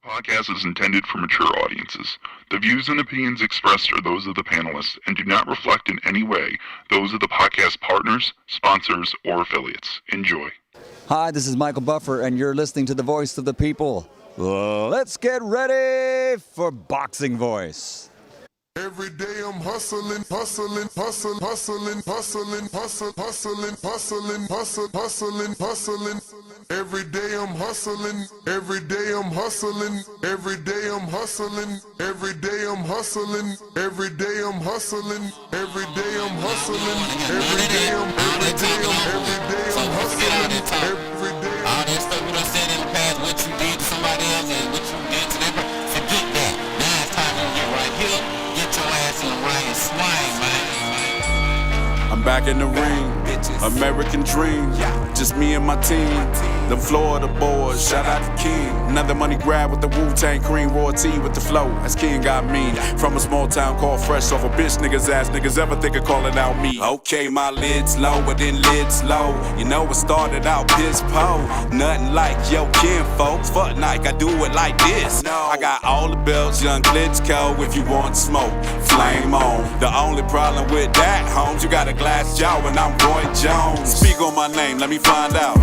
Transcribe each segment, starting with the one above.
Podcast is intended for mature audiences. The views and opinions expressed are those of the panelists and do not reflect in any way those of the podcast partners, sponsors, or affiliates. Enjoy. Hi, this is Michael Buffer, and you're listening to the voice of the people. Let's get ready for Boxing Voice. Every day I'm hustling, hustling, hustling, hustling, hustling, hustling, hustling, hustling, hustling, hustling, hustling. Every day I'm hustling, every day I'm hustling, every day I'm hustling, every day I'm hustling, every day I'm hustling, every day I'm hustling, every day I'm hustling, every day. All that stuff you done said in the past, what you did to somebody else and what you did to them, forget that. Now it's time to get right here, get your ass in the ring and swing, man. I'm back in the ring, American dream, just me and my team. Them Florida boys, shout out to King. Another money grab with the Wu-Tang cream, raw tea with the flow, as King got mean. From a small town called Fresh, off a bitch niggas ass niggas ever think of calling out me. Okay, my lid's low, but then lid's low. You know it started out piss po. Nothing like yo kin folks, fuck Nike, I do it like this. I got all the belts, young Glitchco, if you want smoke, flame on. The only problem with that, homes, you got a glass jaw and I'm Roy Jones. Speak on my name, let me find out.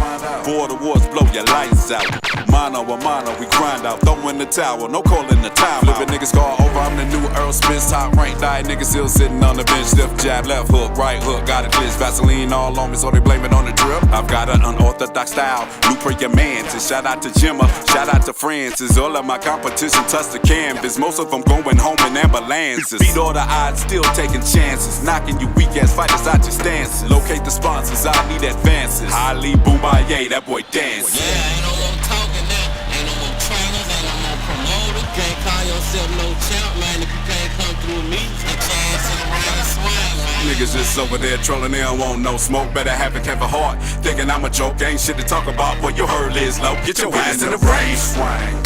Border wars blow your lights out. Mano a mano, we grind out. Throw in the towel, no calling the time. Flipping niggas call over, I'm the new Earl Spence. Top rank, die niggas still sitting on the bench. Left jab, left hook, right hook, got a glitch. Vaseline all on me, so they blame it on the drip. I've got an unorthodox style, new for your mans. And shout out to Jimma, shout out to Francis. All of my competition touch the canvas. Most of them going home in ambulances. Beat all the odds, still taking chances. Knocking you weak ass fighters out your stances. Locate the sponsors, I need advances. Ali Boomaye, that boy dance. Yeah, ain't no more talking now, ain't no more trainers, ain't no more promoters. Can't call yourself no champ, man, if you can't come through me. Get your ass in the ring and swing, man. Niggas just over there trolling, they don't want no smoke. Better have it, Kevin Hart. Thinking I'm a joke, ain't shit to talk about. Boy, you heard Liz low. Get your ass in the ring, swing.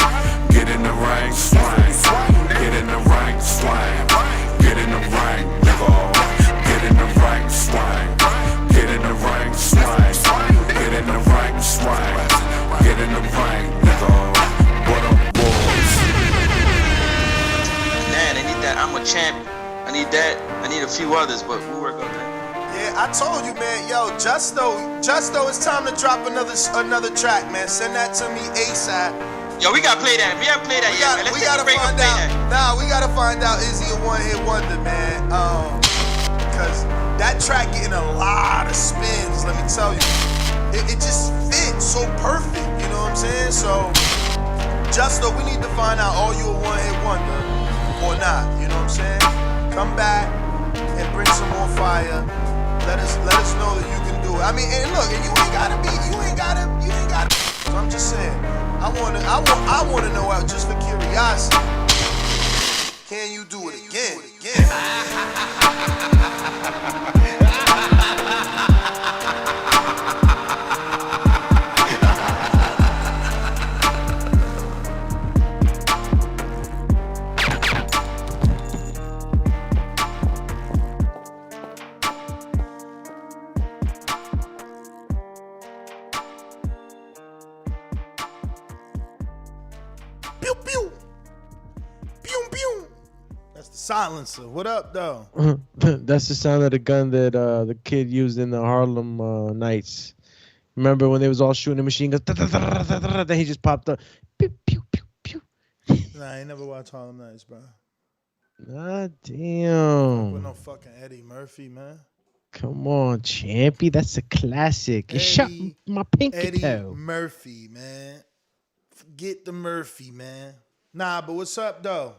Get in the ring, swing. Get in the ring, swing. Get in the ring, nigga. Get in the ring, swing. Get in the ring, swing. Get in the ring, swing. Get in the ring, nigga. What up, boys? Man, I need that. I'm a champ. I need that. I need a few others, but we'll work on that. Yeah, I told you, man. Yo, Justo, it's time to drop another track, man. Send that to me ASAP. Yo, we gotta play that. We haven't played that yet, man. We gotta find out. Nah, we gotta find out, is he a one-hit wonder, man? Cause that track getting a lot of spins, let me tell you. It just fits so perfect, you know what I'm saying? So, Justo, we need to find out, are you a one-hit wonder or not? You know what I'm saying? Come back and bring some more fire. Let us know that you can do it. I mean, and look, and you ain't gotta. So I'm just saying, I wanna know out just for curiosity. Can you do it again? Pew pew. Pew pew. That's the silencer. What up, though? That's the sound of the gun that the kid used in the Harlem Nights. Remember when they was all shooting the machine guns? Then he just popped up. Pew pew pew pew. Nah, I ain't never watched Harlem Nights, bro. Ah, damn. With no fucking Eddie Murphy, man. Come on, Champy. That's a classic. You shot my pinky Eddie toe. Murphy, man. Forget the Murphy, man. Nah, but what's up, though?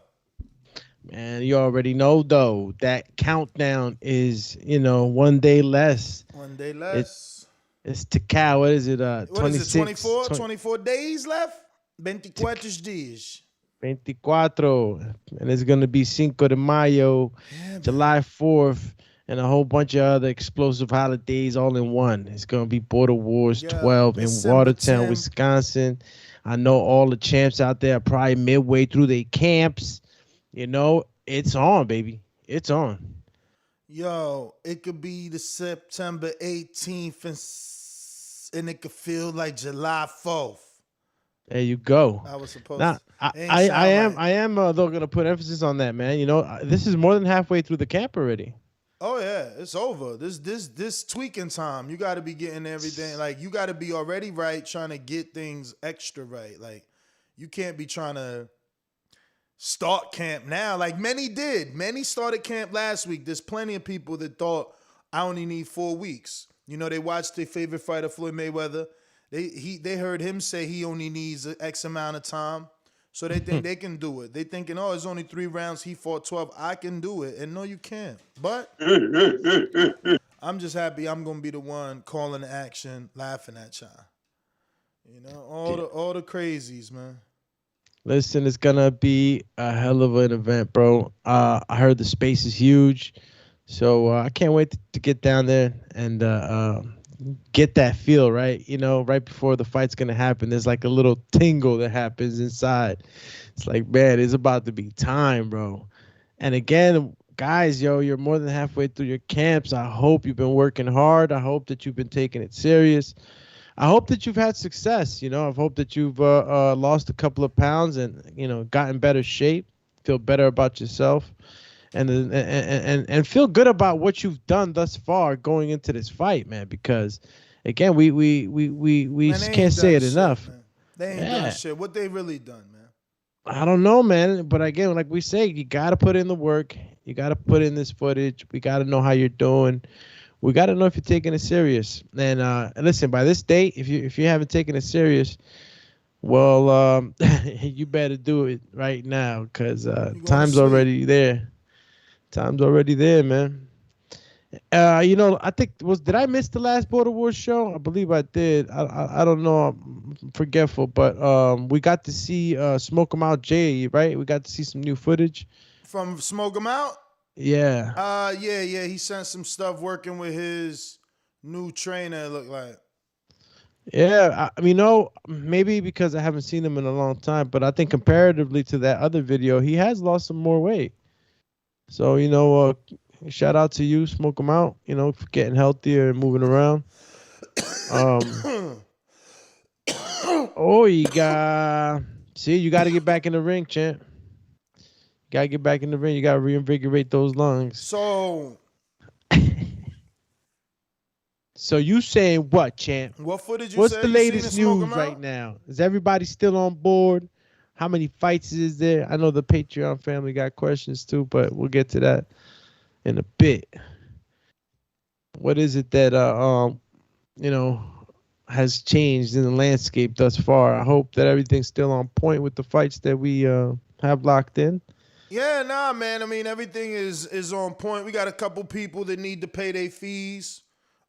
Man, you already know, though, that countdown is, 1 day less. 1 day less. It's to cow. What is it? What is it, 24? 24 days left? 24 dias. 24. And it's going to be Cinco de Mayo, July 4th, and a whole bunch of other explosive holidays all in one. It's going to be Border Wars 12 in December Watertown, 10. Wisconsin. I know all the champs out there are probably midway through their camps. It's on, baby. It's on. Yo, it could be the September 18th and it could feel like July 4th. There you go. I was supposed Now, to. I, It ain't I, I sound am, right. I am though gonna put emphasis on that, man. You know, this is more than halfway through the camp already. Oh yeah, it's over. This tweaking time. You got to be getting everything. Like you got to be already right, trying to get things extra right. Like you can't be trying to start camp now. Like many did. Many started camp last week. There's plenty of people that thought I only need 4 weeks. You know, they watched their favorite fighter Floyd Mayweather. They heard him say he only needs X amount of time. So they think they can do it. They thinking, oh, it's only 3 rounds. He fought 12. I can do it. And no, you can't. But I'm just happy I'm gonna be the one calling the action, laughing at y'all. You know, all the crazies, man. Listen, it's gonna be a hell of an event, bro. I heard the space is huge, so I can't wait to get down there and get that feel, right? You know, right before the fight's gonna happen, there's like a little tingle that happens inside. It's like, man, it's about to be time, bro. And again, guys, yo, you're more than halfway through your camps. I hope you've been working hard. I hope that you've been taking it serious. I hope that you've had success. You know, I hope that you've lost a couple of pounds and, you know, gotten better shape, feel better about yourself, and feel good about what you've done thus far going into this fight, man. Because again, we Man, they can't ain't say done it shit, enough. man. They ain't Yeah. done shit. What they really done, man? I don't know, man. But again, like we say, you got to put in the work. You got to put in this footage. We got to know how you're doing. We got to know if you're taking it serious. And listen, by this date, if you haven't taken it serious, well, you better do it right now because time's sleep. already there. Time's already there, man. You know, I think did I miss the last Border Wars show? I believe I did. I don't know. I'm forgetful, but we got to see Smoke 'em Out Jay, right? We got to see some new footage. From Smoke 'em Out? Yeah. Yeah. He sent some stuff working with his new trainer, it looked like. Yeah, you know, maybe because I haven't seen him in a long time, but I think comparatively to that other video, he has lost some more weight. So, you know, shout out to you, Smoke 'em Out, you know, for getting healthier and moving around. Oh, you got to get back in the ring, champ. You got to get back in the ring. You got to reinvigorate those lungs. So you saying what, champ? What footage you What's said the you latest seen in Smoke news 'em Out? right now? Is everybody still on board? How many fights is there? I know the Patreon family got questions too, but we'll get to that in a bit. What is it that you know, has changed in the landscape thus far? I hope that everything's still on point with the fights that we have locked in. Yeah, nah, man. I mean, everything is on point. We got a couple people that need to pay their fees.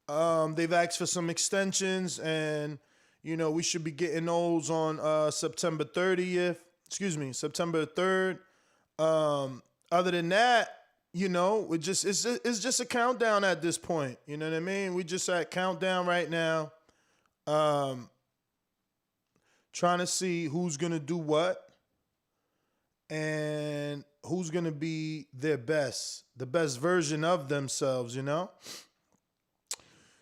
They've asked for some extensions, and you know we should be getting those on September 30th. Excuse me, September 3rd. Other than that, you know, it's just a countdown at this point. You know what I mean? We just at countdown right now. Trying to see who's gonna do what and who's gonna be the best version of themselves. You know.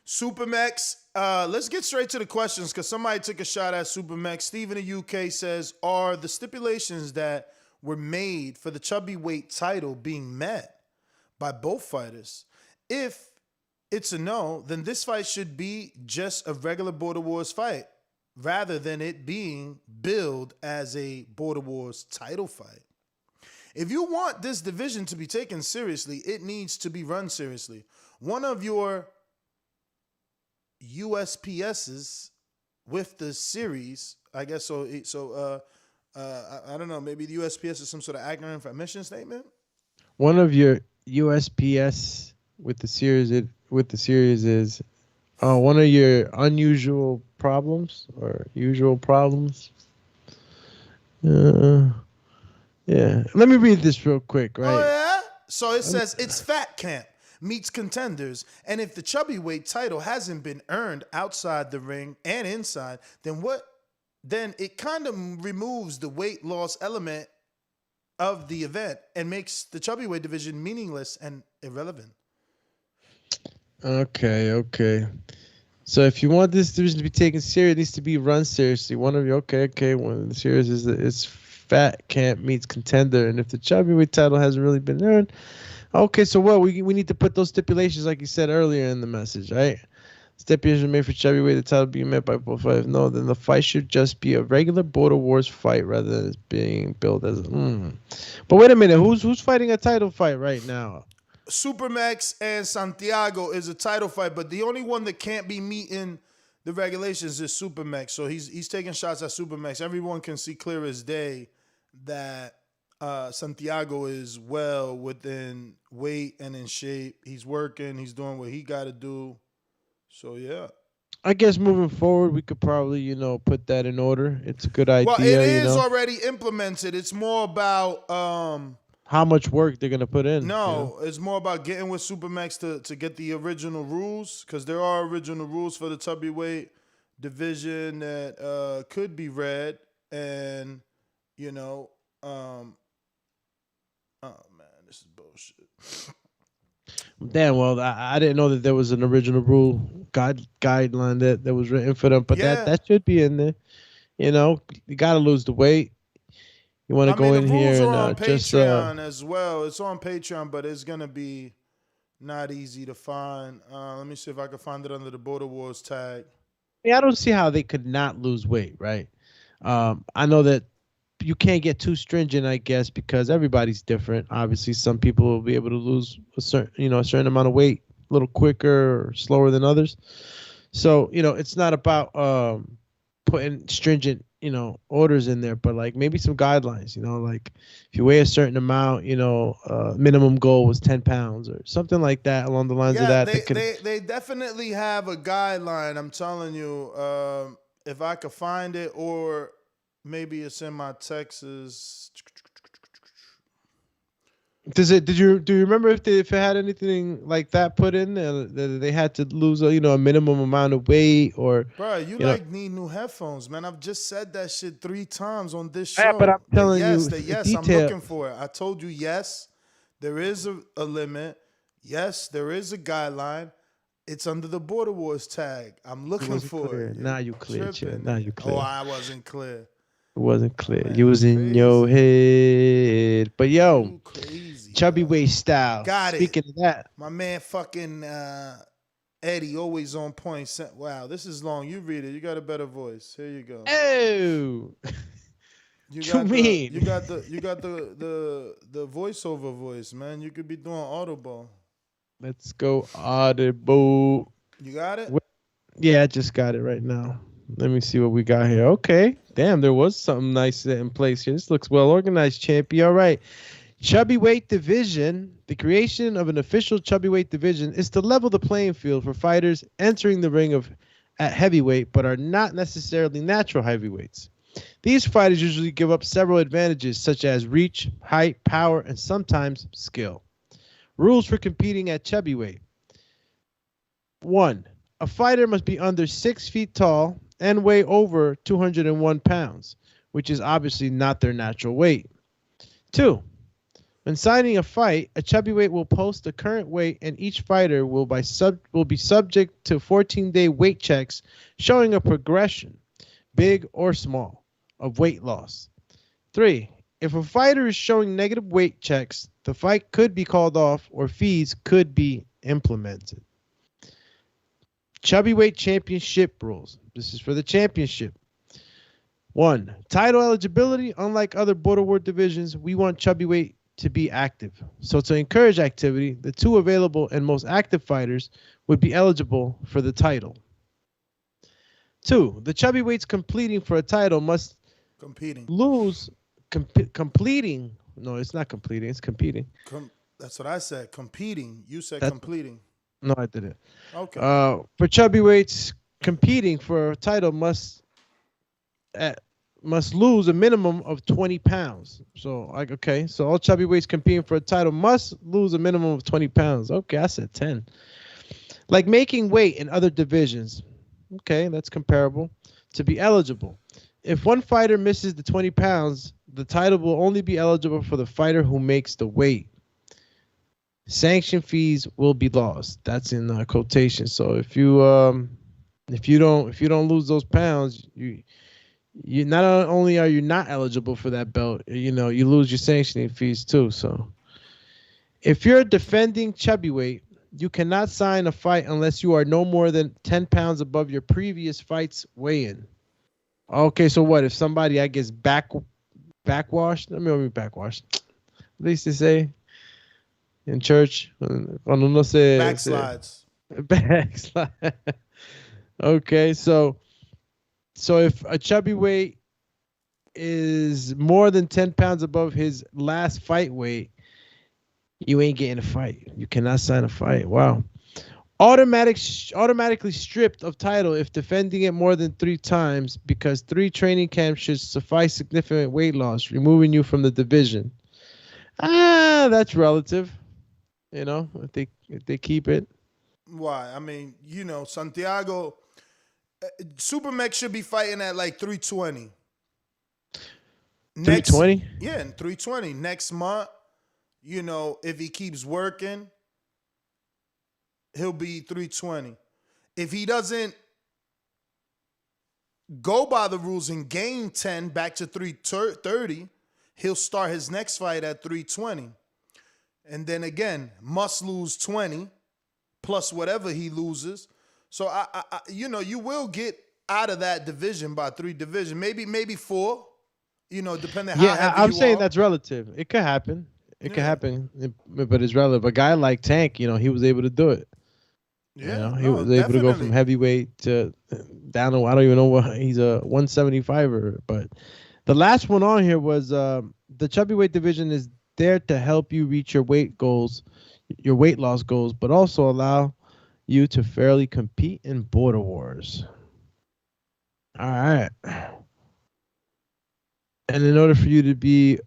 Supermex, let's get straight to the questions because somebody took a shot at Supermex. Steve in the UK says, are the stipulations that were made for the chubby weight title being met by both fighters? If it's a no, then this fight should be just a regular Border Wars fight rather than it being billed as a Border Wars title fight. If you want this division to be taken seriously, it needs to be run seriously. One of your USPSs with the series, I guess so. I don't know. Maybe the USPS is some sort of acronym for mission statement. One of your USPS with the series is one of your unusual problems or usual problems. Yeah. Let me read this real quick, right? Oh yeah. So it says it's Fat Camp meets contenders, and if the chubby weight title hasn't been earned outside the ring and inside, then it kind of removes the weight loss element of the event and makes the chubby weight division meaningless and irrelevant. Okay. So if you want this division to be taken serious, it needs to be run seriously. One of you, okay. One of the series is that it's fat camp meets contender, and if the chubby weight title hasn't really been earned, okay. So we need to put those stipulations, like you said earlier in the message, right? Stipulation made for chubby weight, the title being met by both fighters. No, then the fight should just be a regular Border Wars fight rather than being billed as. But wait a minute, who's fighting a title fight right now? Supermax and Santiago is a title fight, but the only one that can't be meeting the regulations is Supermax. So he's taking shots at Supermax. Everyone can see clear as day that Santiago is well within weight and in shape. He's working. He's doing what he got to do. So, yeah. I guess moving forward, we could probably, put that in order. It's a good idea. Well, it is already implemented. It's more about how much work they're going to put in. No, it's more about getting with Supermax to get the original rules, because there are original rules for the tubby weight division that could be read. And, oh, man, this is bullshit. Damn, well, I didn't know that there was an original rule guideline that was written for them, but that should be in there. You got to lose the weight. You want to go in here and on Patreon as well. It's on Patreon, but it's gonna be not easy to find. Let me see if I can find it under the Border Wars tag. Yeah, I don't see how they could not lose weight, right? I know that you can't get too stringent, I guess, because everybody's different. Obviously, some people will be able to lose a certain amount of weight a little quicker or slower than others. So, it's not about putting stringent, orders in there, but like maybe some guidelines, like if you weigh a certain amount, minimum goal was 10 pounds or something like that along the lines of that. They definitely have a guideline. I'm telling you, if I could find it, or maybe it's in my Texas. Do you remember if it had anything like that put in that they had to lose a minimum amount of weight or? Bro, you need new headphones, man. I've just said that shit 3 times on this show. Yeah, but I'm telling you, yes, I'm looking for it. I told you, yes, there is a limit. Yes, there is a guideline. It's under the Border Wars tag. I'm looking for it. Now you clear, Chad. Now you clear. Oh, I wasn't clear. It wasn't clear. Man, you was in your head. But yo, chubby waist style. Got it. Speaking of that, my man fucking Eddie, always on point. Wow, this is long. You read it. You got a better voice. Here you go. Oh. You got the voiceover voice, man. You could be doing Audible. Let's go Audible. You got it? Yeah, I just got it right now. Let me see what we got here. Okay. Damn, there was something nice in place here. This looks well organized, Champy. All right. Chubby weight division. The creation of an official chubby weight division is to level the playing field for fighters entering the ring at heavyweight, but are not necessarily natural heavyweights. These fighters usually give up several advantages, such as reach, height, power, and sometimes skill. Rules for competing at chubby weight. 1. A fighter must be under 6 feet tall and weigh over 201 pounds, which is obviously not their natural weight. 2. When signing a fight, a chubby weight will post the current weight, and each fighter will be subject to 14-day weight checks showing a progression, big or small, of weight loss. 3. If a fighter is showing negative weight checks, the fight could be called off or fees could be implemented. Chubby weight championship rules. This is for the championship. 1. Title eligibility. Unlike other Border War divisions, we want chubby weight to be active. So to encourage activity, the 2 available and most active fighters would be eligible for the title. 2. The chubby weights competing for a title must lose. Completing. No, it's not completing. It's competing. That's what I said. Competing. You said completing. No, I didn't. Okay. For chubby weights competing for a title must lose a minimum of 20 pounds. So, so all chubby weights competing for a title must lose a minimum of 20 pounds. Okay, I said 10. Like making weight in other divisions. Okay, that's comparable. To be eligible. If one fighter misses the 20 pounds, the title will only be eligible for the fighter who makes the weight. Sanction fees will be lost. That's in quotation. So if you If you don't lose those pounds, you not only are you not eligible for that belt, you lose your sanctioning fees too. So if you're a defending chubby weight, you cannot sign a fight unless you are no more than 10 pounds above your previous fight's weigh-in. Okay, so what if somebody, I guess, backwashed? Let me backwashed. At least they say in church, cuando no se Backslides. Backslide. Okay, so if a chubby weight is more than 10 pounds above his last fight weight, you ain't getting a fight. You cannot sign a fight. Wow. Automatically stripped of title if defending it more than 3 times, because 3 training camps should suffice significant weight loss, removing you from the division. That's relative. If they keep it. Why? I mean, Santiago, Supermax should be fighting at like 320. 320? Yeah, 320. Next month, if he keeps working, he'll be 320. If he doesn't go by the rules and gain 10 back to 330, he'll start his next fight at 320. And then again, must lose 20 plus whatever he loses. So you will get out of that division by 3 divisions, maybe 4. Depending how heavy I'm you saying are. that's relative. It could happen. It could happen, but it's relative. A guy like Tank, he was able to do it. Yeah, he was able to go from heavyweight to down to, I don't even know what, he's a 175er. But the last one on here was the chubby weight division is there to help you reach your weight loss goals, but also allow you to fairly compete in border wars. All right. And in order for you to be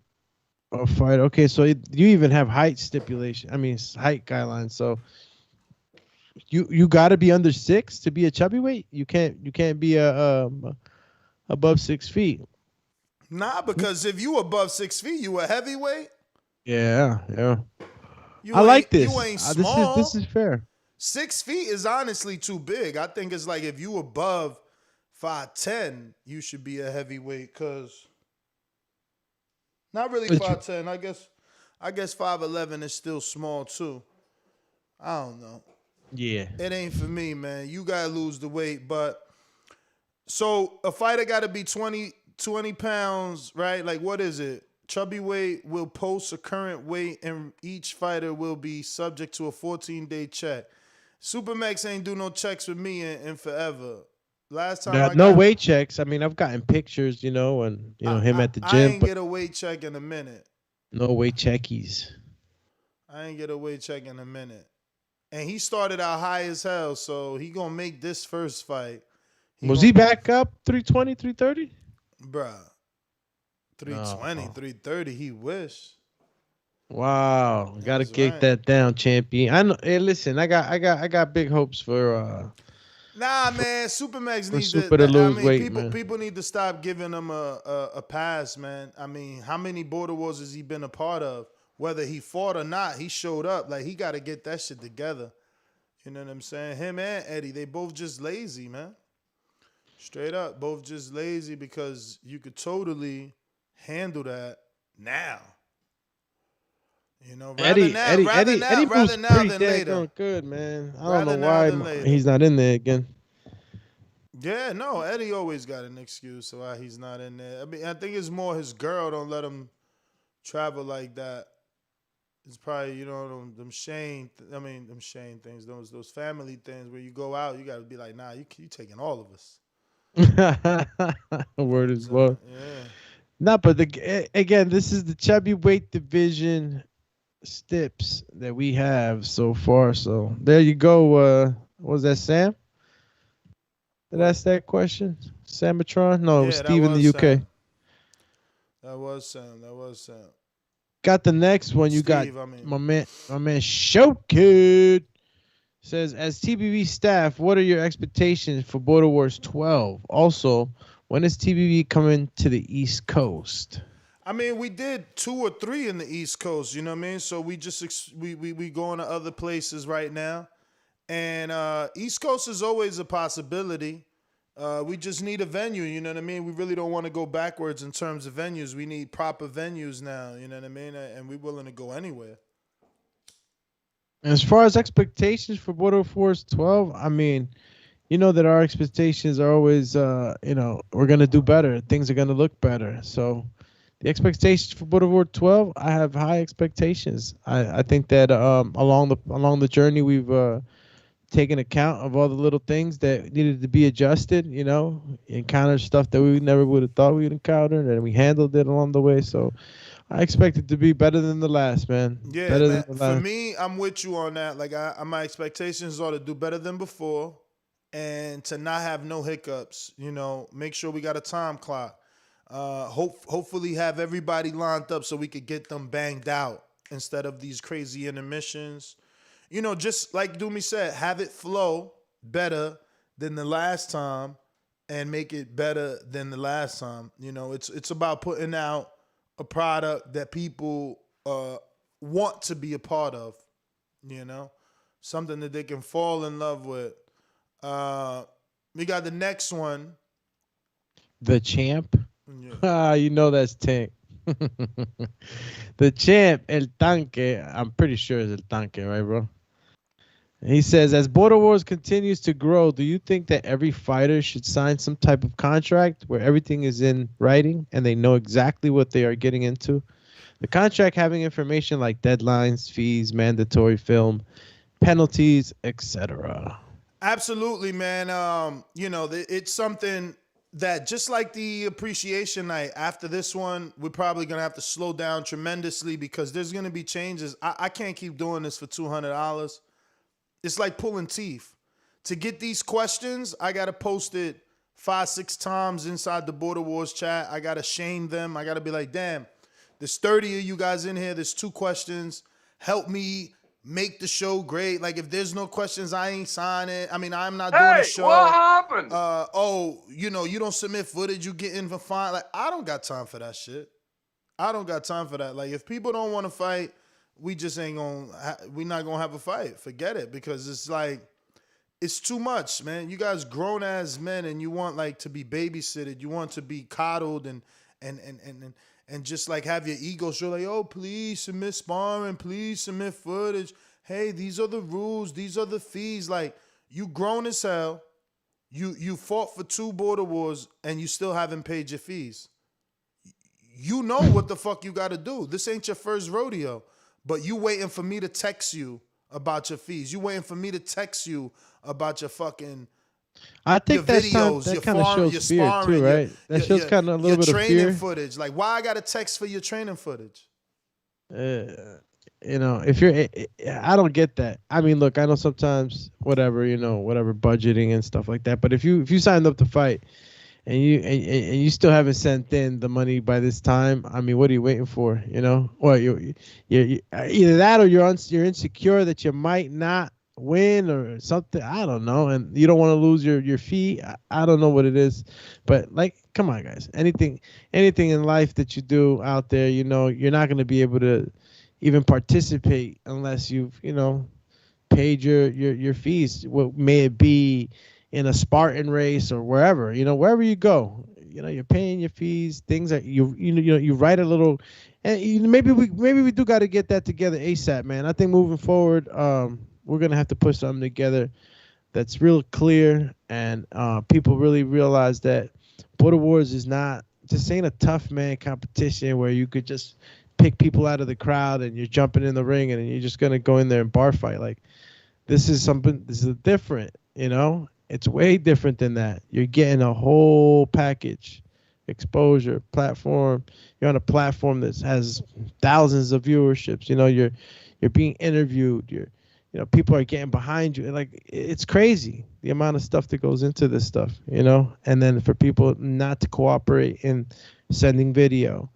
a fighter, okay, so you even have height stipulation. I mean, height guidelines. So you got to be under 6 to be a chubby weight. You can't be above 6 feet. Nah, because if you above 6 feet, you a heavyweight. Yeah. I like this. You ain't small. This is fair. 6 feet is honestly too big. I think it's like if you above 5'10", you should be a heavyweight. Cause not really 5'10". I guess 5'11" is still small too. I don't know. Yeah. It ain't for me, man. You gotta lose the weight. But so a fighter gotta be 20 pounds, right? Like, what is it? Chubby weight will post a current weight, and each fighter will be subject to a 14-day check. Supermax ain't do no checks with me in forever. Last time no weight checks. I mean, I've gotten pictures, and him at the gym. I ain't get a weight check in a minute. No weight checkies. I ain't get a weight check in a minute. And he started out high as hell, so he gonna make this first fight. He back up 320, 330? Bruh. 320, 330, he wish. Wow. Gotta kick that down, champion. I know. Hey, listen, I got big hopes for Nah, man, Supermax needs to lose weight, man. People need to stop giving him a pass, man. I mean, how many border wars has he been a part of? Whether he fought or not, he showed up. Like, he got to get that shit together. You know what I'm saying? Him and Eddie, they both just lazy, man. Straight up, both just lazy, because you could totally handle that now. Rather now than later. Good, man. I don't know why he's not in there again. Yeah, no, Eddie always got an excuse why he's not in there. I mean, I think it's more his girl don't let him travel like that. It's probably, them Shane things, those family things where you go out, you got to be like, nah, you taking all of us. Word as well. Yeah. No, but again, this is the chubby weight division steps that we have so far. So there you go. Was that Sam? Did I ask that question? Samatron? No, it was Steve in the UK. Sam. That was Sam. Got the next one. You Steve, got my man Show Kid says, as TBV staff, what are your expectations for Border Wars 12? Also, when is TBV coming to the East Coast? I mean, we did 2 or 3 in the East Coast, you know what I mean? So we just we going to other places right now, And East Coast is always a possibility. We just need a venue, you know what I mean? We really don't want to go backwards in terms of venues. We need proper venues now, you know what I mean? And we're willing to go anywhere. As far as expectations for Border Force 12, I mean, you know that our expectations are always, we're going to do better. Things are going to look better. So the expectations for Border Force 12, I have high expectations. I think that along the journey, we've taken account of all the little things that needed to be adjusted, encountered stuff that we never would have thought we'd encounter, and we handled it along the way. So I expect it to be better than the last, man. Yeah, better man. than the last. For me, I'm with you on that. Like, my expectations are to do better than before and to not have no hiccups. Make sure we got a time clock. Hopefully have everybody lined up so we could get them banged out instead of these crazy intermissions. Just like Doomy said, have it flow better than the last time and make it better than the last time. It's about putting out a product that people want to be a part of, something that they can fall in love with. We got the next one. The Champ. Yeah. That's Tank. The Champ, El Tanque. I'm pretty sure it's El Tanque, right, bro? He says, as Border Wars continues to grow, do you think that every fighter should sign some type of contract where everything is in writing and they know exactly what they are getting into? The contract having information like deadlines, fees, mandatory film, penalties, etc. Absolutely, man. It's something that, just like the appreciation night, after this one, we're probably going to have to slow down tremendously because there's going to be changes. I can't keep doing this for $200. It's like pulling teeth. To get these questions, I got to post it 5-6 times inside the Border Wars chat. I got to shame them. I got to be like, damn, there's 30 of you guys in here. There's 2 questions. Help me make the show great. Like, if there's no questions, I ain't signing. I mean, I'm not doing a show. What happened? You don't submit footage, you get in for fine. Like, I don't got time for that shit. I don't got time for that. Like, if people don't want to fight, we just ain't we not gonna have a fight. Forget it, because it's like, it's too much, man. You guys grown ass men and you want like to be babysitted. You want to be coddled and just like have your ego show like, oh, please submit sparring, please submit footage. Hey, these are the rules, these are the fees. Like, you grown as hell. You fought for 2 Border Wars and you still haven't paid your fees. You know what the fuck you gotta do. This ain't your first rodeo. But you waiting for me to text you about your fees. You waiting for me to text you about your fucking I think your that videos, that your kind of sparring, shows fear sparring, too, right? That shows kind of a little bit of fear. Your training footage. Like, why I got to text for your training footage? If you're, I don't get that. I mean, look, I know sometimes whatever budgeting and stuff like that. But if you signed up to fight and you still haven't sent in the money by this time, I mean, what are you waiting for? Well, you either that or you're insecure that you might not win or something. I don't know, and you don't want to lose your fee. I don't know what it is, but like, come on, guys. Anything in life that you do out there, you're not going to be able to even participate unless you've paid your fees. What may it be? In a Spartan race or wherever you go, you're paying your fees. Things that you write a little, and maybe we do got to get that together ASAP, man. I think moving forward, we're gonna have to put something together that's real clear, and people really realize that Border Wars is not just ain't a tough man competition where you could just pick people out of the crowd and you're jumping in the ring and you're just gonna go in there and bar fight. Like, this is different, It's way different than that. You're getting a whole package, exposure, platform. You're on a platform that has thousands of viewerships. You're being interviewed. People are getting behind you. Like, it's crazy the amount of stuff that goes into this stuff. And then for people not to cooperate in sending video,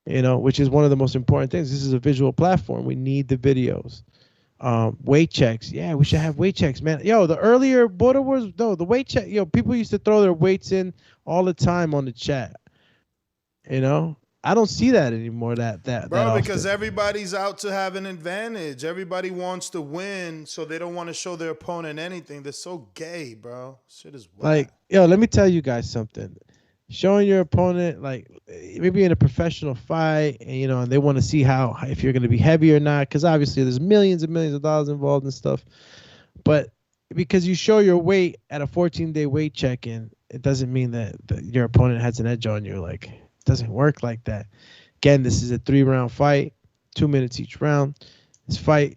which is one of the most important things. This is a visual platform. We need the videos. Weight checks. Yeah, we should have weight checks, man. The earlier Border Wars, the weight people used to throw their weights in all the time on the chat. I I don't see that anymore. That Bro, that because often. everybody's out to have an advantage. Everybody wants to win, so they don't want to show their opponent anything. They're so gay, bro. Shit is whack. Like, yo, let me tell you guys something. Showing your opponent, like maybe in a professional fight, and and they want to see how if you're going to be heavy or not, because obviously there's millions and millions of dollars involved and stuff. But because you show your weight at a 14-day weight check-in, it doesn't mean that your opponent has an edge on you. Like, it doesn't work like that. Again, this is a 3-round fight, 2 minutes each round. This fight,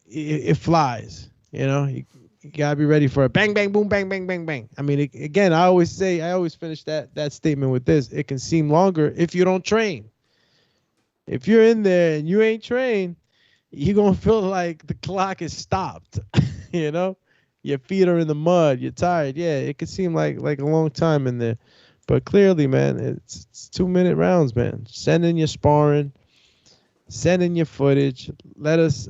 it flies. You gotta be ready for a bang, bang, boom, bang, bang, bang, bang. I mean, again, I always finish that statement with this. It can seem longer if you don't train. If you're in there and you ain't trained, you're gonna feel like the clock is stopped. Your feet are in the mud. You're tired. Yeah, it could seem like a long time in there, but clearly, man, it's 2-minute rounds, man. Send in your sparring. Send in your footage. Let us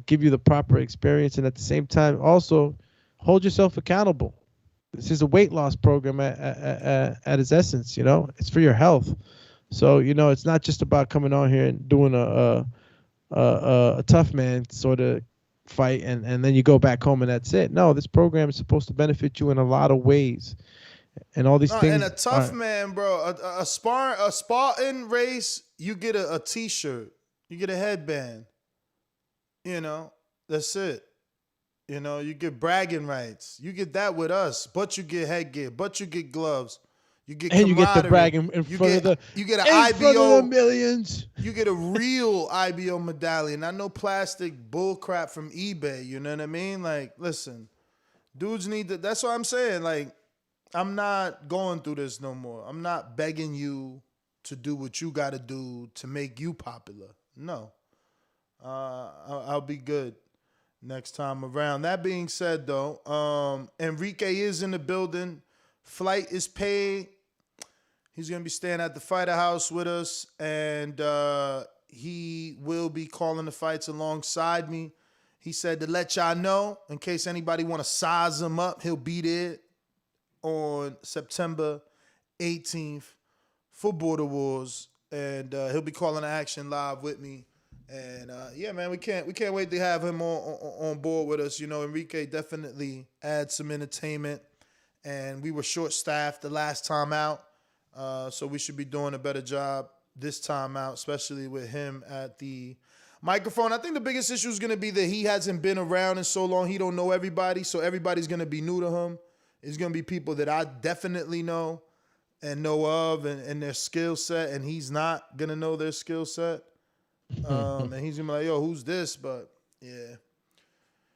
give you the proper experience, and at the same time, also hold yourself accountable. This is a weight loss program at its essence. It's for your health. So it's not just about coming on here and doing a tough man sort of fight, and then you go back home and that's it. No, this program is supposed to benefit you in a lot of ways, and all these things. And a tough man, bro. A Spartan race, you get a T-shirt. You get a headband. That's it. You get bragging rights. You get that with us, but you get headgear, but you get gloves. You get and you get the camaraderie. bragging in front of the. You get an in front IBO. of the millions. You get a real IBO medallion, not no plastic bull crap from eBay. You know what I mean? Like, listen, dudes need to. That's what I'm saying. Like, I'm not going through this no more. I'm not begging you to do what you got to do to make you popular. No. I'll be good next time around. That being said, though, Enrique is in the building. Flight is paid. He's going to be staying at the Fighter House with us, and he will be calling the fights alongside me. He said to let y'all know, in case anybody want to size him up, he'll be there on September 18th for Border Wars, and he'll be calling the action live with me. And yeah, man, we can't wait to have him on board with us. Enrique definitely adds some entertainment, and we were short-staffed the last time out, so we should be doing a better job this time out, especially with him at the microphone. I think the biggest issue is going to be that he hasn't been around in so long. He don't know everybody, so everybody's going to be new to him. It's going to be people that I definitely know and know of and their skill set, and he's not going to know their skill set. And he's gonna be like, yo, who's this? But yeah,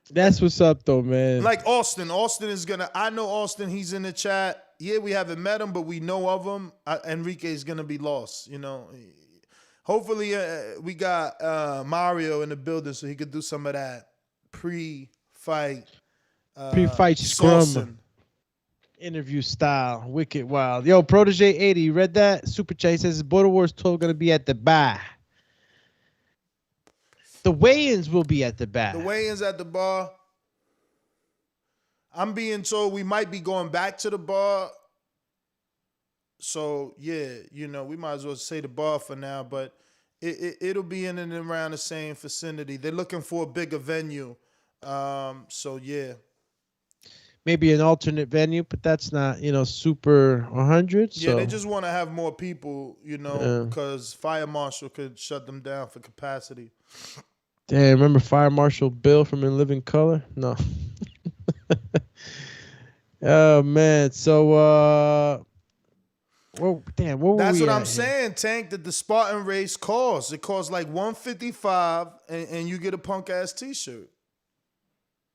that's what's up, though, man. Like Austin is gonna. I know Austin. He's in the chat. Yeah, we haven't met him, but we know of him. Enrique's gonna be lost. Hopefully, we got Mario in the building so he could do some of that pre-fight scrum saucing. interview style, wicked wild. Yo, Protege 80, you read that? Super Chat, he says Border Wars 12 gonna be at the bar. The weigh-ins will be at the bar. The weigh-ins at the bar. I'm being told we might be going back to the bar. So, yeah, we might as well say the bar for now, but it'll be in and around the same vicinity. They're looking for a bigger venue. So, yeah. Maybe an alternate venue, but that's not, super 100. So. Yeah, they just want to have more people, because Fire Marshal could shut them down for capacity. Damn, remember Fire Marshal Bill from In Living Color? No. Oh, man. So, what were That's we what at I'm here? saying, Tank, that the Spartan race costs. It costs like $155, and you get a punk-ass T-shirt.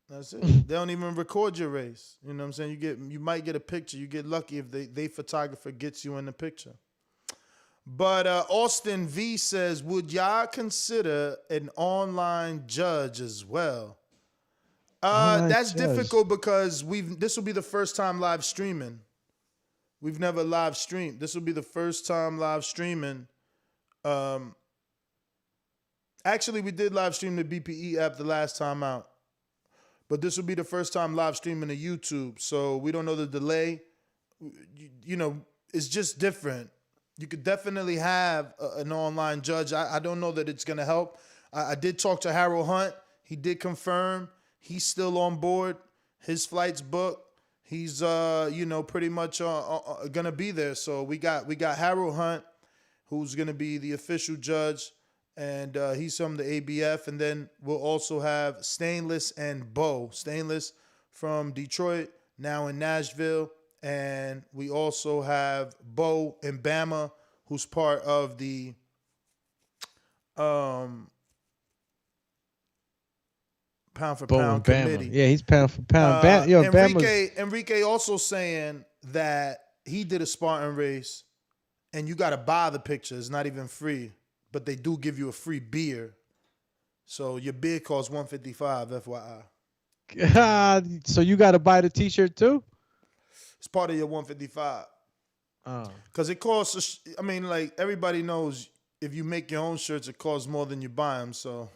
That's it. They don't even record your race. You know what I'm saying? You might get a picture. You get lucky if they photographer gets you in the picture. But Austin V says, would y'all consider an online judge as well? That's difficult because this will be the first time live streaming. We've never live streamed. This will be the first time live streaming. Actually, we did live stream the BPE app the last time out. But this will be the first time live streaming to YouTube. So we don't know the delay. It's just different. You could definitely have an online judge. I don't know that it's going to help. I did talk to Harold Hunt. He did confirm he's still on board. His flight's booked. He's pretty much going to be there. So we got Harold Hunt, who's going to be the official judge, and he's from the ABF. And then we'll also have Stainless and Bo. Stainless from Detroit, now in Nashville. And we also have Bo and Bama, who's part of the pound for pound committee. Yeah, he's pound for pound. Enrique also saying that he did a Spartan race, and you got to buy the picture. It's not even free, but they do give you a free beer. So your beer costs $155, FYI. So you got to buy the T-shirt too? It's part of your $155. Because it costs, like everybody knows, if you make your own shirts, it costs more than you buy them. So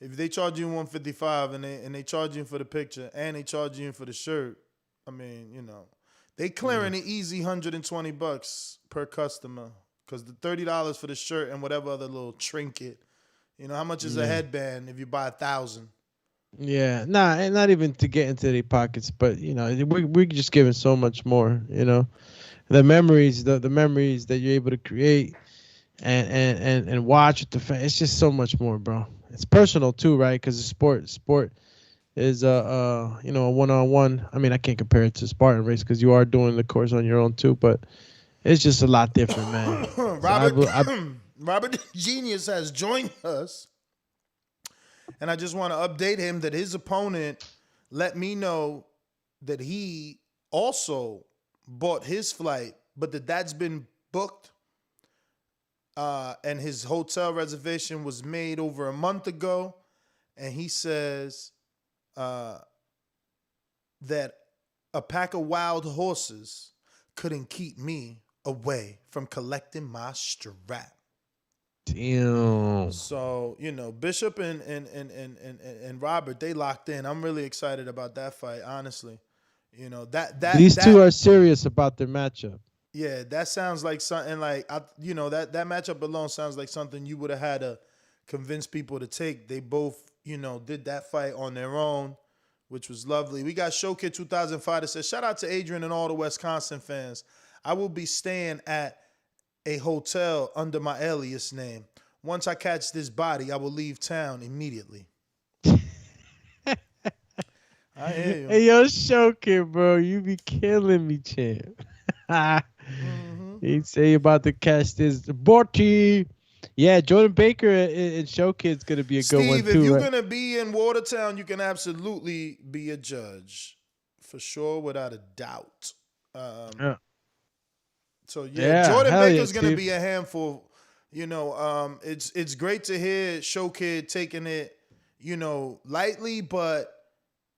if they charge you $155 and they charge you for the picture and they charge you for the shirt, they clearing the easy $120 per customer. Because the $30 for the shirt and whatever other little trinket, how much is a headband if you buy 1,000? Yeah, and not even to get into their pockets, but we're just giving so much more. The memories, the memories that you're able to create and watch with the fans. It's just so much more, bro. It's personal too, right? Because the sport is a one-on-one. I can't compare it to Spartan race because you are doing the course on your own too, but it's just a lot different, man. Robert Genius has joined us. And I just want to update him that his opponent let me know that he also bought his flight, but that's been booked. And his hotel reservation was made over a month ago. And he says that a pack of wild horses couldn't keep me away from collecting my strap. Damn. So, Bishop and Robert, they locked in. I'm really excited about that fight, honestly. These two are serious about their matchup. Yeah, that sounds like something like that matchup alone sounds like something you would have had to convince people to take. They both, did that fight on their own, which was lovely. We got Showkid 2005 that says, shout out to Adrian and all the Wisconsin fans. I will be staying at a hotel under my alias name. Once I catch this body, I will leave town immediately. I hear you. Hey, yo, Showkid, bro, you be killing me, champ. He'd say about to catch this body. Yeah, Jordan Baker and Showkid's gonna be a good one too. Steve, if you're gonna be in Watertown, you can absolutely be a judge, for sure, without a doubt. So Jordan Baker's gonna be a handful. It's great to hear Showkid taking it, lightly, but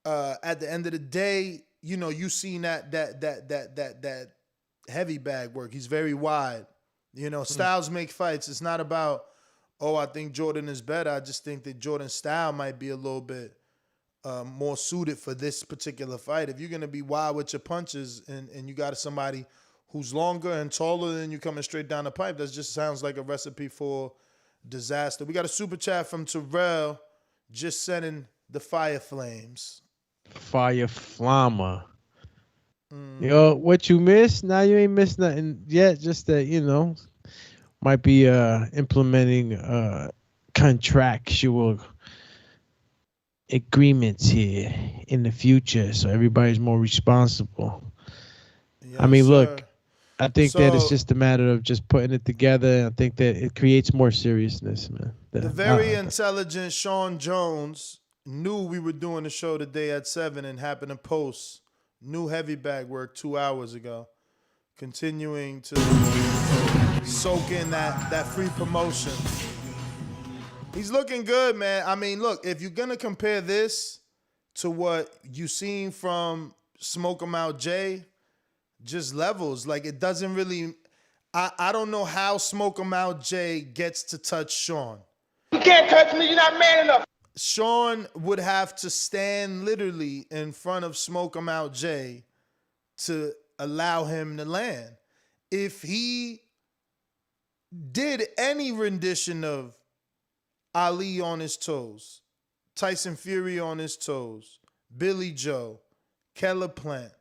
at the end of the day, you seen that heavy bag work. He's very wide. Styles make fights. It's not about, I think Jordan is better. I just think that Jordan's style might be a little bit more suited for this particular fight. If you're gonna be wild with your punches and you got somebody who's longer and taller than you coming straight down the pipe, that just sounds like a recipe for disaster. We got a super chat from Terrell, just sending the fire flames. Fire flamma. Yo, what you missed? Now you ain't missed nothing yet. Just that, might be implementing contractual agreements here in the future, so everybody's more responsible. Yes, look, I think that it's just a matter of just putting it together. I think that it creates more seriousness, man. The very intelligent Sean Jones knew we were doing the show today at 7 and happened to post new heavy bag work 2 hours ago. Continuing to soak in that free promotion. He's looking good, man. Look, if you're going to compare this to what you seen from Smoke 'em Out Jay, just levels. Like, it doesn't really... I don't know how Smoke 'em Out Jay gets to touch Sean. You can't touch me. You're not man enough. Sean would have to stand literally in front of Smoke 'em Out Jay to allow him to land. If he did any rendition of Ali on his toes, Tyson Fury on his toes, Billy Joe, Keller Plant,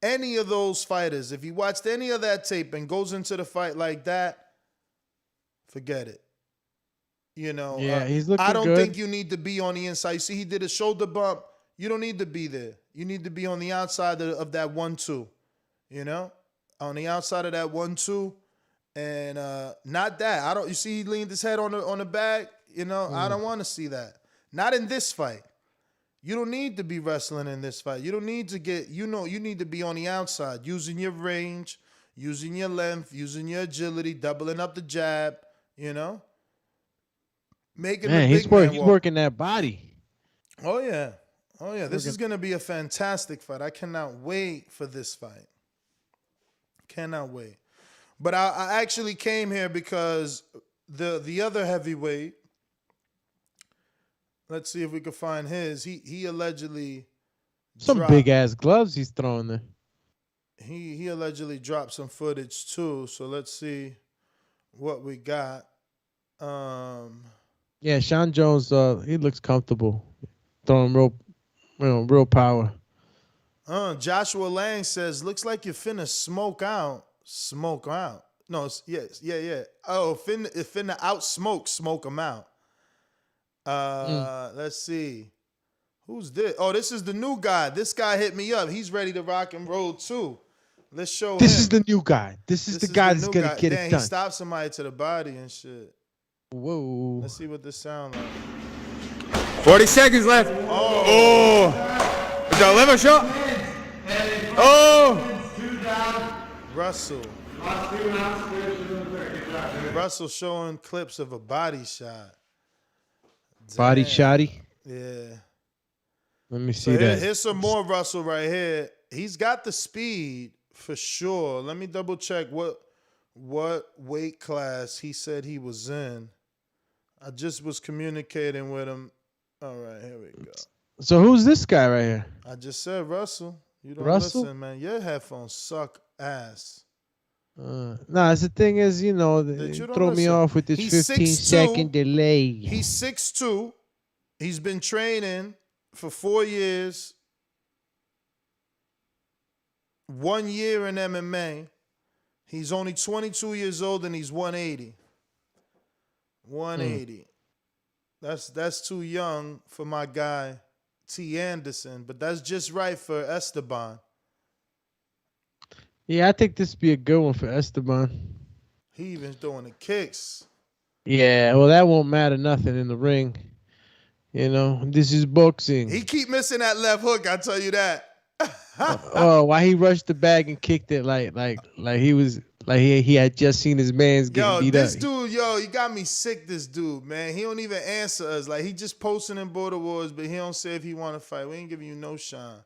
any of those fighters, if he watched any of that tape and goes into the fight like that, forget it. You know, Yeah, he's looking I don't good. think you need to be on the inside. You see, he did a shoulder bump. You don't need to be there. You need to be on the outside of that 1-2. You know, on the outside of that 1-2, and not that. I don't. You see, he leaned his head on the bag. You know, I don't want to see that. Not in this fight. You don't need to be wrestling in this fight. You don't need to get. You know, you need to be on the outside, using your range, using your length, using your agility, doubling up the jab. You know. Making Man, the he's big man he's walk. working that body. Oh yeah. This is gonna be a fantastic fight. I cannot wait for this fight. Cannot wait. But I actually came here because the other heavyweight. Let's see if we can find his. He allegedly Some dropped, big ass gloves he's throwing there. He allegedly dropped some footage too. So let's see what we got. Yeah, Sean Jones. He looks comfortable, throwing real power. Joshua Lang says, looks like you're finna smoke out. Smoke out. No, yes, yeah. Oh, finna out smoke him out. Let's see. Who's this? Oh, this is the new guy. This guy hit me up. He's ready to rock and roll too. Let's show him. This is the new guy. This is the guy that's gonna get Damn, it done. He stopped somebody to the body and shit. Whoa. Let's see what this sound like. 40 seconds left. Oh. Is that a liver shot? Oh. Russell showing clips of a body shot. Body Damn. shotty. Yeah. Let me see So that. here's some more Russell right here. He's got the speed for sure. Let me double check what weight class he said he was in. I just was communicating with him. All right, here we go. So who's this guy right here? I just said Russell. You don't Russell? listen, man. Your headphones suck ass. Nah, the thing is, you know, they you don't throw me listen. off with this He's 15-second 6'2". delay. He's 6'2". He's been training for 4 years. 1 year in MMA. He's only 22 years old and he's 180. 180. That's too young for my guy T. Anderson, but that's just right for Esteban. Yeah, I think this would be a good one for Esteban. He even throwing the kicks. Yeah, well, that won't matter nothing in the ring. You know, this is boxing. He keep missing that left hook, I tell you that. Oh, why he rushed the bag and kicked it like he was like he had just seen his man's getting beat this up. dude, he got me sick, this dude, man. He don't even answer us. Like, he just posting in Border Wars, but he don't say if he want to fight. We ain't giving you no shine.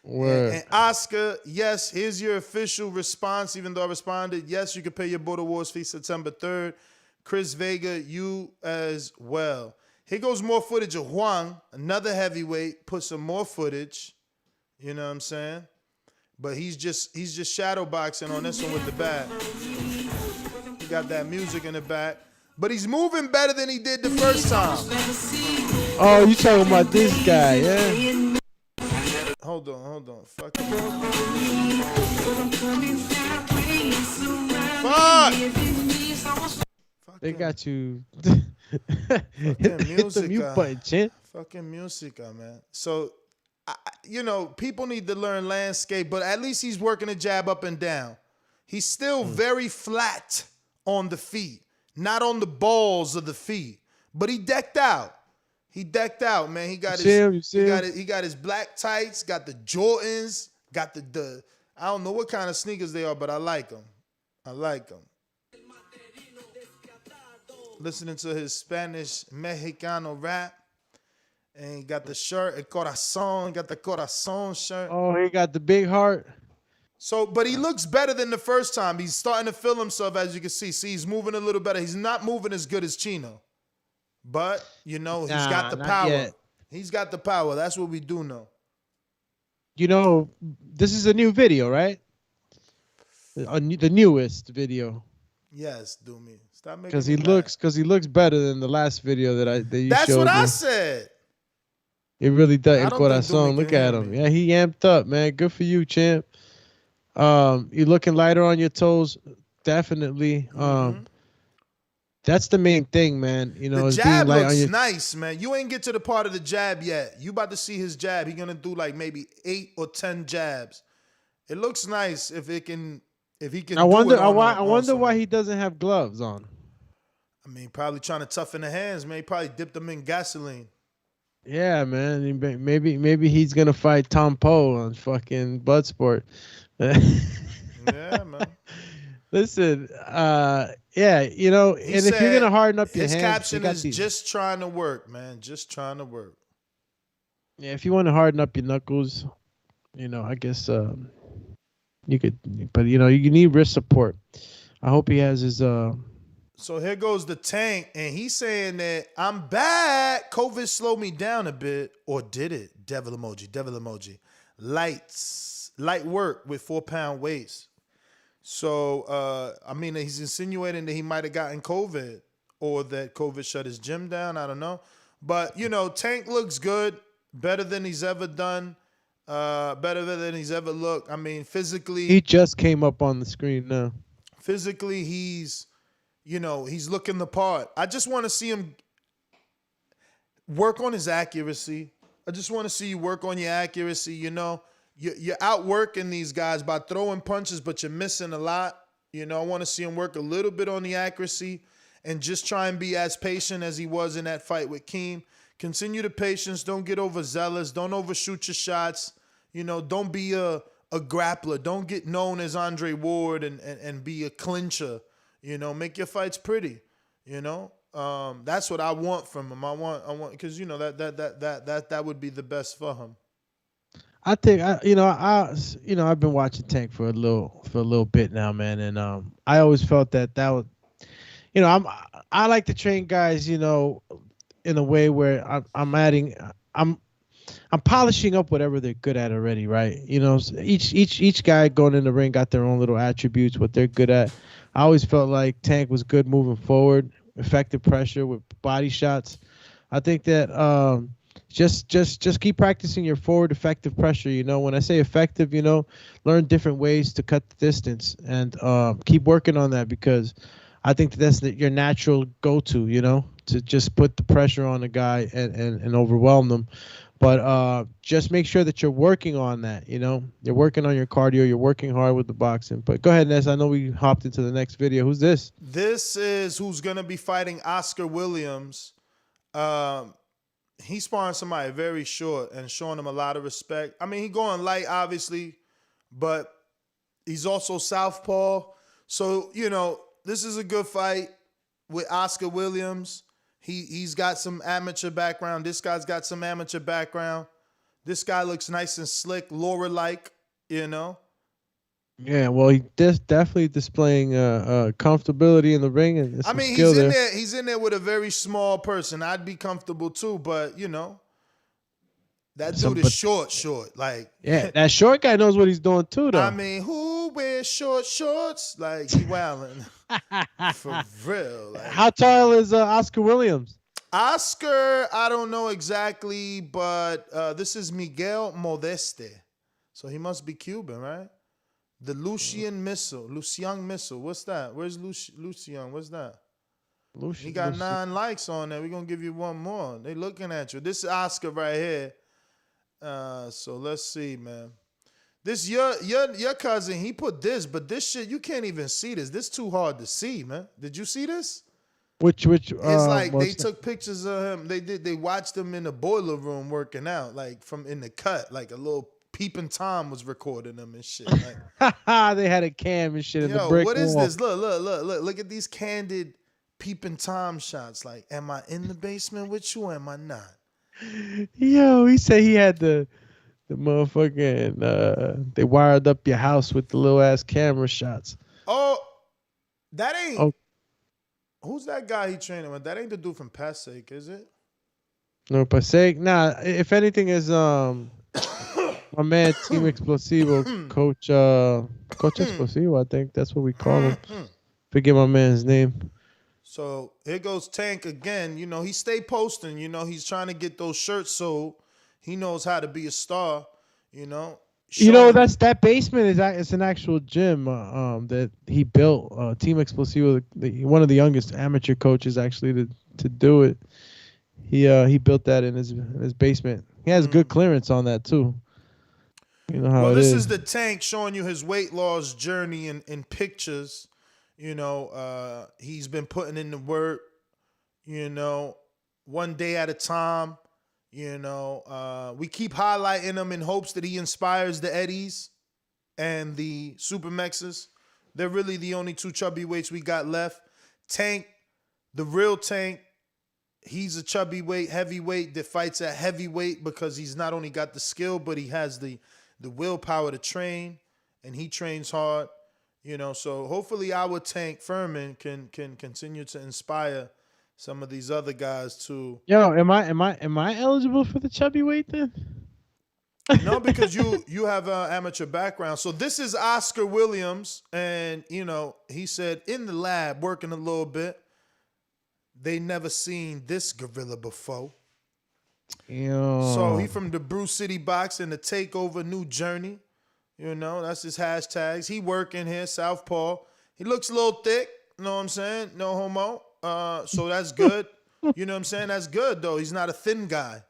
And Oscar, yes, here's your official response, even though I responded. Yes, you can pay your Border Wars fee September 3rd. Chris Vega, you as well. Here goes more footage of Huang, another heavyweight. Put some more footage. You know what I'm saying? But he's just shadow boxing on this one with the bat. He got that music in the back. But he's moving better than he did the first time. Oh, you talking about this guy, yeah? Hold on. Fuck. They got you. Fucking Hit the mute button, Chin. Fucking musica, man. So, people need to learn landscape, but at least he's working a jab up and down. He's still very flat on the feet, not on the balls of the feet. But he decked out. Man. He got he got his black tights, got the Jordans, got the I don't know what kind of sneakers they are, but I like them. Listening to his Spanish Mexicano rap. And he got the shirt, el corazón, got the corazón shirt. Oh, he got the big heart. So, but he looks better than the first time. He's starting to feel himself, as you can see. See, he's moving a little better. He's not moving as good as Chino. But, he's got the power. Yet. He's got the power. That's what we do know. You know, this is a new video, right? The newest video. Yes, do me. Stop making Because me mad. he looks better than the last video that you That's showed what me. I said. It really does. I El don't think Dumi Corazon. can Look hear at him. me. Yeah, he amped up, man. Good for you, champ. You looking lighter on your toes, definitely. That's the main thing, man. You know, The is being jab light on looks your. nice, man. You ain't get to the part of the jab yet. You about to see his jab. He gonna do like maybe 8 or 10 jabs. It looks nice if he can I do wonder. it on I wonder why he doesn't have gloves on. I mean, probably trying to toughen the hands, man. He probably dipped them in gasoline. Yeah, man. Maybe he's gonna fight Tom Poe on fucking Bloodsport. Yeah, man. Listen, yeah, you know, He and said if you're gonna harden up your his hands, caption is just trying to work, man. Just trying to work. Yeah, if you want to harden up your knuckles, you know, I guess you could, but you know, you need wrist support. I hope he has his. So here goes the Tank, and he's saying that I'm back. COVID slowed me down a bit, or did it? Devil emoji, devil emoji. Light work with 4-pound weights. So, I mean, he's insinuating that he might have gotten COVID or that COVID shut his gym down. I don't know. But, you know, Tank looks good, better than he's ever done, better than he's ever looked. I mean, physically. He just came up on the screen now. Physically, he's looking the part. I just want to see him work on his accuracy. I just want to see you work on your accuracy, you know. You're outworking these guys by throwing punches, but you're missing a lot. You know, I want to see him work a little bit on the accuracy and just try and be as patient as he was in that fight with Keem. Continue the patience. Don't get overzealous. Don't overshoot your shots. You know, don't be a grappler. Don't get known as Andre Ward and be a clincher. You know, make your fights pretty. You know, that's what I want from him. I want because you know that would be the best for him. I think I've been watching Tank for a little bit now, man, and I always felt that was, you know, I like to train guys, you know, in a way where I'm polishing up whatever they're good at already, right? You know, each guy going in the ring got their own little attributes, what they're good at. I always felt like Tank was good moving forward, effective pressure with body shots. I think that just keep practicing your forward effective pressure. You know, when I say effective, you know, learn different ways to cut the distance and keep working on that, because I think that's your natural go-to, you know, to just put the pressure on the guy and overwhelm them. But just make sure that you're working on that, you know. You're working on your cardio. You're working hard with the boxing. But go ahead, Ness. I know we hopped into the next video. Who's this? This is who's going to be fighting Oscar Williams. He's sparring somebody very short and showing him a lot of respect. I mean, he's going light, obviously, but he's also southpaw. So, you know, this is a good fight with Oscar Williams. He's got some amateur background. This guy's got some amateur background. This guy looks nice and slick, Laura-like, you know. Yeah, well, he's definitely displaying comfortability in the ring, and I mean, he's in there with a very small person. I'd be comfortable too, but you know, that dude is short. Like, yeah, that short guy knows what he's doing too, though. I mean, who wears short shorts? Like, he wilding for real. Like, how tall is Oscar Williams? Oscar, I don't know exactly, but this is Miguel Modeste, so he must be Cuban, right? The Lucian Missile. What's that? Where's Lucian? What's that? He got 9 likes on there. We're going to give you one more. They looking at you. This is Oscar right here. So let's see, man. This your cousin, he put this, but this shit, you can't even see this. This too hard to see, man. Did you see this? Which it's like they took pictures of him. They watched him in the boiler room working out, like from in the cut, like a little Peeping Tom was recording them and shit. Like, they had a cam and shit in the brick wall. What is this? Look at these candid Peeping Tom shots. Like, am I in the basement with you or am I not? Yo, he said he had the motherfucking they wired up your house with the little ass camera shots. Oh, that ain't. Oh. Who's that guy he training with? That ain't the dude from Passaic, is it? No, Passaic. Nah, if anything is my man Team Explosivo, Coach Explosivo, I think that's what we call him. If Forget my man's name. So here goes Tank again. You know, he stay posting. You know, he's trying to get those shirts sold. He knows how to be a star. You know. You know, Showing- that basement it's an actual gym that he built. Team Explosivo, one of the youngest amateur coaches actually to do it. He built that in his basement. He has good clearance on that too. You know how well, it this is. is the Tank showing you his weight loss journey in pictures. You know, he's been putting in the work. You know, one day at a time. You know, we keep highlighting him in hopes that he inspires the Eddies and the Super Mexes. They're really the only two chubby weights we got left. Tank, the real Tank, he's a chubby weight, heavyweight that fights at heavyweight because he's not only got the skill, but he has the willpower to train, and he trains hard. You know, so hopefully our Tank Furman can continue to inspire some of these other guys to. Yo, am I eligible for the chubby weight then? No, because you have an amateur background. So this is Oscar Williams, and you know he said in the lab working a little bit. They never seen this gorilla before. Yo. So he from the Brew City Boxing, the Takeover New Journey. You know, that's his hashtags. He working here, Southpaw. He looks a little thick, you know what I'm saying? No homo. So that's good. You know what I'm saying? That's good, though. He's not a thin guy.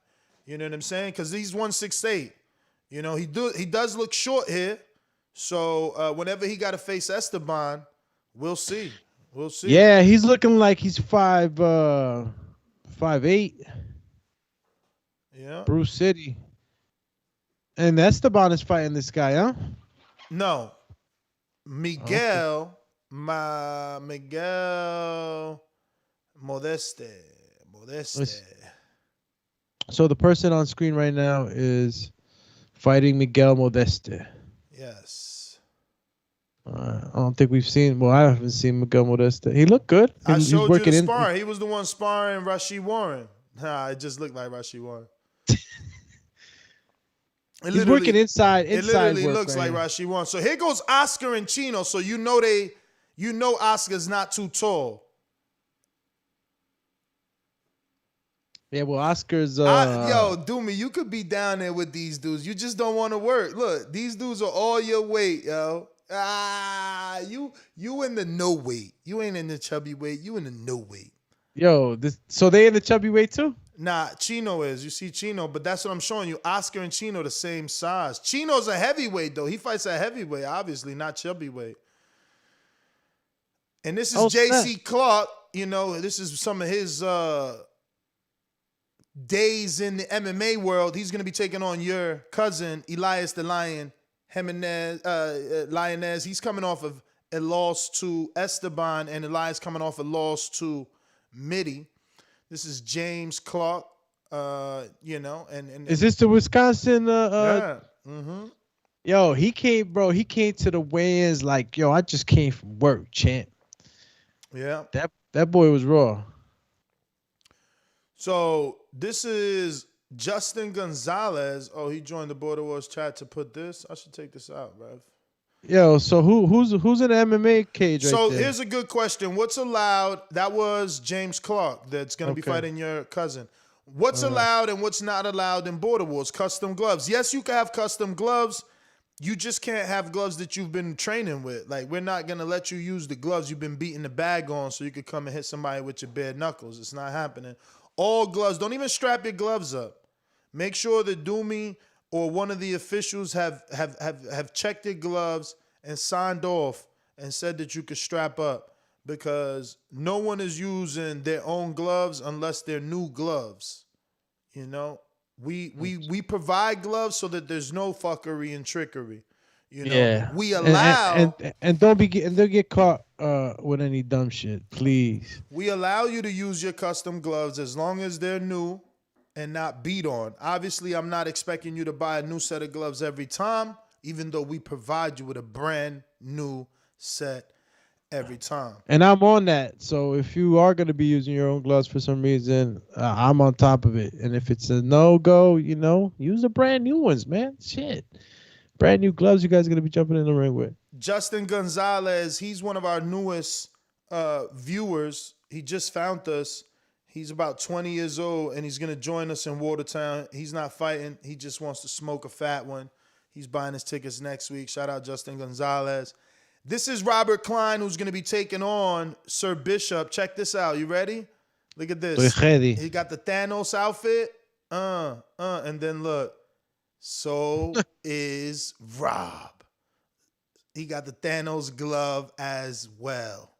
You know what I'm saying? Because he's 168. You know, he does look short here. So whenever he got to face Esteban, we'll see. We'll see. Yeah, he's looking like he's 5'8". Yeah. Bruce City. And Esteban is fighting this guy, huh? No. Miguel Modeste. So the person on screen right now is fighting Miguel Modeste. Yes. I don't think we've seen. Well, I haven't seen Miguel Modeste. He looked good. I He's showed you working the in. sparring. He was the one sparring Rashid Warren. Nah, it just looked like Rashid Warren. He's working inside. It literally work looks right like here. Rashid Warren. So here goes Oscar and Chino. So you know Oscar's not too tall. Yeah, well, Oscar's. Yo, Doomy, you could be down there with these dudes. You just don't want to work. Look, these dudes are all your weight, yo. You in the no weight. You ain't in the chubby weight. You in the no weight. Yo, so they in the chubby weight too? Nah, Chino is. You see Chino, but that's what I'm showing you. Oscar and Chino the same size. Chino's a heavyweight, though. He fights at heavyweight, obviously, not chubby weight. And this is J.C. Clark. You know, this is some of his days in the MMA world. He's going to be taking on your cousin, Elias the Lion Lioness. He's coming off of a loss to Esteban, and Elias coming off a loss to Mitty. This is James Clark, you know, and is this the Wisconsin? yeah. Mm-hmm. Yo, he came to the weigh-ins like, yo, I just came from work, champ. Yeah. That boy was raw. So this is Justin Gonzalez. Oh, he joined the Border Wars chat to put this. I should take this out, bruv. Yo, so who's in the MMA cage right So there? here's a good question. What's allowed? That was James Clark that's going to be fighting your cousin. What's allowed and what's not allowed in Border Wars? Custom gloves. Yes, you can have custom gloves. You just can't have gloves that you've been training with. Like, we're not going to let you use the gloves you've been beating the bag on so you could come and hit somebody with your bare knuckles. It's not happening. All gloves. Don't even strap your gloves up. Make sure that Doomy or one of the officials have checked your gloves and signed off and said that you could strap up, because no one is using their own gloves unless they're new gloves. You know, we provide gloves so that there's no fuckery and trickery. You know, yeah. We allow and don't get caught with any dumb shit, please. We allow you to use your custom gloves as long as they're new and not beat on. Obviously, I'm not expecting you to buy a new set of gloves every time, even though we provide you with a brand new set every time. And I'm on that. So if you are going to be using your own gloves for some reason, I'm on top of it. And if it's a no-go, you know, use the brand new ones, man. Shit. Brand new gloves you guys are going to be jumping in the ring with. Justin Gonzalez, he's one of our newest viewers. He just found us. He's about 20 years old, and he's going to join us in Watertown. He's not fighting. He just wants to smoke a fat one. He's buying his tickets next week. Shout out Justin Gonzalez. This is Robert Klein, who's going to be taking on Sir Bishop. Check this out. You ready? Look at this. He got the Thanos outfit. And then look. So is Rob. He got the Thanos glove as well.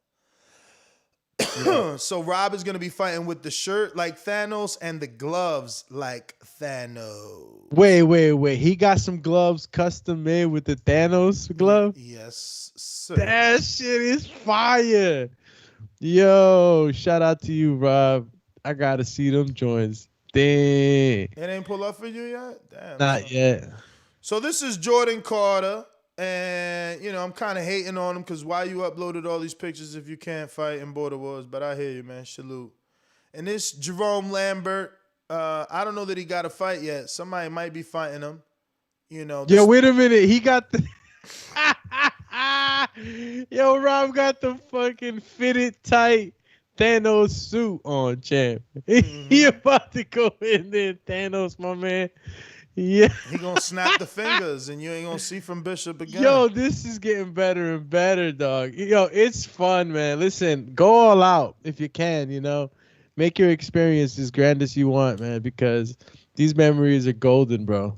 Yeah. So Rob is going to be fighting with the shirt like Thanos and the gloves like Thanos. Wait. He got some gloves custom made with the Thanos glove? Yes, sir. That shit is fire. Yo, shout out to you, Rob. I got to see them joints. Dang. It ain't pull up for you yet? Damn. Not yet. So this is Jordan Carter. And, you know, I'm kind of hating on him because why you uploaded all these pictures if you can't fight in Border Wars? But I hear you, man. Salute. And this Jerome Lambert, I don't know that he got a fight yet. Somebody might be fighting him. You know. Yo, wait a minute. He got the... Yo, Rob got the fucking fitted tight Thanos suit on, champ. He about to go in there, Thanos, my man. Yeah. He gonna snap the fingers and you ain't gonna see from Bishop again. Yo, this is getting better and better, dog. Yo, it's fun, man. Listen, go all out if you can, you know. Make your experience as grand as you want, man, because these memories are golden, bro.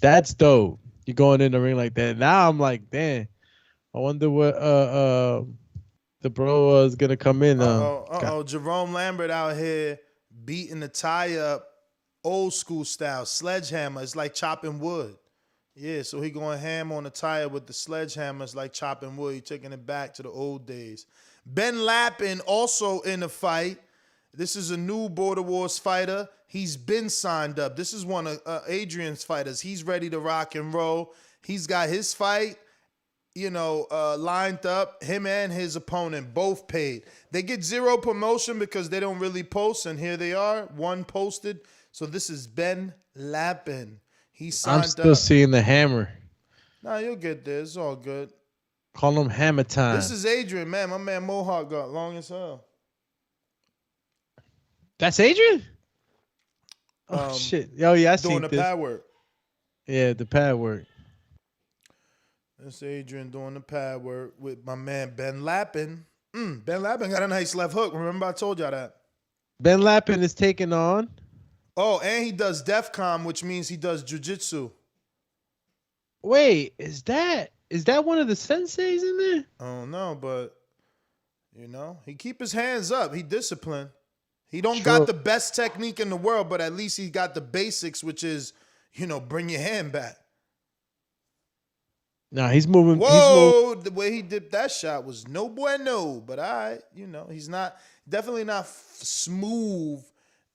That's dope. You're going in the ring like that. Now I'm like, damn. I wonder what the bro is gonna come in. Jerome Lambert out here beating the tie up. Old school style, sledgehammer. It's like chopping wood. Yeah, so he going ham on the tire with the sledgehammer. It's like chopping wood. He taking it back to the old days. Ben Lappin also in the fight. This is a new Border Wars fighter. He's been signed up. This is one of Adrian's fighters. He's ready to rock and roll. He's got his fight, you know, lined up. Him and his opponent both paid. They get zero promotion because they don't really post, and here they are. One posted. So this is Ben Lappin. He signed up. I'm still seeing the hammer. Nah, you'll get there. It's all good. Call him Hammer Time. This is Adrian, man. My man Mohawk got long as hell. That's Adrian? Oh, shit. Yo, yeah, I see doing the pad work. Yeah, the pad work. That's Adrian doing the pad work with my man Ben Lappin. Ben Lappin got a nice left hook. Remember I told y'all that. Ben Lappin is taking on... Oh, and he does DEFCON, which means he does jiu-jitsu. Wait, is that one of the senseis in there? I don't know, but, you know, he keep his hands up. He disciplined. He don't got the best technique in the world, but at least he got the basics, which is, you know, bring your hand back. Nah, he's moving. Whoa, the way he dipped that shot was no bueno, but you know, he's definitely not smooth.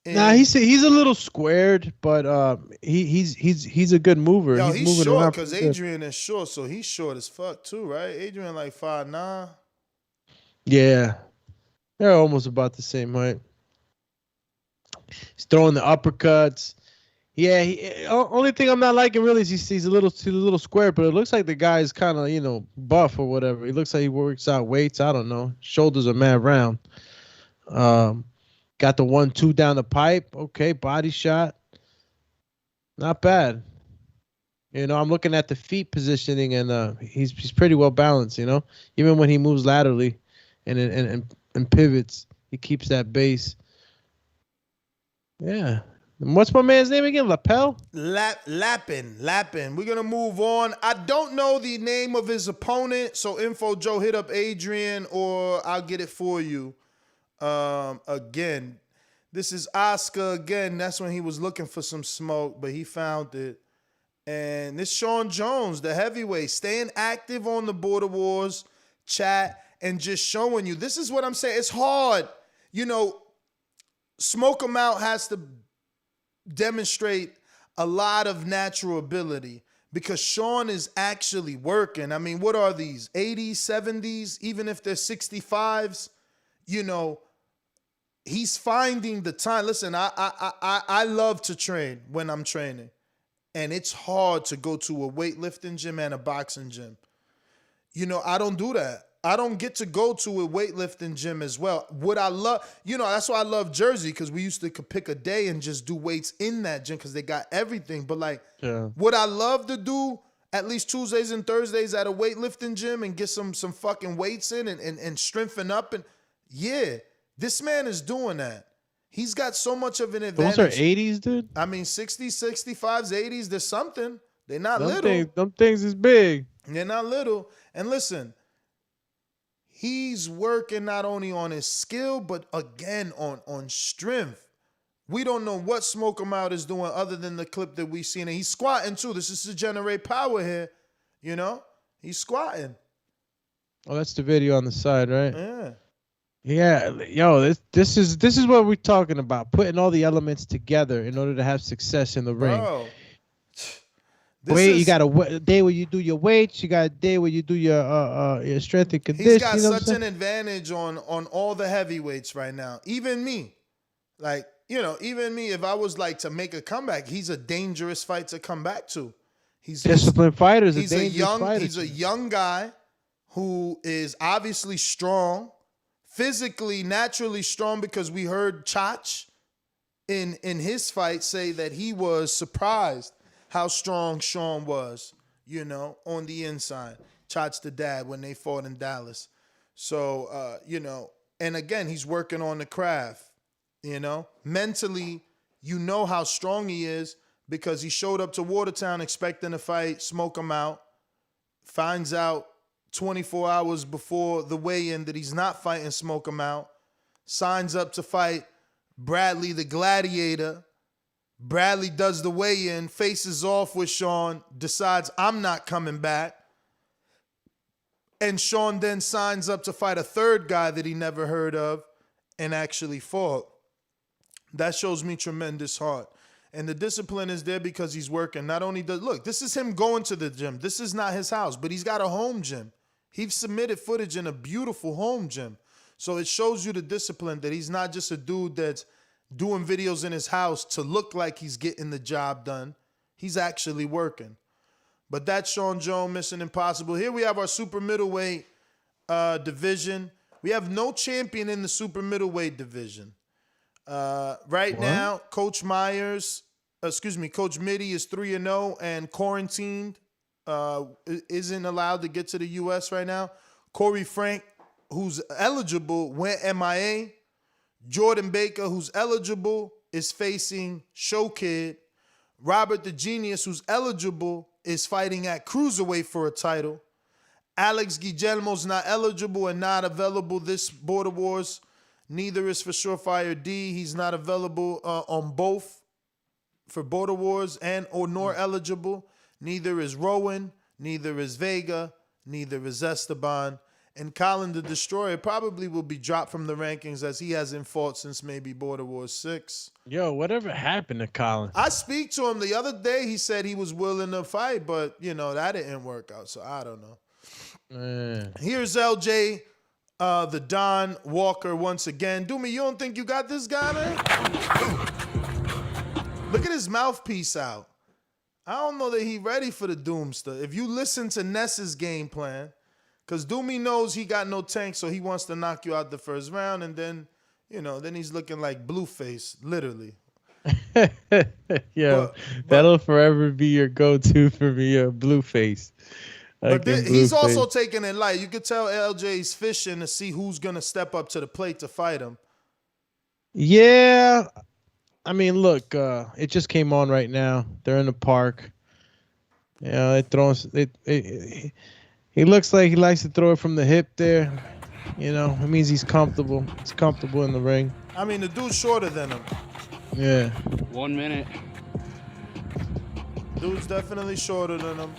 Nah, he's a little squared, but he's a good mover. Yo, he's short because Adrian is short, so he's short as fuck too, right? Adrian like 5'9". Yeah, they're almost about the same height. He's throwing the uppercuts. Yeah, only thing I'm not liking really is he's a little squared, but it looks like the guy's kind of, you know, buff or whatever. He looks like he works out weights. I don't know. Shoulders are mad round. Got the 1-2 down the pipe. Okay, body shot. Not bad. You know, I'm looking at the feet positioning, and he's pretty well balanced. You know, even when he moves laterally and pivots, he keeps that base. Yeah. And what's my man's name again? Lapel? Lappin. We're gonna move on. I don't know the name of his opponent, so Info Joe, hit up Adrian, or I'll get it for you. Again, this is Oscar again. That's when he was looking for some smoke, but he found it. And this Sean Jones, the heavyweight, staying active on the Border Wars chat and just showing you. This is what I'm saying. It's hard. You know, Smoke 'em Out has to demonstrate a lot of natural ability because Sean is actually working. I mean, what are these? 80s, 70s, even if they're 65s, you know, he's finding the time. Listen, I love to train when I'm training, and it's hard to go to a weightlifting gym and a boxing gym. You know, I don't do that. I don't get to go to a weightlifting gym as well. Would I love, that's why I love Jersey, because we used to pick a day and just do weights in that gym because they got everything. But like, would I love to do at least Tuesdays and Thursdays at a weightlifting gym and get some fucking weights in and strengthen up? And yeah, this man is doing that. He's got so much of an advantage. Those are 80s, dude? I mean, 60s, 65s, 80s, there's something. They're not little. Them things is big. They're not little. And listen, he's working not only on his skill, but again on strength. We don't know what Smoke 'Em Out is doing other than the clip that we've seen. And he's squatting too. This is to generate power here. He's squatting. Oh, that's the video on the side, right? Yeah. Yeah, yo, this is what we're talking about. Putting all the elements together in order to have success in the ring. Bro. You got a day where you do your weights. You got a day where you do your strength and conditioning. He's got such an advantage on all the heavyweights right now. Even me. Like, even me, if I was like to make a comeback, he's a dangerous fight to come back to. He's disciplined fighters. He's a young guy who is obviously strong, physically, naturally strong, because we heard Chach in his fight say that he was surprised how strong Sean was, on the inside. Chach the dad when they fought in Dallas. So, and again, he's working on the craft, Mentally, how strong he is because he showed up to Watertown expecting to fight Smoke 'Em Out, finds out 24 hours before the weigh-in that he's not fighting Smoke 'Em Out, signs up to fight Bradley the Gladiator. Bradley does the weigh-in, faces off with Sean, decides I'm not coming back. And Sean then signs up to fight a third guy that he never heard of and actually fought. That shows me tremendous heart. And the discipline is there because he's working. Not only this is him going to the gym. This is not his house, but he's got a home gym. He's submitted footage in a beautiful home gym. So it shows you the discipline that he's not just a dude that's doing videos in his house to look like he's getting the job done. He's actually working. But that's Sean Jones, Mission Impossible. Here we have our super middleweight division. We have no champion in the super middleweight division. Now, Coach Mitty is 3-0 and quarantined. Isn't allowed to get to the U.S. right now. Corey Frank, who's eligible, went MIA. Jordan Baker, who's eligible, is facing Show Kid. Robert the Genius, who's eligible, is fighting at Cruiserweight for a title. Alex Guillermo's not eligible and not available this Border Wars. Neither is for Surefire D. He's not available on both for Border Wars nor eligible. Neither is Rowan. Neither is Vega. Neither is Esteban. And Colin the Destroyer probably will be dropped from the rankings as he hasn't fought since maybe Border Wars 6. Yo, whatever happened to Colin? I speak to him the other day. He said he was willing to fight, but, that didn't work out. So I don't know. Here's LJ, the Don Walker once again. Doomy, you don't think you got this guy, man? Look at his mouthpiece out. I don't know that he's ready for the Doomster. If you listen to Ness's game plan, because Doomy knows he got no tank, so he wants to knock you out the first round, and then, then he's looking like Blueface, literally. Yo, that'll forever be your go-to for me, Blueface. But he's also taking it light. You could tell LJ's fishing to see who's going to step up to the plate to fight him. Yeah. I mean, look, it just came on right now. They're in the park. Yeah, he looks like he likes to throw it from the hip there. It means he's comfortable. He's comfortable in the ring. I mean, the dude's shorter than him. Yeah. 1 minute. Dude's definitely shorter than him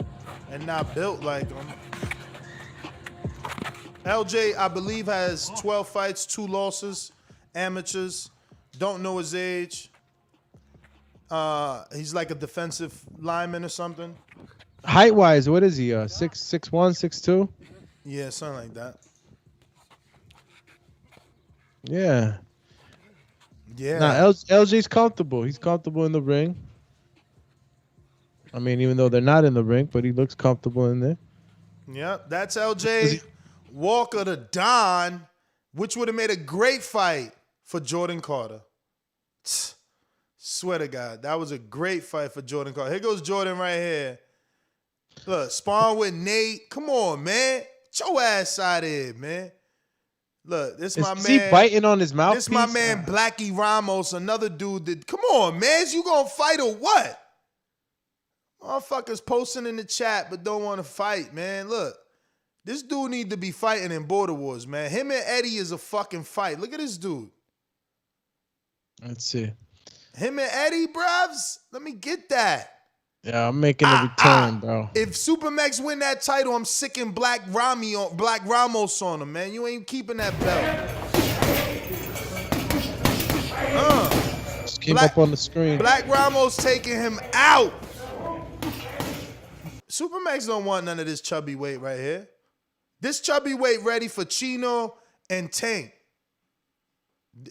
and not built like him. LJ, I believe, has 12 fights, 2 losses, amateurs. Don't know his age. He's like a defensive lineman or something. Height-wise, what is he? 6'1", 6'2"? Yeah, something like that. Yeah. Yeah. Nah, LJ's comfortable. He's comfortable in the ring. I mean, even though they're not in the ring, but he looks comfortable in there. Yeah, that's LJ. Walker to Don, which would have made a great fight for Jordan Carter. Swear to God, that was a great fight for Jordan Carter. Here goes Jordan right here. Look, sparring with Nate. Come on, man. Get your ass out of here, man. Look, this my man. Is he biting on his mouthpiece? This my man Blackie Ramos, another dude that, come on, man. Is you gonna fight or what? Motherfuckers posting in the chat but don't want to fight, man. Look, this dude need to be fighting in Border Wars, man. Him and Eddie is a fucking fight. Look at this dude. Let's see. Him and Eddie, bruvs. Let me get that. Yeah, I'm making a return, bro. If Supermax win that title, I'm sicking Black Ramos on him, man. You ain't keeping that belt. Just came up on the screen. Black Ramos taking him out. Supermax don't want none of this chubby weight right here. This chubby weight ready for Chino and Tank.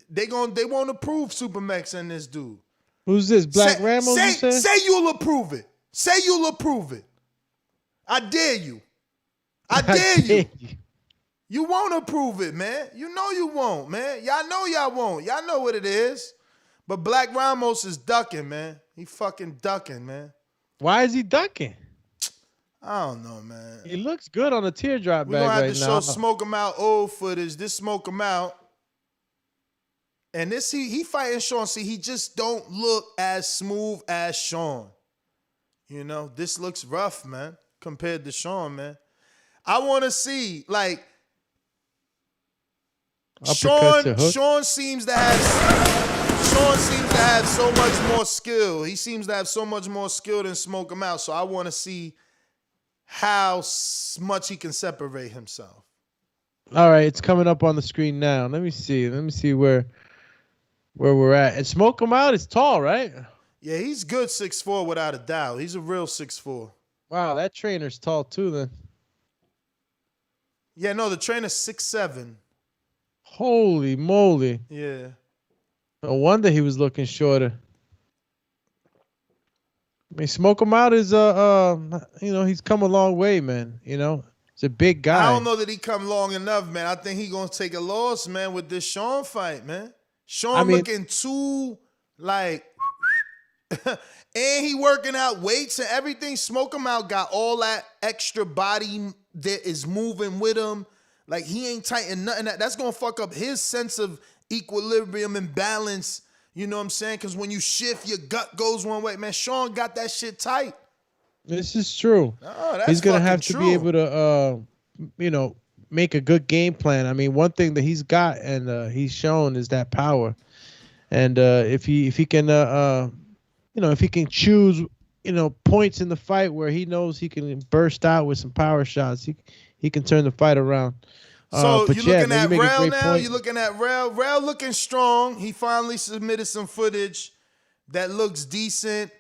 They won't approve Supermax and this dude. Who's this? Black Ramos? Say you'll approve it. Say you'll approve it. I dare you. I dare you. You won't approve it, man. You know you won't, man. Y'all know y'all won't. Y'all know what it is. But Black Ramos is ducking, man. He fucking ducking, man. Why is he ducking? I don't know, man. He looks good on a teardrop We're bag going to have right to now. show Smoke him out old footage. This Smoke him out. And this, he fighting Sean. See, he just don't look as smooth as Sean. You know, this looks rough, man, compared to Sean, man. I want to see, like, Sean seems to have so much more skill. He seems to have so much more skill than Smoke him out. So I want to see how much he can separate himself. All right, it's coming up on the screen now. Let me see where we're at. And Smoke him out is tall, right? Yeah, he's good 6'4" without a doubt. He's a real 6'4". Wow, that trainer's tall too then. Yeah, no, the trainer's 6'7". Holy moly. Yeah. No wonder he was looking shorter. I mean, Smoke him out is he's come a long way, man. You know, he's a big guy. I don't know that he come long enough, man. I think he gonna take a loss, man, with this Sean fight, man. Sean looking too like, and he working out weights and everything. Smoke him out got all that extra body that is moving with him. Like he ain't tighten nothing. That's gonna fuck up his sense of equilibrium and balance. You know what I'm saying? Because when you shift, your gut goes one way. Man, Sean got that shit tight. This is true. Oh, that's he's gonna have true. to be able to, make a good game plan. I mean, one thing that he's got and he's shown is that power. And if he can, if he can choose, points in the fight where he knows he can burst out with some power shots, he can turn the fight around. So you're looking at Rel now. You're looking at Rel. Rel looking strong. He finally submitted some footage that looks decent.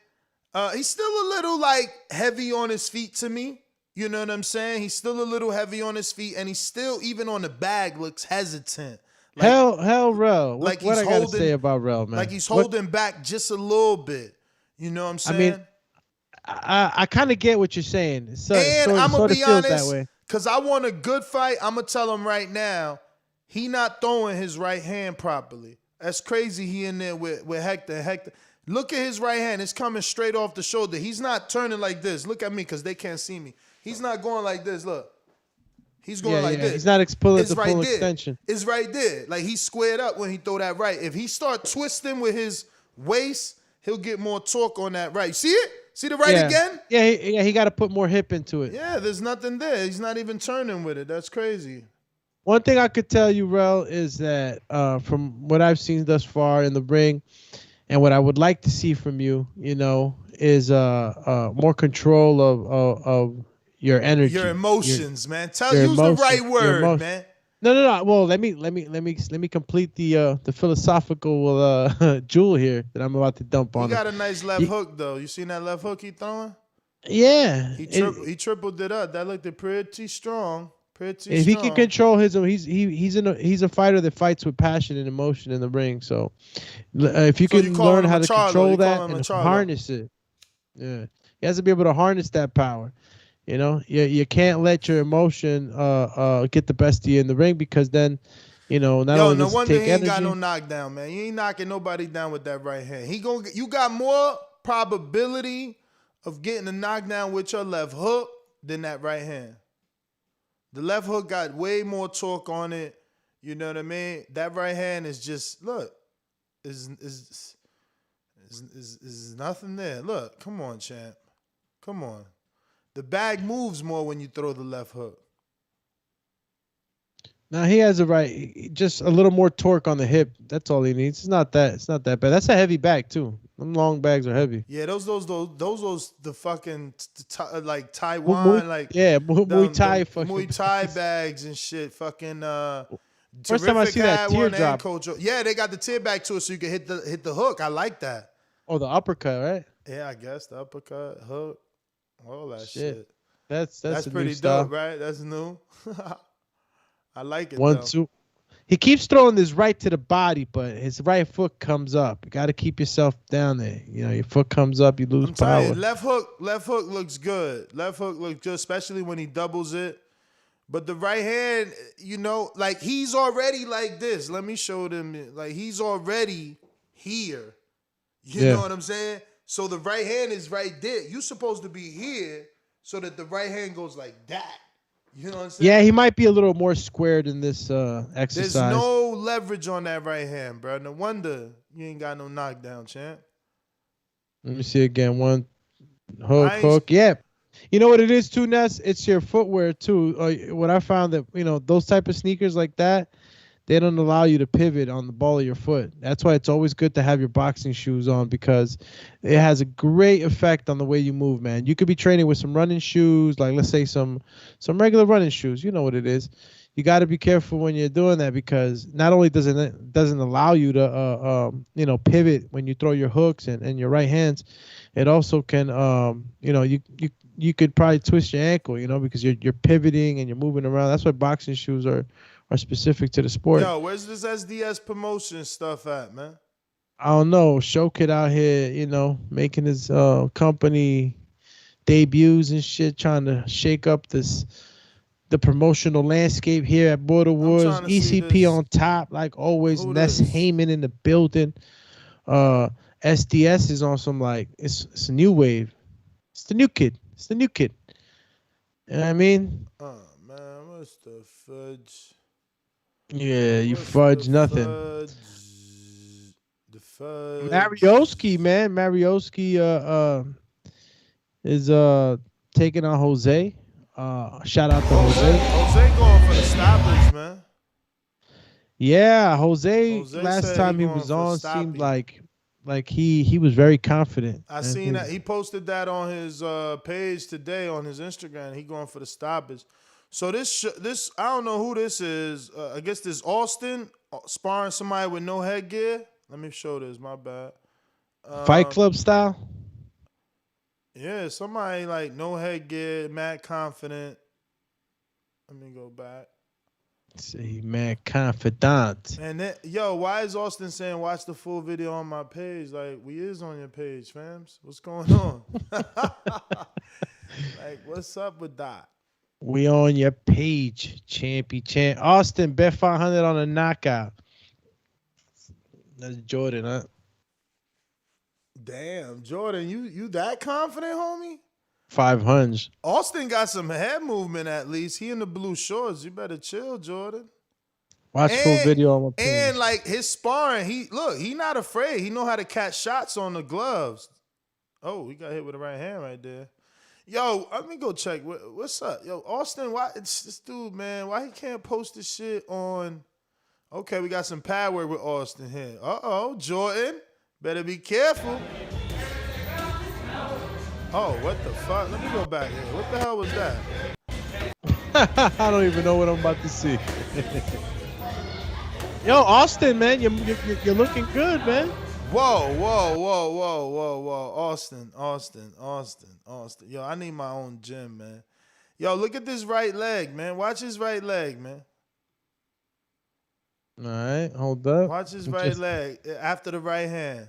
He's still a little heavy on his feet to me. You know what I'm saying? He's still a little heavy on his feet, and he's still, even on the bag, looks hesitant. Hell, Rel. What I gotta say about Rel, man? Like he's holding back just a little bit. You know what I'm saying? I mean, I kind of get what you're saying. And I'm gonna be honest, that way. Cause I want a good fight. I'm gonna tell him right now, he not throwing his right hand properly. That's crazy. He in there with Hector. Hector, look at his right hand. It's coming straight off the shoulder. He's not turning like this. Look at me, cause they can't see me. He's not going like this. Look, he's going like this. He's not pulling the right full there. extension. It's right there. Like he's squared up when he throw that right. If he start twisting with his waist, he'll get more torque on that right. You see it? See the right again? Yeah, he got to put more hip into it. Yeah, there's nothing there. He's not even turning with it. That's crazy. One thing I could tell you, Rel, is that from what I've seen thus far in the ring, and what I would like to see from you, is more control of your energy, your emotions, man. Use the right word, man. No. Well, let me complete the philosophical jewel here that I'm about to dump on. He got a nice left hook though. You seen that left hook he throwing? Yeah. He tripled it up. That looked pretty strong. If he can control he's a fighter that fights with passion and emotion in the ring. So if you can learn how to control that and harness it, he has to be able to harness that power. You know, you can't let your emotion get the best of you in the ring, because then, you know, not Yo, only no does it wonder take he ain't got energy. no knockdown, man. You ain't knocking nobody down with that right hand. You got more probability of getting a knockdown with your left hook than that right hand. The left hook got way more torque on it. You know what I mean? That right hand is just, look, is nothing there. Look, come on, champ. Come on. The bag moves more when you throw the left hook. Now he has just a little more torque on the hip. That's all he needs. It's not that bad. That's a heavy bag too. Them long bags are heavy. Yeah, those the fucking like Taiwan, like Muay Thai fucking Muay Thai bags and shit. Fucking First time I see that teardrop. Yeah, they got the tear back to it so you can hit the hook. I like that. Oh, the uppercut, right? Yeah, I guess the uppercut, hook, all that shit. That's pretty dope, right? That's new. I like it. 1, 2. He keeps throwing this right to the body, but his right foot comes up. You got to keep yourself down there. You know, your foot comes up, you lose power. You, left hook looks good. Left hook looks good, especially when he doubles it. But the right hand, you know, like he's already like this. Let me show them. Like he's already here. You know what I'm saying? So the right hand is right there. You're supposed to be here so that the right hand goes like that. You know what I'm saying? Yeah, he might be a little more squared in this exercise. There's no leverage on that right hand, bro. No wonder you ain't got no knockdown, champ. Let me see again. One hook. Yeah. You know what it is too, Ness? It's your footwear too. What I found that, you know, those type of sneakers like that, they don't allow you to pivot on the ball of your foot. That's why it's always good to have your boxing shoes on, because it has a great effect on the way you move, man. You could be training with some running shoes, like let's say some regular running shoes. You know what it is. You got to be careful when you're doing that, because not only doesn't allow you to you know, pivot when you throw your hooks and your right hands, it also can you know, you could probably twist your ankle, you know, because you're pivoting and you're moving around. That's why boxing shoes are specific to the sport. Yo, where's this SDS promotion stuff at, man? I don't know. Showkid out here, you know, making his company debuts and shit, trying to shake up the promotional landscape here at Border Wars. ECP on top, like always. Ness Heyman in the building. SDS is on some like it's a new wave. It's the new kid. It's the new kid. You know what I mean? Oh man, what's the fudge? Yeah, you fudge nothing. The fudge. Marioski, man. Marioski is taking on Jose. Shout out to Jose. Jose going for the stoppers, man. Yeah, Jose last time he was on seemed like he was very confident. I seen that. He posted that on his page today on his Instagram. He going for the stoppers. So this I don't know who this is. I guess this Austin sparring somebody with no headgear. Let me show this. My bad. Fight Club style. Yeah, somebody like no headgear, mad confident. Let me go back. Say mad confidant. And then, yo, why is Austin saying watch the full video on my page? Like, we is on your page, fams. What's going on? Like, what's up with that? We on your page, champ. Austin, bet 500 on a knockout. That's Jordan, huh? Damn, Jordan, you that confident, homie? 500. Austin got some head movement at least. He in the blue shorts. You better chill, Jordan. Watch full video on my page. And like his sparring, he not afraid. He know how to catch shots on the gloves. Oh, he got hit with the right hand right there. Yo, let me go check. What's up? Yo, Austin, why it's this dude, man? Why he can't post this shit on? Okay, we got some power with Austin here. Uh-oh, Jordan. Better be careful. Oh, what the fuck? Let me go back here. What the hell was that? I don't even know what I'm about to see. Yo, Austin, man, you're looking good, man. Whoa. Austin. Yo, I need my own gym, man. Yo, look at this right leg, man. Watch his right leg, man. All right, hold up. Watch his right leg after the right hand.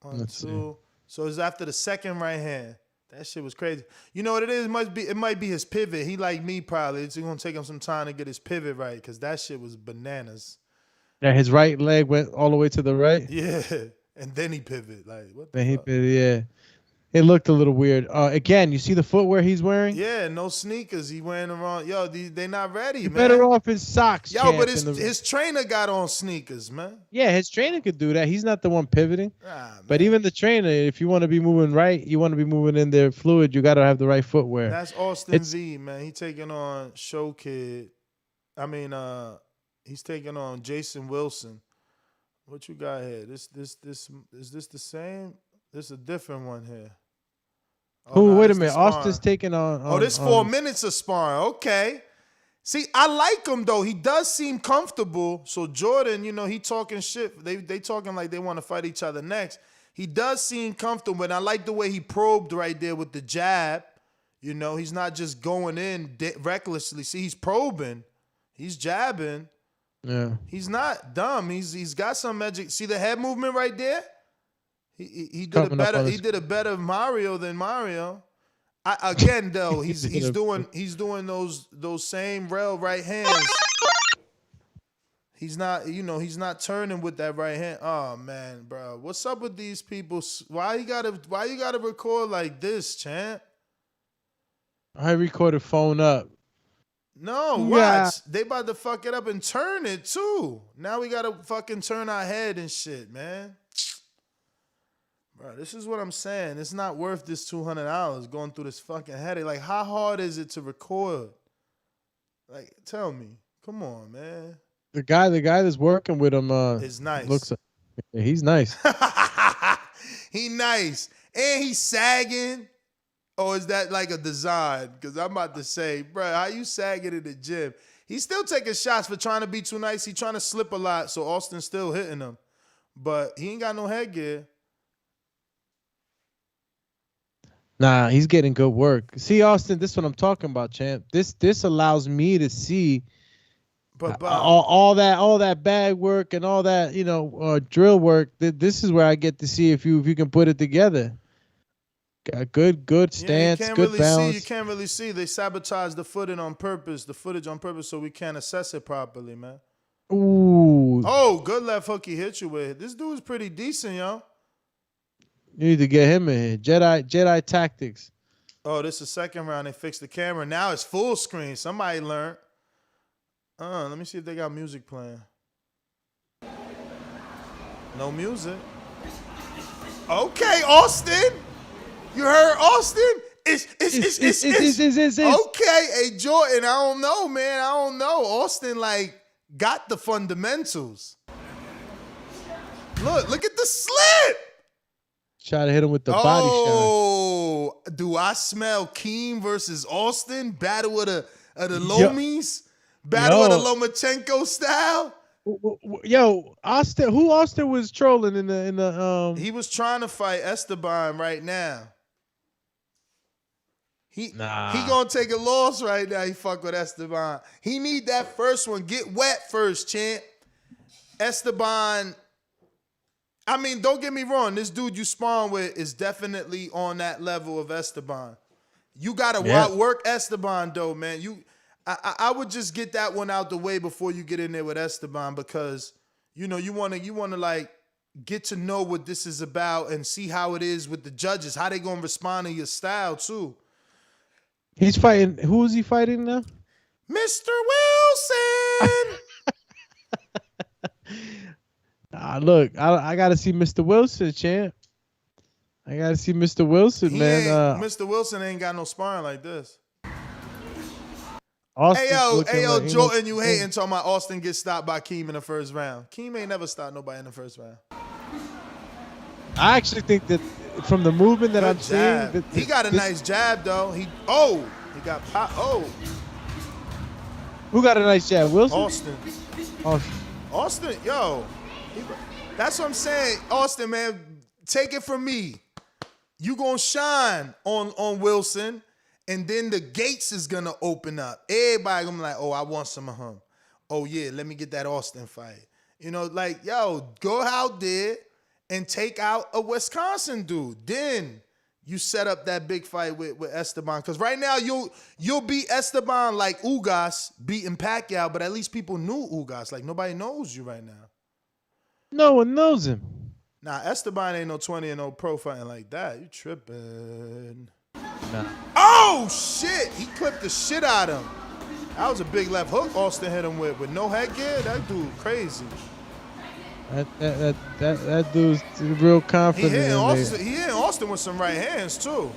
One, Let's two. So it's after the second right hand That shit was crazy. You know what it is? It might be his pivot. He like me probably. It's gonna take him some time to get his pivot right because that shit was bananas. Yeah, his right leg went all the way to the right. Yeah, and then he pivot. Like what? Then he pivot. Yeah, it looked a little weird. Again, you see the footwear he's wearing? Yeah, no sneakers. He wearing them on. Yo, they not ready, man. Better off his socks. Yo, but his trainer got on sneakers, man. Yeah, his trainer could do that. He's not the one pivoting. Nah, but even the trainer, if you want to be moving right, you want to be moving in there fluid, you got to have the right footwear. That's Austin V, man. He taking on Show Kid. I mean, he's taking on Jason Wilson. What you got here? This is this the same? This is a different one here. Wait a minute. Austin's taking on. This 4 minutes of sparring. Okay. See, I like him though. He does seem comfortable. So Jordan, he talking shit. They talking like they want to fight each other next. He does seem comfortable, and I like the way he probed right there with the jab. He's not just going in recklessly. See, he's probing. He's jabbing. Yeah. He's not dumb. He's got some magic. See the head movement right there? He did a better Mario than Mario. Again though, he's doing those same rail right hands. He's not turning with that right hand. Oh man, bro. What's up with these people? Why you gotta record like this, champ? I recorded phone up. No, watch. They about to fuck it up and turn it too. Now we gotta fucking turn our head and shit, man. Bro, this is what I'm saying. It's not worth this $200 going through this fucking headache. Like, how hard is it to record? Like, tell me. Come on, man. The guy that's working with him is nice. He's nice. He nice. And he's sagging. Or is that like a design? Because I'm about to say, bro, how you sagging in the gym? He's still taking shots for trying to be too nice. He's trying to slip a lot, so Austin's still hitting him. But he ain't got no headgear. Nah, he's getting good work. See, Austin, this is what I'm talking about, champ. This allows me to see all that bag work and all that, drill work. This is where I get to see if you can put it together. Got good stance, good balance. You can't really see. They sabotage the footage on purpose, so we can't assess it properly, man. Ooh. Oh, good left hook he hit you with. This dude's pretty decent, yo. You need to get him in here. Jedi tactics. Oh, this is the second round. They fixed the camera. Now it's full screen. Somebody learned. Let me see if they got music playing. No music. Okay, Austin. You heard Austin? It's. Okay, hey, Jordan, I don't know, man. I don't know. Austin, got the fundamentals. Look at the slip. Try to hit him with the body shot. Oh, do I smell Keem versus Austin? Battle of the Lomies? Battle of the Lomachenko style? Yo, Austin, who Austin was trolling in the He was trying to fight Esteban right now. He gonna take a loss right now. He fuck with Esteban. He need that first one. Get wet first, champ. Esteban, I mean, don't get me wrong. This dude you spawn with is definitely on that level of Esteban. You gotta work Esteban though, man. I would just get that one out the way before you get in there with Esteban because you wanna get to know what this is about and see how it is with the judges, how they gonna respond to your style too. He's fighting. Who is he fighting now? Mr. Wilson. Look, I gotta see Mr. Wilson, champ. I gotta see Mr. Wilson, man. Mr. Wilson ain't got no sparring like this. Austin's hey yo, Jordan, you hating talking about Austin gets stopped by Keem in the first round. Keem ain't never stopped nobody in the first round. I actually think that from the movement that I'm seeing, he got a nice jab though. He got pop. Oh, who got a nice jab? Wilson. Austin, yo, that's what I'm saying. Austin, man, take it from me. You gonna shine on Wilson, and then the gates is gonna open up. Everybody gonna be like, oh, I want some of him. Oh yeah, let me get that Austin fight. Yo, go out there and take out a Wisconsin dude. Then you set up that big fight with Esteban. Because right now you'll beat Esteban like Ugas beating Pacquiao, but at least people knew Ugas. Like nobody knows you right now. No one knows him. Nah, Esteban ain't no 20-0 pro fighting like that. You tripping. Nah. Oh, shit. He clipped the shit out of him. That was a big left hook Austin hit him with no headgear. That dude crazy. That dude's real confident. He hit Austin with some right hands, too.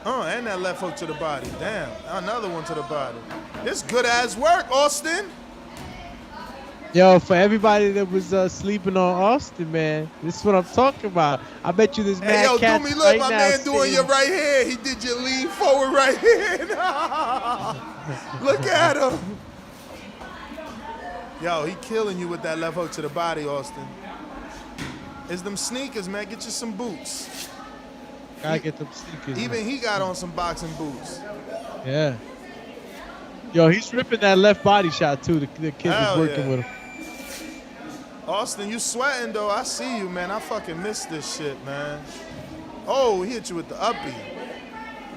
And that left hook to the body. Damn. Another one to the body. This good-ass work, Austin. Yo, for everybody that was sleeping on Austin, man, this is what I'm talking about. I bet you this man. Hey, yo, cat do me look, right my now man doing your right hand. He did your lean forward right hand. Look at him. Yo, he killing you with that left hook to the body, Austin. It's them sneakers, man. Get you some boots. Gotta get them sneakers. Even he got on some boxing boots. Yeah. Yo, he's ripping that left body shot too. The kid was working with him. Austin, you sweating though. I see you, man. I fucking missed this shit, man. Oh, he hit you with the uppie.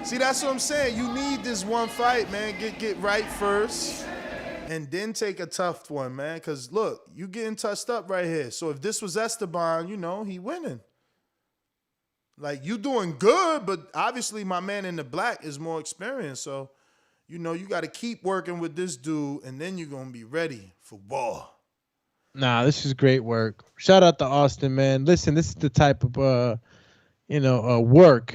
See, that's what I'm saying. You need this one fight, man. Get right first. And then take a tough one, man. Because, look, you getting touched up right here. So if this was Esteban, he winning. Like, you doing good, but obviously my man in the black is more experienced. So, you got to keep working with this dude, and then you're going to be ready for war. Nah, this is great work. Shout out to Austin, man. Listen, this is the type of, work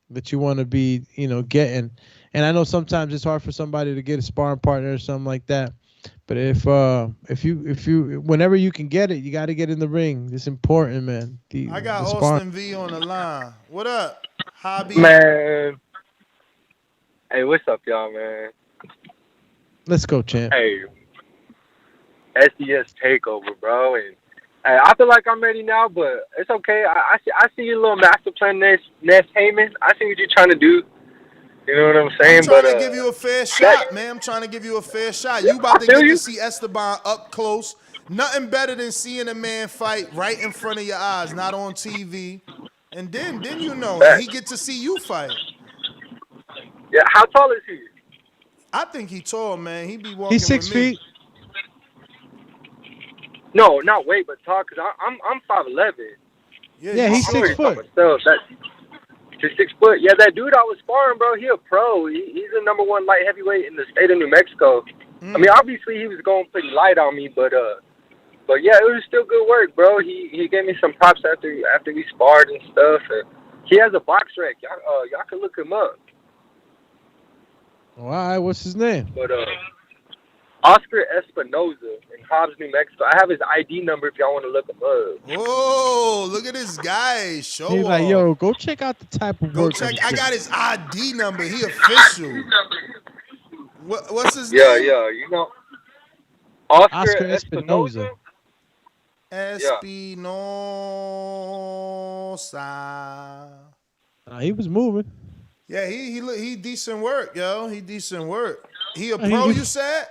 that you want to be, getting. And I know sometimes it's hard for somebody to get a sparring partner or something like that. But if you, whenever you can get it, you got to get in the ring. It's important, man. I got Austin V on the line. What up, Hobby? Man. Hey, what's up, y'all, man? Let's go, champ. Hey, SDS takeover, bro. And hey, I feel like I'm ready now, but it's okay. I see your little master plan, Ness Heyman. I see what you're trying to do. You know what I'm saying? I'm trying to give you a fair shot, man. I'm trying to give you a fair shot. You about to get to see Esteban up close. Nothing better than seeing a man fight right in front of your eyes, not on TV. And then he get to see you fight. Yeah, how tall is he? I think he tall, man. He be walking. He's 6 feet. No, not weight, but tall. Cause I'm 5'11". Yeah, he's 6 foot. He's 6 foot. Yeah, that dude I was sparring, bro. He a pro. He's the number 1 light heavyweight in the state of New Mexico. I mean, obviously he was going pretty light on me, but yeah, it was still good work, bro. He gave me some props after we sparred and stuff. And he has a box rec. Y'all can look him up. All right, what's his name? But Oscar Espinoza in Hobbs, New Mexico. I have his ID number if y'all want to look him up. Oh, look at this guy. He's like, yo, go check out the type of work. I got his ID number. He official. What's his name? Yeah, Oscar Espinoza. Espinosa. He was moving. Yeah, he decent work, yo. He decent work. He a pro, you said?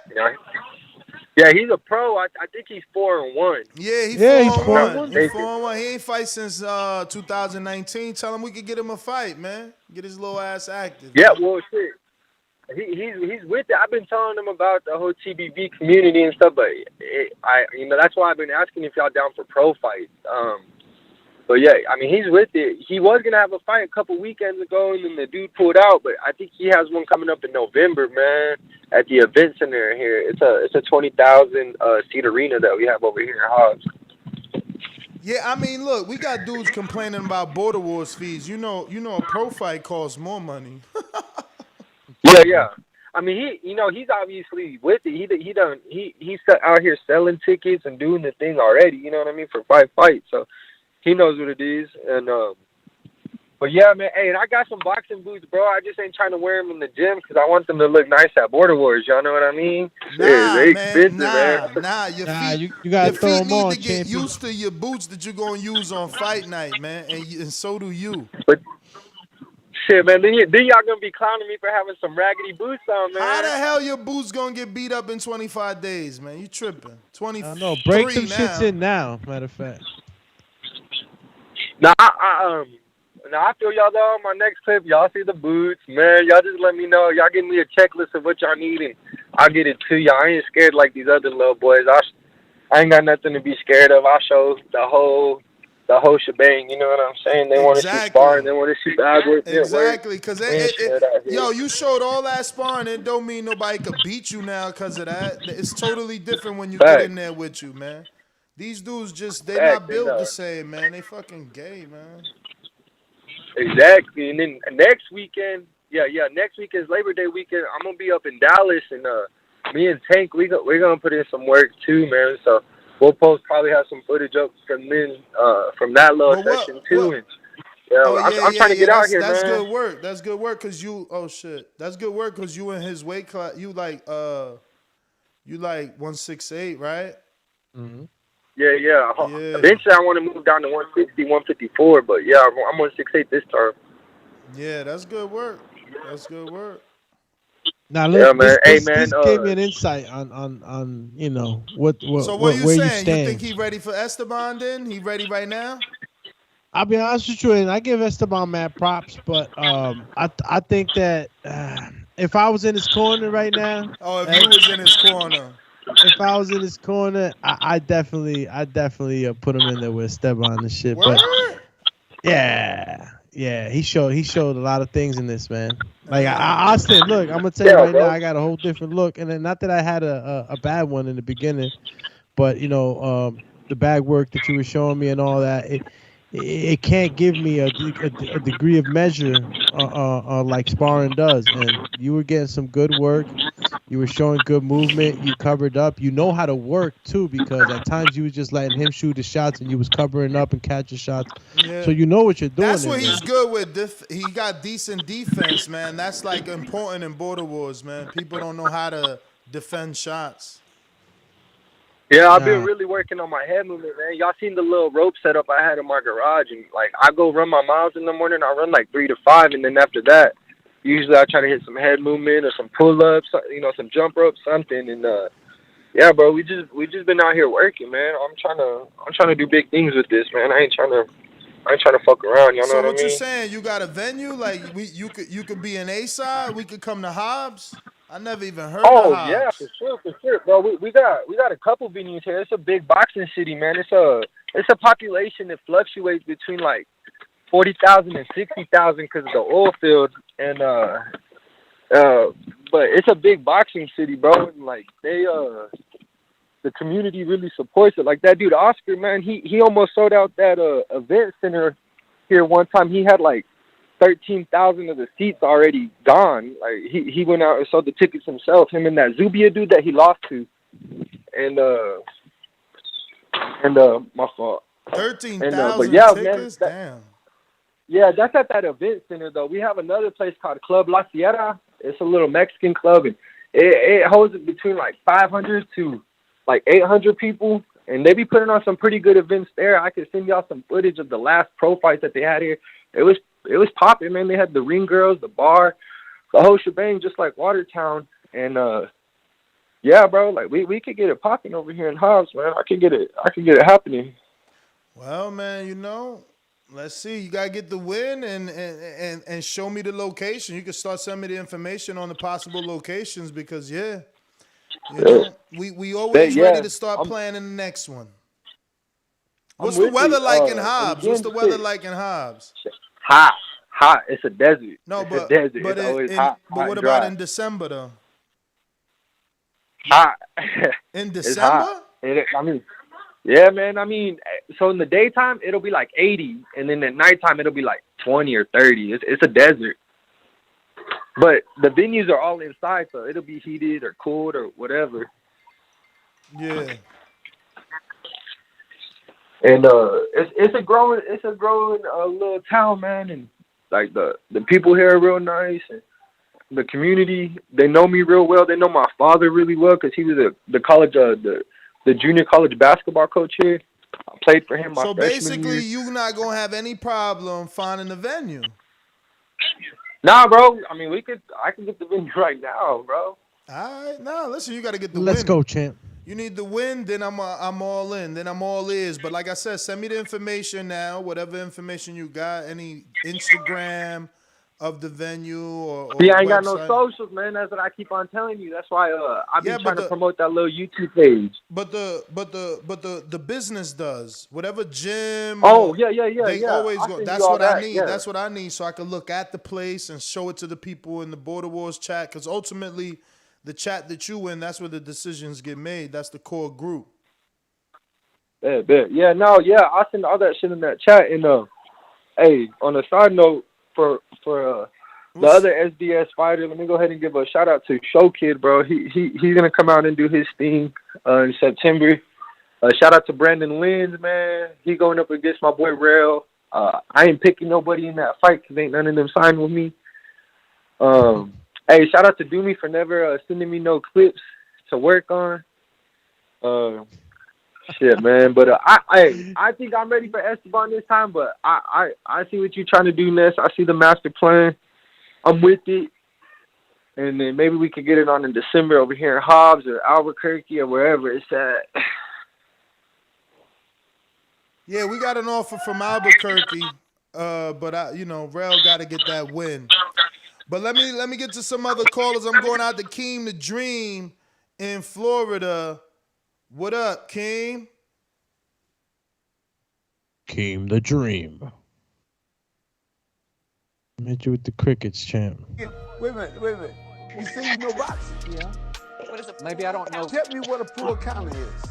Yeah, he's a pro. I think he's 4-1. Yeah, he's 4-1. He's 4-1. He ain't fight since 2019. Tell him we could get him a fight, man. Get his little ass active. Yeah, well, shit. He's with it. I've been telling him about the whole TBV community and stuff, but that's why I've been asking if y'all down for pro fights. But yeah, I mean, he's with it. He was gonna have a fight a couple weekends ago, and then the dude pulled out. But I think he has one coming up in November, man, at the event center here. It's a 20,000 seat arena that we have over here in Hobbs. Yeah, I mean, look, we got dudes complaining about border wars fees. You know, a pro fight costs more money. Yeah. I mean, he's obviously with it. He's out here selling tickets and doing the thing already. You know what I mean, for 5 fights. So he knows what it is. And but yeah, man. Hey, and I got some boxing boots, bro. I just ain't trying to wear them in the gym because I want them to look nice at Border Wars. Y'all know what I mean? They're expensive, man. You gotta throw them on. Need to get used to your boots that you're gonna use on fight night, man. And so do you. But shit, man. Then y'all gonna be clowning me for having some raggedy boots on, man. How the hell your boots gonna get beat up in 25 days, man? You tripping? 23. No, break them shits in now. Matter of fact. Nah, Now I feel y'all though on my next clip. Y'all see the boots, man. Y'all just let me know. Y'all give me a checklist of what y'all need, and I'll get it to y'all. I ain't scared like these other little boys. I ain't got nothing to be scared of. I'll show the whole shebang. You know what I'm saying? They want to see sparring. They want to see bad work. Exactly, because yo, you showed all that sparring. It don't mean nobody could beat you now because of that. It's totally different when you get in there with you, man. These dudes they not built the same, man. They fucking gay, man. Exactly. And then next weekend, next weekend is Labor Day weekend. I'm gonna be up in Dallas, and me and Tank, we're gonna put in some work too, man. So we'll probably have some footage up from that little session too. And I'm trying to get out here, that's man. Good work. That's good work, cause that's good work, cause you in his weight class. You like 168, right? Mm-hmm. Yeah. Eventually, I want to move down to 160, 154, but yeah, I'm 168 this time. Yeah, that's good work. That's good work. Now, look, this gave me an insight on you know what so what you where saying? you stand. You think he ready for Esteban? Then he ready right now? I'll be honest with you, and I give Esteban mad props, but I think that if I was in his corner right now, if you was in his corner. If I was in his corner, I definitely put him in there with Esteban and shit. Word? But yeah, he showed a lot of things in this, man. Like I said, look, I'm gonna tell you right now, I got a whole different look, and then not that I had a bad one in the beginning, but you know, the bag work that you were showing me and all that, it can't give me a degree of measure like sparring does. And you were getting some good work. You were showing good movement. You covered up. You know how to work too, because at times you was just letting him shoot the shots, and you was covering up and catching shots. Yeah. So you know what you're doing. That's what he's good with. He got decent defense, man. That's like important in border wars, man. People don't know how to defend shots. Yeah, I've been really working on my head movement, man. Y'all seen the little rope setup I had in my garage, and like I go run my miles in the morning. I run like 3 to 5, and then after that, usually I try to hit some head movement or some pull-ups, you know, some jump rope, something. And yeah, bro, we just been out here working, man. I'm trying to do big things with this, man. I ain't trying to fuck around. You know what I mean? So what you saying? You got a venue? Like you could be an A-side. We could come to Hobbs. I never even heard of Hobbs. Yeah, for sure, bro. We got a couple venues here. It's a big boxing city, man. It's a population that fluctuates between like 40,000 and 60,000 because of the oil field, and but it's a big boxing city, bro. And like the community really supports it. Like that dude Oscar, man, he almost sold out that event center here one time. He had like 13,000 of the seats already gone. Like he went out and sold the tickets himself. Him and that Zubia dude that he lost to, and my fault. 13,000 tickets. Damn. Yeah, that's at that event center though. We have another place called Club La Sierra. It's a little Mexican club, and it holds between like 500 to like 800 people, and they be putting on some pretty good events there. I could send y'all some footage of the last pro fights that they had here. It was popping, man. They had the ring girls, the bar, the whole shebang, just like Watertown. And yeah, bro, like we could get it popping over here in Hobbs, man. I could get it happening. Well, man, you know, let's see. You gotta get the win and show me the location. You can start sending me the information on the possible locations, because you know, we always ready to start planning the next one. What's the weather like in Hobbs? What's the weather like in Hobbs? Hot. It's a desert. No, it's a desert. It's always hot. But what about in December though? Hot. In December? I mean, yeah, man. I mean, so in the daytime it'll be like 80, and then at nighttime it'll be like 20 or 30. It's a desert. But the venues are all inside, so it'll be heated or cooled or whatever. Yeah. And it's a growing little town, man, and like the people here are real nice, and the community, they know me real well. They know my father really well because he was the junior college basketball coach here. I played for him my freshman year. So basically, you're not gonna have any problem finding a venue. Nah, bro. I mean, I can get the venue right now, bro. All right, listen, you got to get the win. Let's go, champ. You need the win, then I'm all in. Then I'm all ears. But like I said, send me the information now. Whatever information you got, any Instagram of the venue or See, I ain't got no website. socials, man. That's what I keep on telling you. That's why I've been Yeah, trying but to promote that little YouTube page. But the business does whatever gym. Oh or- yeah. They always I'll go. send you That's all what I that, need. yeah. That's what I need, so I can look at the place and show it to the people in the Border Wars chat. Because ultimately, the chat that you in, that's where the decisions get made. That's the core group. Bet. Yeah, no, yeah. I'll send all that shit in that chat. And hey, on a side note, for the other SDS fighter, let me go ahead and give a shout out to Show Kid, bro. He's gonna come out and do his thing in September. Shout out to Brandon Lins, man. He going up against my boy Rail. I ain't picking nobody in that fight because ain't none of them signed with me. Hey, shout out to Doomy for never sending me no clips to work on. Shit, man. But I think I'm ready for Esteban this time. But I see what you're trying to do, Ness. I see the master plan. I'm with it. And then maybe we could get it on in December over here in Hobbs or Albuquerque or wherever it's at. Yeah, we got an offer from Albuquerque, but Rel got to get that win. But let me get to some other callers. I'm going out to Keem the Dream in Florida. What up, Keem? Keem the Dream. Hit you with the crickets, champ. Wait a minute. You say you know boxing? Yeah. What is it? Maybe I don't know. Tell me what a full counter is.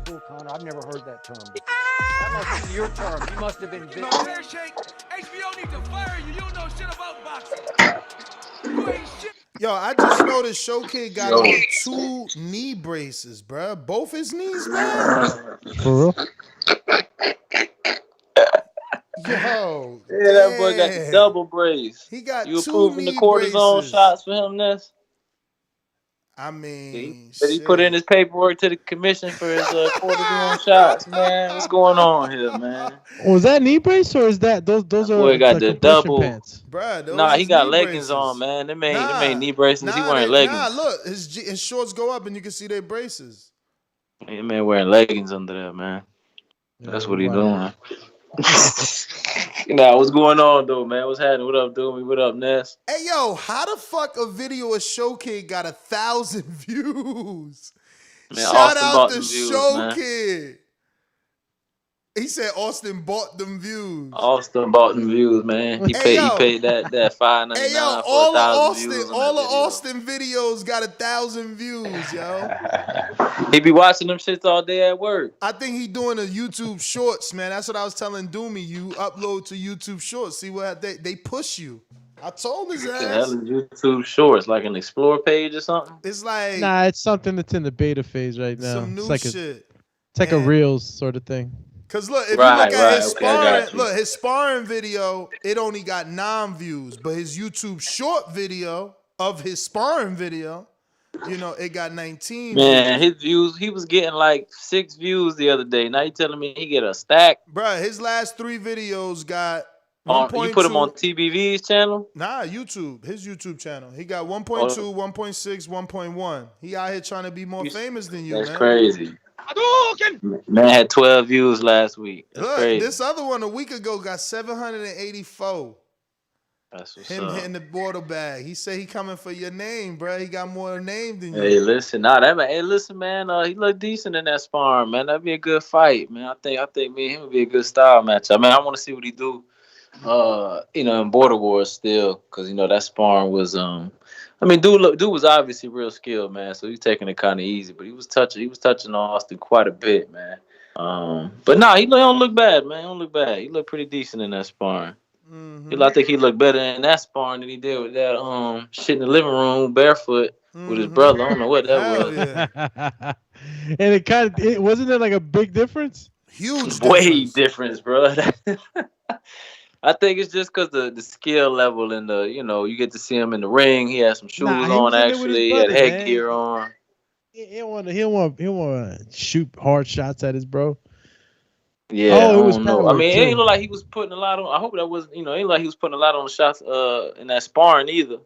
Full counter. I've never heard that term. That must be your term. You must have been. No, Hair Shake, HBO needs to fire you. You don't know shit about boxing. You ain't shit. Yo, I just noticed Showkid got on 2 knee braces, bruh. Both his knees, man. For real? Yo, Yeah, that boy got the double brace. He got you 2 approving the knee cortisone braces. shots for him, Ness? I mean, Did he put in his paperwork to the commission for his cortisone shots, man? What's going on here, man? Was that knee brace or is that those That are boy got like the compression double pants? Bruh, those Nah, he is got knee leggings braces. on, man. Them ain't knee braces. He Nah, wearing leggings. Nah, look, his shorts go up and you can see their braces. That man wearing leggings under there, man. That's what he doing. What's going on though, man? What's happening? What up, Doomy? What up, Ness? Hey, yo, how the fuck a video of Showkid got 1,000 views? Man, Shout Austin out bought to them views, man. Showkid. He said Austin bought them views. Austin bought them views, man. He paid that $5.99 Hey, yo, for 1,000 views. all the Austin videos got 1,000 views, yo. He be watching them shits all day at work. I think he doing a YouTube Shorts, man. That's what I was telling Doomy. You upload to YouTube Shorts. See what they push you. I told his What the hell ass. is YouTube Shorts? Like an Explore page or something? It's like Nah, it's something that's in the beta phase right now. some new it's like shit. It's like a Reels sort of thing. Cause look, if you look at his sparring, his sparring video, it only got 9 views, but his YouTube short video of his sparring video, it got 19. Man, his views, he was getting like 6 views the other day. Now you telling me he get a stack? Bruh, his last 3 videos got you put him on TBV's channel? Nah, YouTube. His YouTube channel. He got 1.2, 1.6, 1.1. He out here trying to be more famous than you, man. That's crazy. Man had 12 views last week. That's crazy. This other one a week ago got 784. That's what's Him up. hitting the border bag. He said he coming for your name, bro. He got more name than you. Hey, listen, man. He look decent in that sparring, man. That'd be a good fight, man. I think me and him would be a good style match. I mean, I want to see what he do. In Border Wars still, because that sparring was dude was obviously real skilled, man. So he's taking it kind of easy, but he was touching on Austin quite a bit, man. But nah, he don't look bad, man. He don't look bad. He looked pretty decent in that sparring. Mm-hmm. I think he looked better in that sparring than he did with that shit in the living room barefoot with his brother. I don't know what that was. Yeah. And it wasn't there like a big difference? Huge Way difference, bro. I think it's just because the skill level and you get to see him in the ring. He had some shoes on, actually. He had headgear on. He don't want to shoot hard shots at his bro. Yeah, I don't know. I mean, it ain't look like he was putting a lot on. I hope that was, it ain't like he was putting a lot on the shots in that sparring either.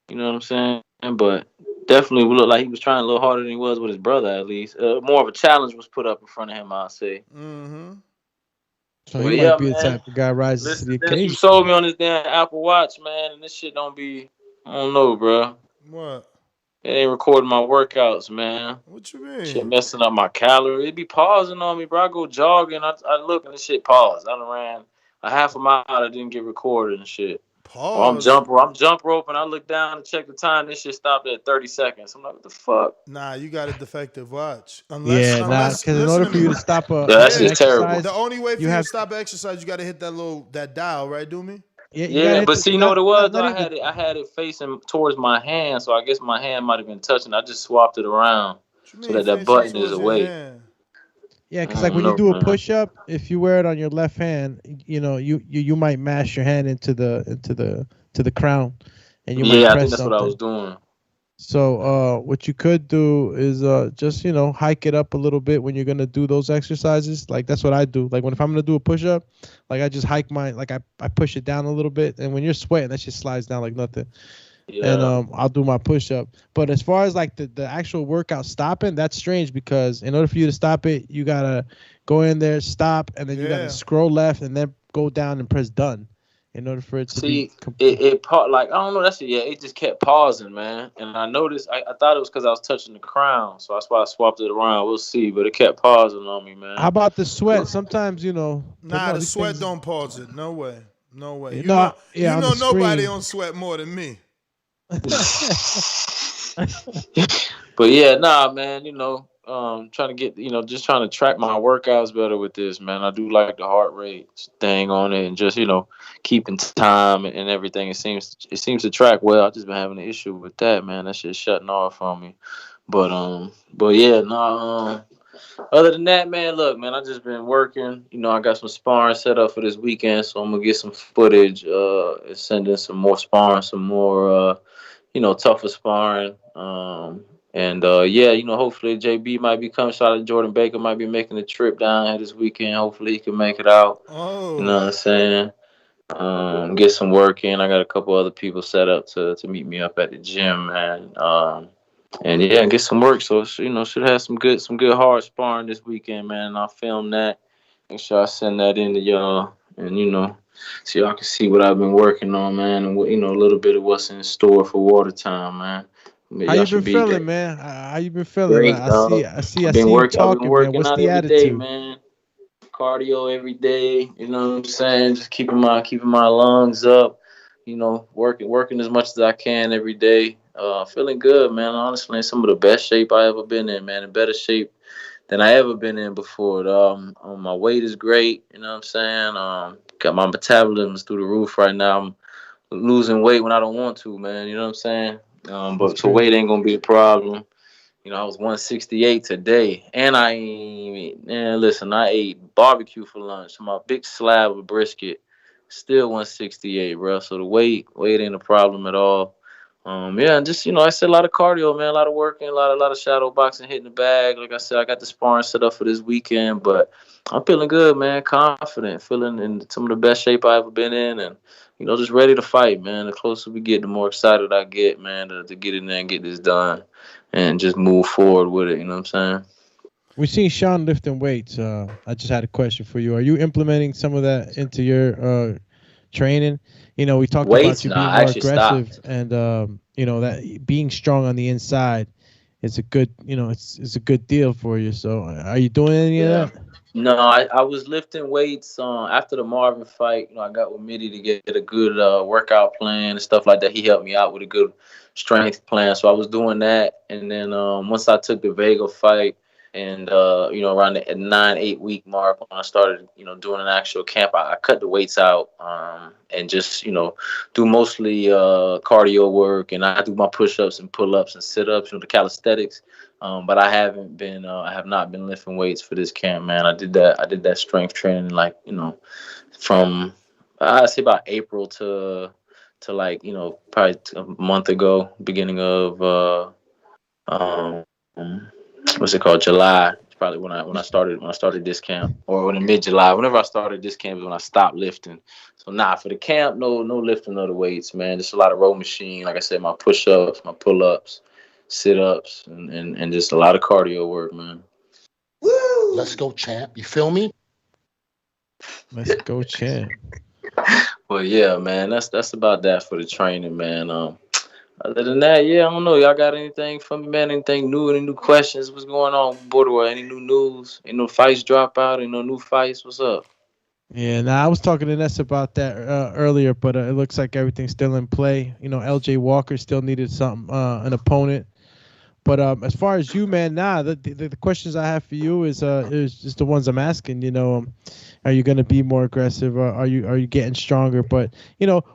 You know what I'm saying? But definitely looked like he was trying a little harder than he was with his brother. At least, more of a challenge was put up in front of him. I'll say. Mm-hmm. So he But might yeah, be the man. type of guy rises to Listen, the Dennis, you occasion. sold me on this damn Apple Watch, man, and this shit don't be. I don't know, bro. What? It ain't recording my workouts, man. What you Shit mean? messing up my calorie. It be pausing on me, bro. I go jogging. I look and this shit paused. I done ran a half a mile that didn't get recorded and shit. Or Pause. I'm jump rope and I look down and check the time. This shit stopped at 30 seconds. I'm like, what the fuck? Nah, you got a defective watch. Unless, Yeah, nah, because in listen order to for you me. to stop Yeah, that an shit's terrible. exercise, The only way for you you to have stop exercise, you got to hit that dial, right, do me? you gotta Yeah, hit but the see, you know what it was? Though? not even. I had it facing towards my hand, so I guess my hand might have been touching. I just swapped it around What you so mean that facing button is towards your away. hand? Yeah, I because like don't when you know, do a man. push up, if you wear it on your left hand, you might mash your hand into the crown, and you might Yeah, I think press that's what I something. was doing. So what you could do is just hike it up a little bit when you're gonna do those exercises. Like that's what I do. Like if I'm gonna do a push up, like I just hike I push it down a little bit, and when you're sweating, that just slides down like nothing. Yeah. And I'll do my push up. But as far as like the actual workout stopping, that's strange because in order for you to stop it, you gotta go in there, stop, and then you gotta scroll left and then go down and press done in order for it to be complete. It like I don't know. That's it just kept pausing, man. And I noticed I thought it was because I was touching the crown, so that's why I swapped it around. We'll see, but it kept pausing on me, man. How about the sweat? Sometimes Nah, no, the these sweat things, don't pause it. No way. No way. You no, know, yeah, you on know the nobody screen. on sweat more than me. But yeah, nah, man. Trying to get just trying to track my workouts better with this, man. I do like the heart rate thing on it, and just keeping time and everything. It seems to track well. I just been having an issue with that, man. That shit's shutting off on me. But yeah, no. Other than that, man, look, man, I just been working. I got some sparring set up for this weekend, so I'm gonna get some footage, and send in some more sparring, some more, tougher sparring. And yeah, hopefully JB might be coming. Shout out to Jordan Baker might be making a trip down here this weekend. Hopefully he can make it out. You know what I'm saying? Get some work in. I got a couple other people set up to meet me up at the gym, man. And yeah, get some work. So should have some good hard sparring this weekend, man. And I'll film that. Make sure I send that in to y'all, and so y'all can see what I've been working on, man, and what a little bit of what's in store for Watertown, man. But How y'all you been should be feeling, man? How you been feeling? great, I dog. see I've been you I've been talking, man. working What's out the every day, attitude? man. Cardio every day. You know what I'm saying? Just keeping my lungs up. Working as much as I can every day. Feeling good, man. Honestly, in some of the best shape I ever been in, man. In better shape than I ever been in before. My weight is great. You know what I'm saying? Got my metabolism through the roof right now. I'm losing weight when I don't want to, man. You know what I'm saying? But so weight ain't gonna be a problem. I was 168 today, and listen, I ate barbecue for lunch. My big slab of brisket, still 168, bro. So the weight ain't a problem at all. Yeah, and just I said a lot of cardio, man, a lot of working, a lot of shadow boxing, hitting the bag. Like I said, I got the sparring set up for this weekend, but I'm feeling good, man, confident, feeling in some of the best shape I ever been in, and just ready to fight, man. The closer we get, the more excited I get, man, to get in there and get this done and just move forward with it. You know what I'm saying? We seen Sean lifting weights. I just had a question for you. Are you implementing some of that into your training? We talked about you being more aggressive, and that being strong on the inside is a good, it's a good deal for you. So, are you doing any of that? No, I was lifting weights after the Marvin fight. I got with Mitty to get a good workout plan and stuff like that. He helped me out with a good strength plan, so I was doing that. And then once I took the Vega fight, and around the 9-8 week mark when I started doing an actual camp, I cut the weights out and just do mostly cardio work, and I do my push-ups and pull-ups and sit-ups, the calisthenics. But I have not been lifting weights for this camp, man. I did that strength training from I say about April to probably a month ago, beginning of what's it called, July. It's probably when I started this camp, or in mid-July. Whenever I started this camp is when I stopped lifting. So for the camp, no lifting of the weights, man. Just a lot of row machine. Like I said, my push-ups, my pull-ups, sit-ups, and just a lot of cardio work, man. Woo! Let's go, champ. You feel me? Let's go, champ. But yeah, man, that's about that for the training, man. Other than that, yeah, I don't know. Y'all got anything for me, man? Anything new? Any new questions? What's going on, Border? Any new news? Any new fights drop out? Any new fights? What's up? Yeah, I was talking to Ness about that earlier, but it looks like everything's still in play. LJ Walker still needed an opponent. But as far as you, man, the questions I have for you is just the ones I'm asking. Are you going to be more aggressive? Are you getting stronger? But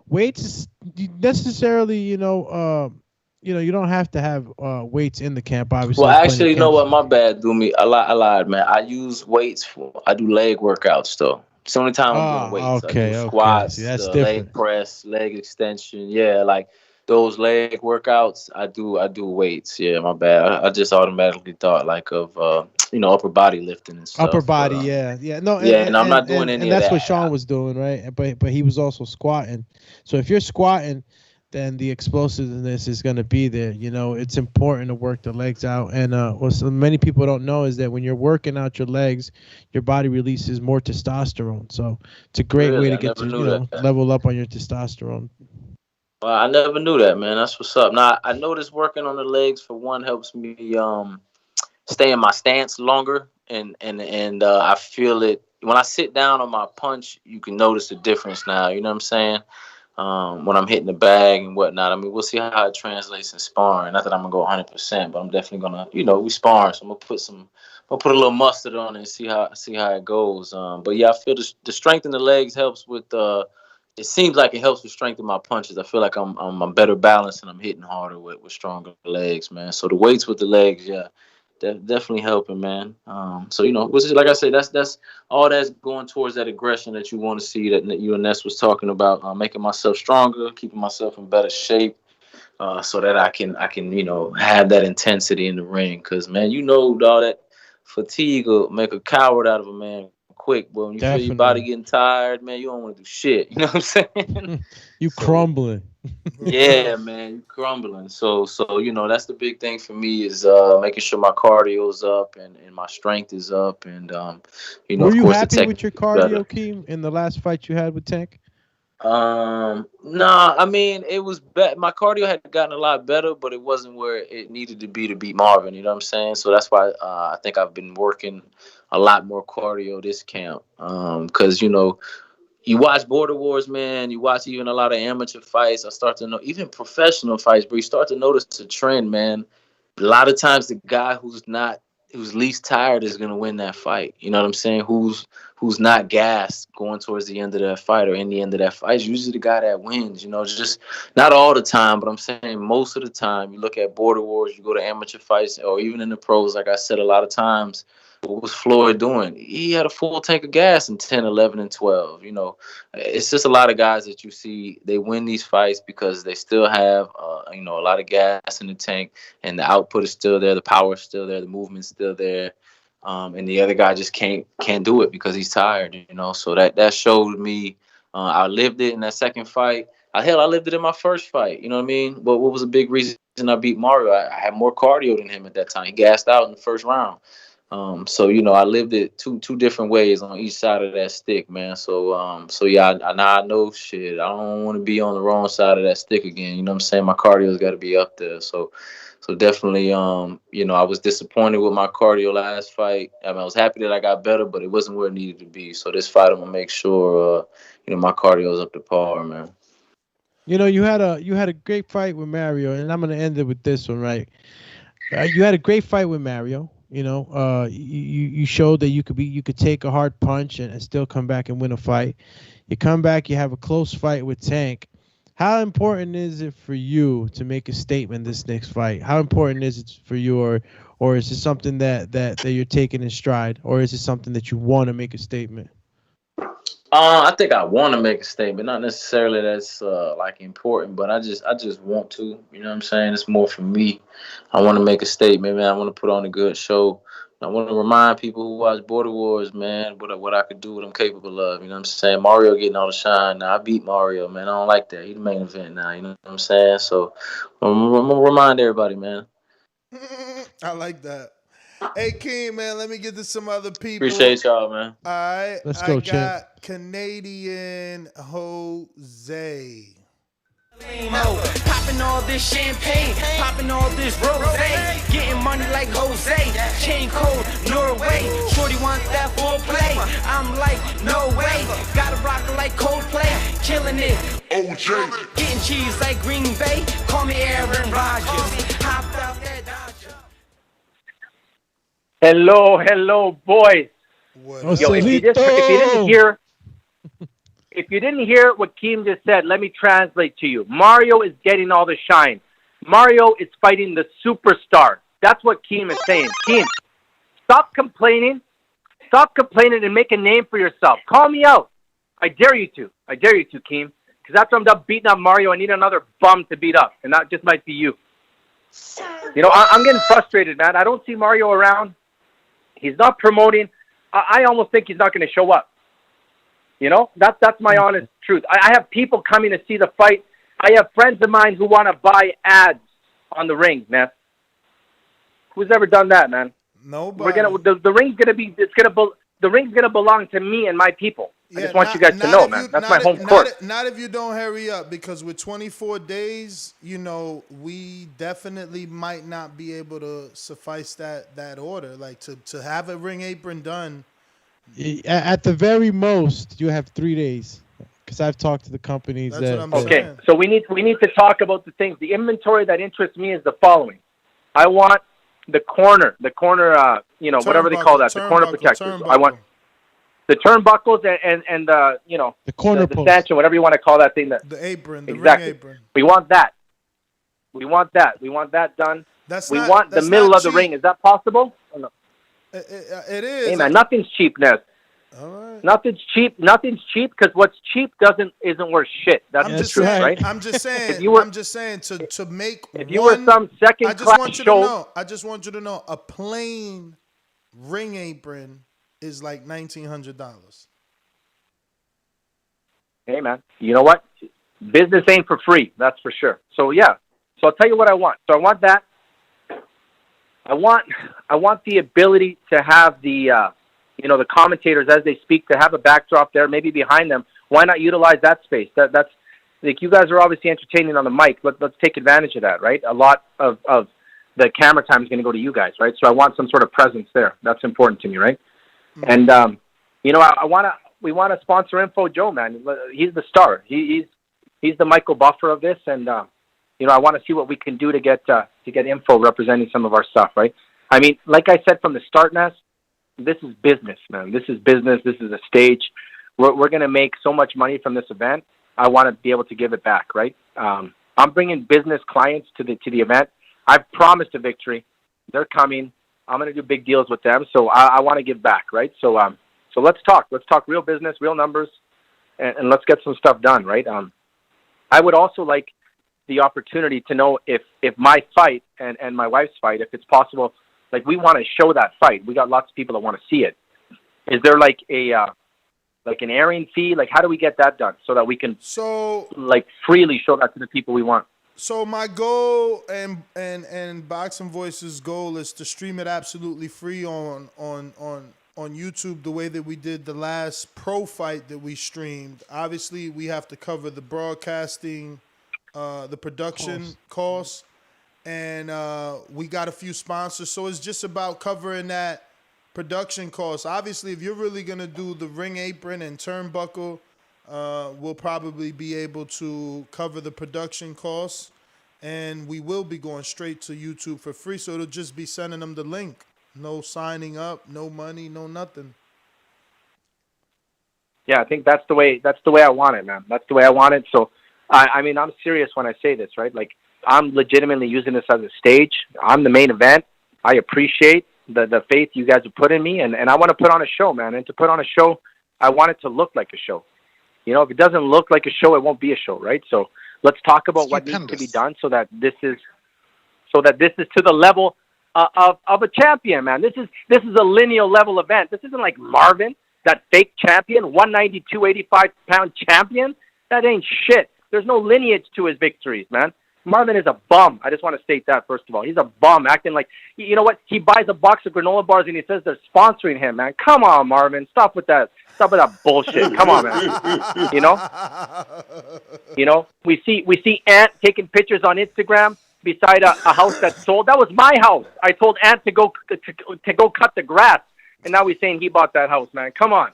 weights is necessarily you don't have to have weights in the camp. Obviously. Well, actually, you know what? My bad. I lied, man. I use weights I do leg workouts though. It's the only time I'm doing weights. Okay, I do squats, See, that's different. leg press, leg extension. Yeah, like those leg workouts. I do weights. Yeah, my bad. I just automatically thought like of upper body lifting and stuff. Upper body, yeah. No, and I'm not doing any of that. And that's what Sean was doing, right? But he was also squatting. So if you're squatting, then the explosiveness is going to be there. It's important to work the legs out. And what many people don't know is that when you're working out your legs, your body releases more testosterone. So it's a great way to get to level up on your testosterone. Well, I never knew that, man. That's what's up. Now, I noticed working on the legs, for one, helps me stay in my stance longer. And I feel it. When I sit down on my punch, you can notice the difference now. You know what I'm saying? When I'm hitting the bag and whatnot. I mean, we'll see how it translates in sparring. Not that I'm gonna go 100%, but I'm definitely gonna, we sparring, so I'm gonna put a little mustard on it and see how it goes. But yeah, I feel the strength in the legs helps with. It seems like it helps with strength in my punches. I feel like I'm better balanced and I'm hitting harder with stronger legs, man. So the weights with the legs, yeah. Definitely helping, man. So which is, like I said, that's all that's going towards that aggression that you want to see, that you and Ness was talking about, making myself stronger, keeping myself in better shape, so that I can have that intensity in the ring. Because man, all that fatigue will make a coward out of a man quick. But when you feel your body getting tired, man, you don't want to do shit. You know what I'm saying? You crumbling. Yeah, man, you crumbling. So that's the big thing for me is making sure my cardio's up and my strength is up, and Were you happy with your cardio, Keem, in the last fight you had with Tank? Nah, I mean, it was my cardio had gotten a lot better, but it wasn't where it needed to beat Marvin. You know what I'm saying? So that's why I think I've been working a lot more cardio this camp, because you watch Border Wars, man. You watch even a lot of amateur fights. I start to know, even professional fights, but you start to notice the trend, man. A lot of times, the guy who's least tired is gonna win that fight. You know what I'm saying? Who's not gassed going towards the end of that fight or in the end of that fight is usually the guy that wins. Just not all the time, but I'm saying most of the time. You look at Border Wars, you go to amateur fights, or even in the pros. Like I said, a lot of times. What was Floyd doing? He had a full tank of gas in 10, 11, and 12. It's just a lot of guys that you see, they win these fights because they still have, a lot of gas in the tank, and the output is still there, the power is still there, the movement's still there, and the other guy just can't do it because he's tired. So that showed me. I lived it in that second fight. I lived it in my first fight. You know what I mean? But what was a big reason I beat Mario? I had more cardio than him at that time. He gassed out in the first round. So I lived it two different ways on each side of that stick, man. So yeah, I know shit. I don't want to be on the wrong side of that stick again. You know what I'm saying? My cardio's got to be up there. So definitely, I was disappointed with my cardio last fight. I mean, I was happy that I got better, but it wasn't where it needed to be. So this fight, I'm gonna make sure, my cardio's up to par, man. You had a great fight with Mario, and I'm gonna end it with this one, right? You had a great fight with Mario. You showed that you could take a hard punch and still come back and win a fight. You come back, you have a close fight with Tank. How important is it for you to make a statement this next fight? How important is it for you, or is it something that you're taking in stride, or is it something that you want to make a statement? I think I want to make a statement, not necessarily that's important, but I just want to. You know what I'm saying? It's more for me. I want to make a statement, man. I want to put on a good show. I want to remind people who watch Border Wars, man, what I could do, what I'm capable of. You know what I'm saying? Mario getting all the shine now. I beat Mario, man. I don't like that. He's the main event now. You know what I'm saying? So I'm gonna remind everybody, man. I like that. Hey, King, man, let me get to some other people. Appreciate y'all, man. All right. Let's go, I champ. got Canadian Jose. Popping all this champagne, popping all this rose, getting money like Jose, chain code Norway. Shorty want that foreplay. I'm like, no way. Gotta rock it like Coldplay, killing it. OJ, getting cheese like Green Bay. Call me Aaron Rodgers. Hopped out that Dodger. Hello, boys. What Yo, if you didn't hear what Keem just said, let me translate to you. Mario is getting all the shine. Mario is fighting the superstar. That's what Keem is saying. Keem, stop complaining. Stop complaining and make a name for yourself. Call me out. I dare you to. Keem. Because after I'm done beating up Mario, I need another bum to beat up. And that just might be you. You know, I'm getting frustrated, man. I don't see Mario around. He's not promoting. I almost think he's not going to show up. You know, that's my honest truth. I have people coming to see the fight. I have friends of mine who want to buy ads on the ring, man. Who's ever done that, man? Nobody. The ring's gonna belong to me and my people. I just want you guys to know, man. That's my home court. Not if you don't hurry up, because with 24 days, you know, we definitely might not be able to suffice that order. Like to have a ring apron done. At the very most, you have 3 days. Because I've talked to the companies. Okay, so we need to talk about the things. The inventory that interests me is the following. I want the corner, you know, whatever they call that, the corner protectors. I want the turnbuckles and you know, the corner the stanchion, whatever you want to call that thing. The apron, the exactly. ring apron. We want that. We want that done. We want the middle of the ring. Is that possible? Or no? It is. Hey man, nothing's cheap, Ness. All right. Nothing's cheap because what's cheap isn't worth shit. That's the truth, right? I'm just saying. To make. If you were some second class show, I just want you to know a plain ring apron is like $1,900. Hey man, you know what? Business ain't for free. That's for sure. So yeah. So I'll tell you what I want. So I want that. I want the ability to have the you know, the commentators as they speak, to have a backdrop there, maybe behind them. Why not utilize that space? That's like, you guys are obviously entertaining on the mic. Let's take advantage of that, right? A lot of the camera time is going to go to you guys, right? So I want some sort of presence there. That's important to me, right? Mm-hmm. And you know, we want to sponsor Info Joe, man. He's the star. He's the Michael Buffer of this, and you know, I want to see what we can do to get Info representing some of our stuff, right? I mean, like I said from the start, Ness, this is business, man. This is business. This is a stage. We're going to make so much money from this event. I want to be able to give it back, right? I'm bringing business clients to the event. I've promised a victory. They're coming. I'm going to do big deals with them. So I want to give back, right? So let's talk. Let's talk real business, real numbers, and let's get some stuff done, right? I would also like the opportunity to know if my fight and my wife's fight, if it's possible, like, we want to show that fight. We got lots of people that want to see it. Is there like an airing fee? Like, how do we get that done so that we can like freely show that to the people we want? So my goal and Boxing Voice's goal is to stream it absolutely free on YouTube, the way that we did the last pro fight that we streamed. Obviously, we have to cover the broadcasting, the production costs. And we got a few sponsors, so it's just about covering that production cost. Obviously, if you're really going to do the ring apron and turnbuckle, we'll probably be able to cover the production costs, and we will be going straight to YouTube for free, so it'll just be sending them the link. No signing up, no money, no nothing. Yeah, I think that's the way I want it, man. That's the way I want it. So, I mean, I'm serious when I say this, right? Like, I'm legitimately using this as a stage. I'm the main event. I appreciate the faith you guys have put in me, and I want to put on a show, man. And to put on a show, I want it to look like a show. You know, if it doesn't look like a show, it won't be a show, right? So let's talk about what needs to be done so that this is to the level of a champion, man. This is a lineal level event. This isn't like Marvin, that fake champion, 192, 85-pound champion. That ain't shit. There's no lineage to his victories, man. Marvin is a bum. I just want to state that, first of all. He's a bum, acting like, you know what? He buys a box of granola bars and he says they're sponsoring him, man. Come on, Marvin. Stop with that. Stop with that bullshit. Come on, man. You know, we see Ant taking pictures on Instagram beside a house that's sold. That was my house. I told Ant to go cut the grass, and now he's saying he bought that house, man. Come on.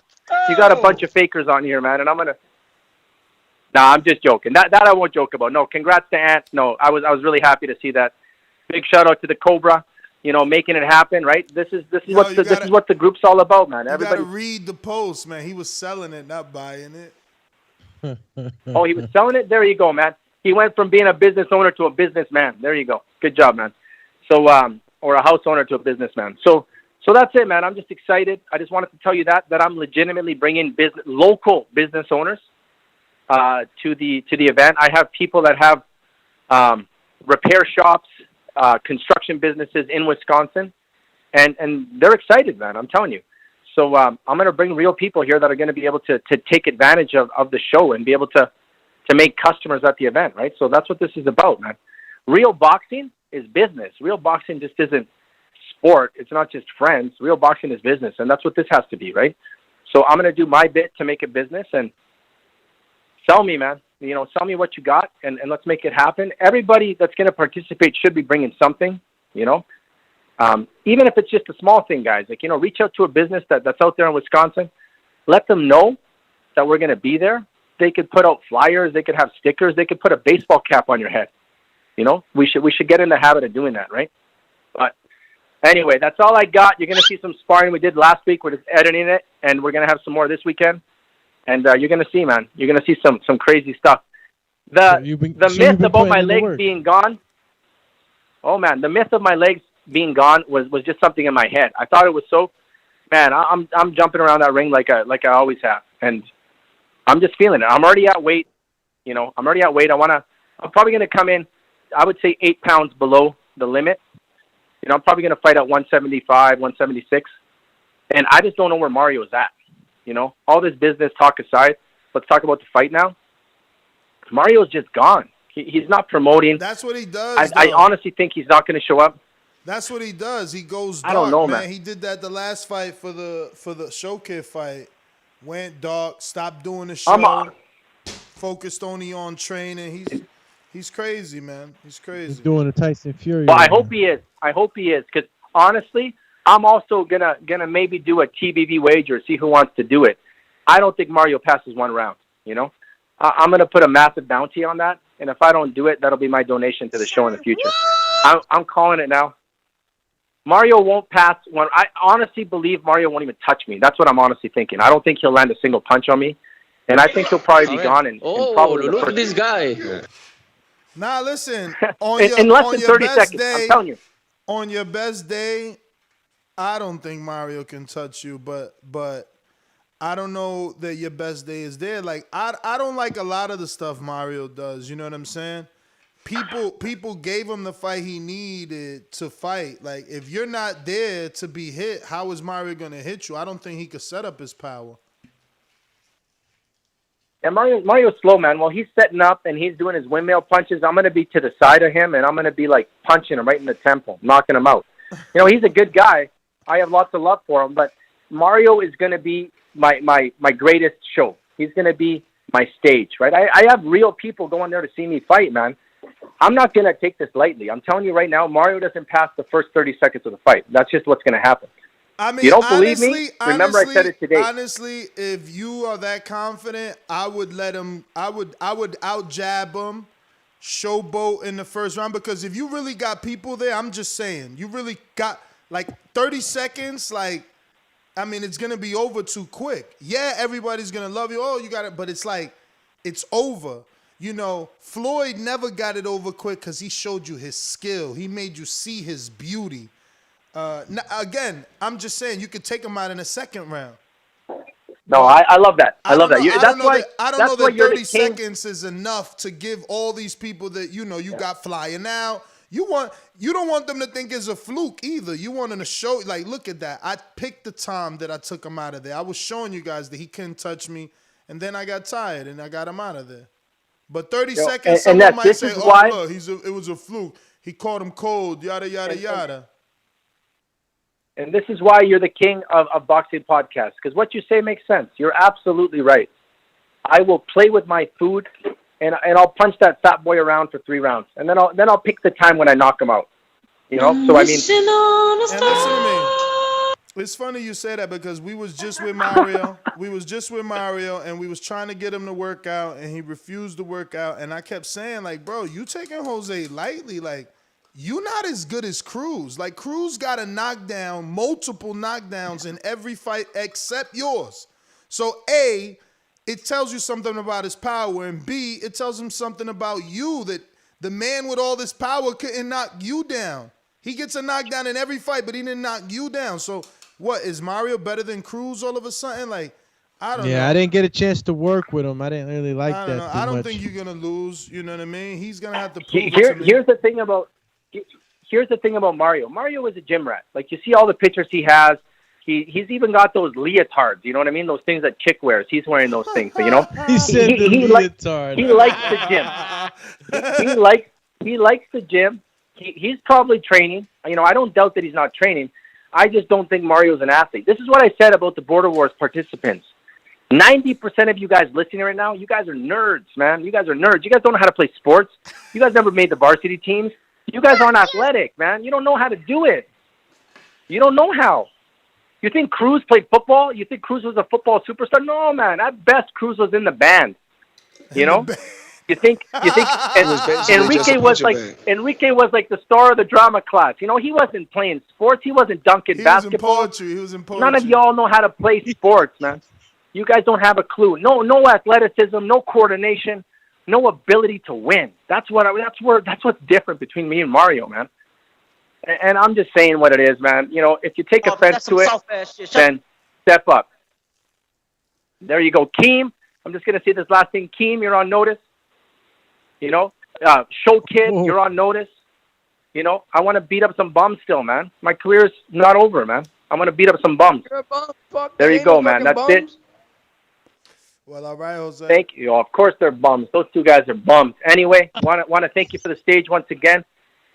You got a bunch of fakers on here, man, and I'm gonna. Nah, I'm just joking. That I won't joke about. No, congrats to Ant. No, I was really happy to see that. Big shout out to the Cobra, you know, making it happen. Right? This is what the group's all about, man. Everybody gotta read the post, man. He was selling it, not buying it. Oh, he was selling it. There you go, man. He went from being a business owner to a businessman. There you go. Good job, man. So, or a house owner to a businessman. So that's it, man. I'm just excited. I just wanted to tell you that I'm legitimately bringing local business owners to the event. I have people that have repair shops, construction businesses in Wisconsin, and they're excited, man. I'm telling you. So I'm going to bring real people here that are going to be able to take advantage of the show and be able to make customers at the event, right? So that's what this is about, man. Real boxing is business. Real boxing just isn't sport. It's not just friends. Real boxing is business, and that's what this has to be, right? So I'm going to do my bit to make it business, and sell me, man. You know, sell me what you got, and let's make it happen. Everybody that's going to participate should be bringing something, you know. Even if it's just a small thing, guys. Like, you know, reach out to a business that's out there in Wisconsin. Let them know that we're going to be there. They could put out flyers. They could have stickers. They could put a baseball cap on your head. You know, we should get in the habit of doing that, right? But anyway, that's all I got. You're going to see some sparring we did last week. We're just editing it, and we're going to have some more this weekend. And you're going to see, man. You're going to see some crazy stuff. The myth about my legs being gone. Oh, man, the myth of my legs being gone was just something in my head. I thought it was so. Man, I'm jumping around that ring like I always have, and I'm just feeling it. I'm already at weight. You know, I'm already at weight. I'm probably going to come in, I would say 8 pounds below the limit. You know, I'm probably going to fight at 175, 176. And I just don't know where Mario is at. You know, all this business talk aside, let's talk about the fight now. Mario's just gone. He's not promoting. That's what he does. I honestly think he's not going to show up. That's what he does. He goes dark, I don't know, man. He did that the last fight for the show kid fight. Went dark, stopped doing the show, focused only on training. He's crazy, man. He's crazy. He's doing a Tyson Fury. Well, I hope he is. Because honestly, I'm also gonna maybe do a TBV wager, see who wants to do it. I don't think Mario passes one round. You know, I'm gonna put a massive bounty on that, and if I don't do it, that'll be my donation to the show in the future. I'm calling it now. Mario won't pass one. I honestly believe Mario won't even touch me. That's what I'm honestly thinking. I don't think he'll land a single punch on me, and I think he'll probably be gone. And probably look at this guy. Nah, listen. In less than 30 seconds, I'm telling you. On your best day, I don't think Mario can touch you, but I don't know that your best day is there. Like I don't like a lot of the stuff Mario does. You know what I'm saying? People gave him the fight he needed to fight. Like, if you're not there to be hit, how is Mario going to hit you? I don't think he could set up his power. Yeah, Mario's slow, man. While he's setting up and he's doing his windmill punches, I'm going to be to the side of him, and I'm going to be, like, punching him right in the temple, knocking him out. You know, he's a good guy. I have lots of love for him, but Mario is going to be my greatest show. He's going to be my stage, right? I have real people going there to see me fight, man. I'm not going to take this lightly. I'm telling you right now, Mario doesn't pass the first 30 seconds of the fight. That's just what's going to happen. I mean, you don't believe me? Remember, I said it today. Honestly, if you are that confident, I would let him. I would out jab him, showboat in the first round, because if you really got people there, I'm just saying, you really got like 30 seconds. Like, I mean, it's gonna be over too quick. Yeah, everybody's gonna love you. Oh, you got it, but it's like it's over. You know, Floyd never got it over quick because he showed you his skill. He made you see his beauty. Again, I'm just saying you could take him out in the second round. No, I love that. I love that. I don't know that 30 seconds is enough to give all these people that, you know, you got flying out. You don't want them to think it's a fluke either. You want them to show, like, look at that. I picked the time that I took him out of there. I was showing you guys that he couldn't touch me, and then I got tired and I got him out of there. But 30 Yo, seconds, and someone that might this say, is "Oh, why- look, it was a fluke. He caught him cold. Yada yada yada." And this is why you're the king of boxing podcasts, because what you say makes sense. You're absolutely right. I will play with my food, and I'll punch that fat boy around for 3 rounds, and then I'll pick the time when I knock him out. You know, so I mean, And listen to me. It's funny you say that because we was just with Mario. And we was trying to get him to work out, and he refused to work out. And I kept saying, like, bro, you taking Jose lightly. Like, you not as good as Cruz. Like, Cruz got a knockdown, multiple knockdowns in every fight except yours. So, A, it tells you something about his power, and B, it tells him something about you, that the man with all this power couldn't knock you down. He gets a knockdown in every fight, but he didn't knock you down. So, what, is Mario better than Cruz all of a sudden? Like, I don't know. Yeah, I didn't get a chance to work with him. I didn't really like I that don't know. too I don't much. think you're gonna lose. You know what I mean? He's gonna have to prove it to me. here's the thing about Mario. Mario is a gym rat. Like, you see all the pictures he has. He's even got those leotards. You know what I mean? Those things that chick wears. He's wearing those things. So, you know, He said the leotard. he likes the gym. He likes the gym. He's probably training. You know, I don't doubt that he's not training. I just don't think Mario's an athlete. This is what I said about the Border Wars participants. 90% of you guys listening right now, you guys are nerds, man. You guys are nerds. You guys don't know how to play sports. You guys never made the varsity teams. You guys aren't athletic, man. You don't know how to do it. You don't know how. You think Cruz played football? You think Cruz was a football superstar? No, man. At best, Cruz was in the band. You know? You think Enrique was like the star of the drama class. You know, he wasn't playing sports. He wasn't dunking basketball. He was in poetry. None of y'all know how to play sports, man. You guys don't have a clue. No athleticism, no coordination, no ability to win. That's what's different between me and Mario, man. And I'm just saying what it is, man. You know, if you take offense to it, then step up. There you go, Keem. I'm just gonna say this last thing, Keem. You're on notice. You know, Show Kid, you're on notice. You know, I want to beat up some bums still, man. My career's not over, man. I want to beat up some bums. There you go, man. That's it. Well, all right, Jose. Thank you. Of course they're bums. Those two guys are bums. Anyway, want to thank you for the stage once again.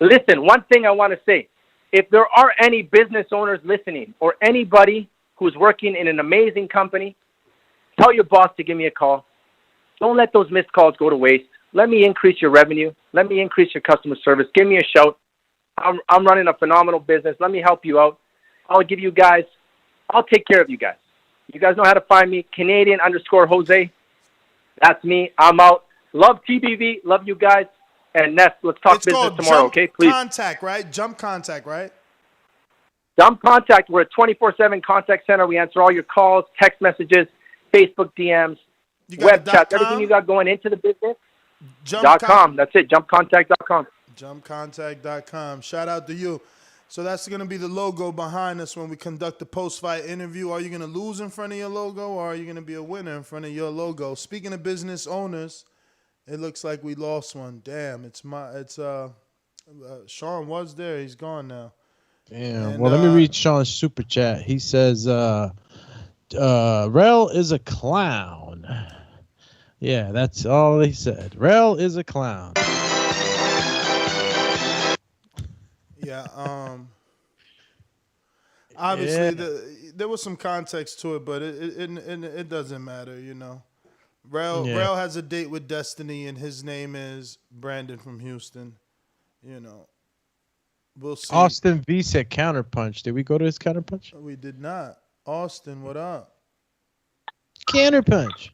Listen, one thing I want to say. If there are any business owners listening or anybody who's working in an amazing company, tell your boss to give me a call. Don't let those missed calls go to waste. Let me increase your revenue. Let me increase your customer service. Give me a shout. I'm running a phenomenal business. Let me help you out. I'll take care of you guys. You guys know how to find me. Canadian_Jose. That's me. I'm out. Love TBV. Love you guys. And Ness, let's talk business tomorrow, okay? Please. Contact, right? Jump Contact, right? Jump Contact. We're a 24/7 contact center. We answer all your calls, text messages, Facebook DMs, web chats, everything you got going into the business. .com. That's it. JumpContact.com. JumpContact.com. Shout out to you. So that's going to be the logo behind us when we conduct the post-fight interview. Are you going to lose in front of your logo, or are you going to be a winner in front of your logo? Speaking of business owners, it looks like we lost one. Damn, Sean was there. He's gone now. Damn. And, well, let me read Sean's super chat. He says, Rel is a clown. Yeah, that's all he said. Rel is a clown. Yeah. Obviously, there was some context to it, but it doesn't matter, you know. Rel has a date with Destiny, and his name is Brandon from Houston. You know, we'll see. Austin V said counterpunch. Did we go to his counterpunch? We did not. Austin, what up? Counterpunch.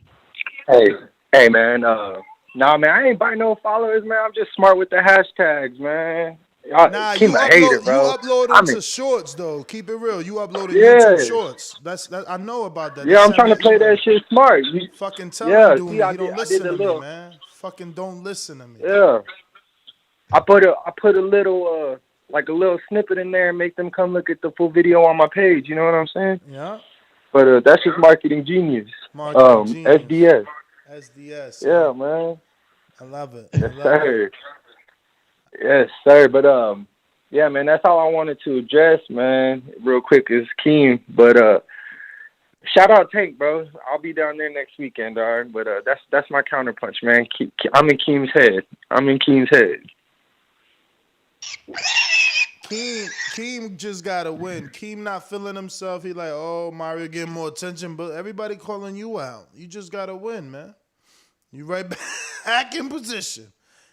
Hey, man. Nah, man, I ain't buying no followers, man. I'm just smart with the hashtags, man. Nah, you upload them to shorts though. Keep it real. You uploaded YouTube shorts. That's I know about that. Yeah, I'm trying to play that shit smart. You fucking tell me, dude. You don't listen to me, man. Fucking don't listen to me. Yeah. I put a little like a little snippet in there and make them come look at the full video on my page. You know what I'm saying? Yeah. But that's just marketing genius. SDS. SDS. Yeah, man. I love it. Yes, sir. Yes, sir. But yeah, man, that's all I wanted to address, man. Real quick is Keem. But Shout out Tank, bro. I'll be down there next weekend, all right? But that's my counterpunch, man. I'm in Keem's head. Keem just gotta win. Keem not feeling himself. He like, oh, Mario getting more attention, but everybody calling you out. You just gotta win, man. You right back in position.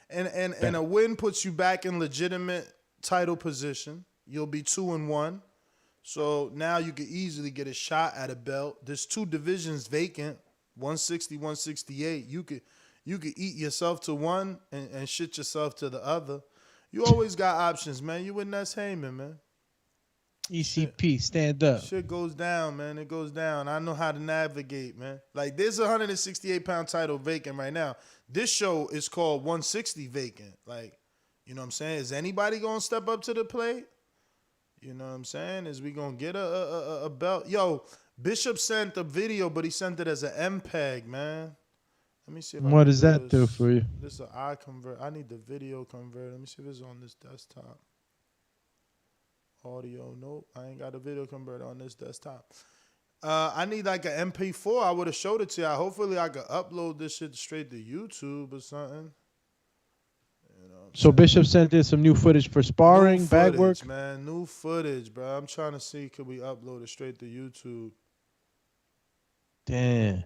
And a win puts you back in legitimate title position. You'll be 2-1. So now you could easily get a shot at a belt. There's 2 divisions vacant, 160, 168. You could eat yourself to one and shit yourself to the other. You always got options, man. You with Ness Heyman, man. ECP, stand up. Shit goes down, man. It goes down. I know how to navigate, man. Like, there's a 168-pound title vacant right now. This show is called 160 vacant. Like, you know what I'm saying? Is anybody going to step up to the plate? You know what I'm saying? Is we going to get a belt? Yo, Bishop sent a video, but he sent it as an MPEG, man. Let me see if what does that do for you? This is an iConvert. I need the video converter. Let me see if it's on this desktop. Audio, nope. I ain't got a video converter on this desktop. I need like an MP4. I would have showed it to you. Hopefully I could upload this shit straight to YouTube or something. You know so Bishop sent in some new footage for sparring, bag work? Man, new footage, bro. I'm trying to see could we upload it straight to YouTube. Damn.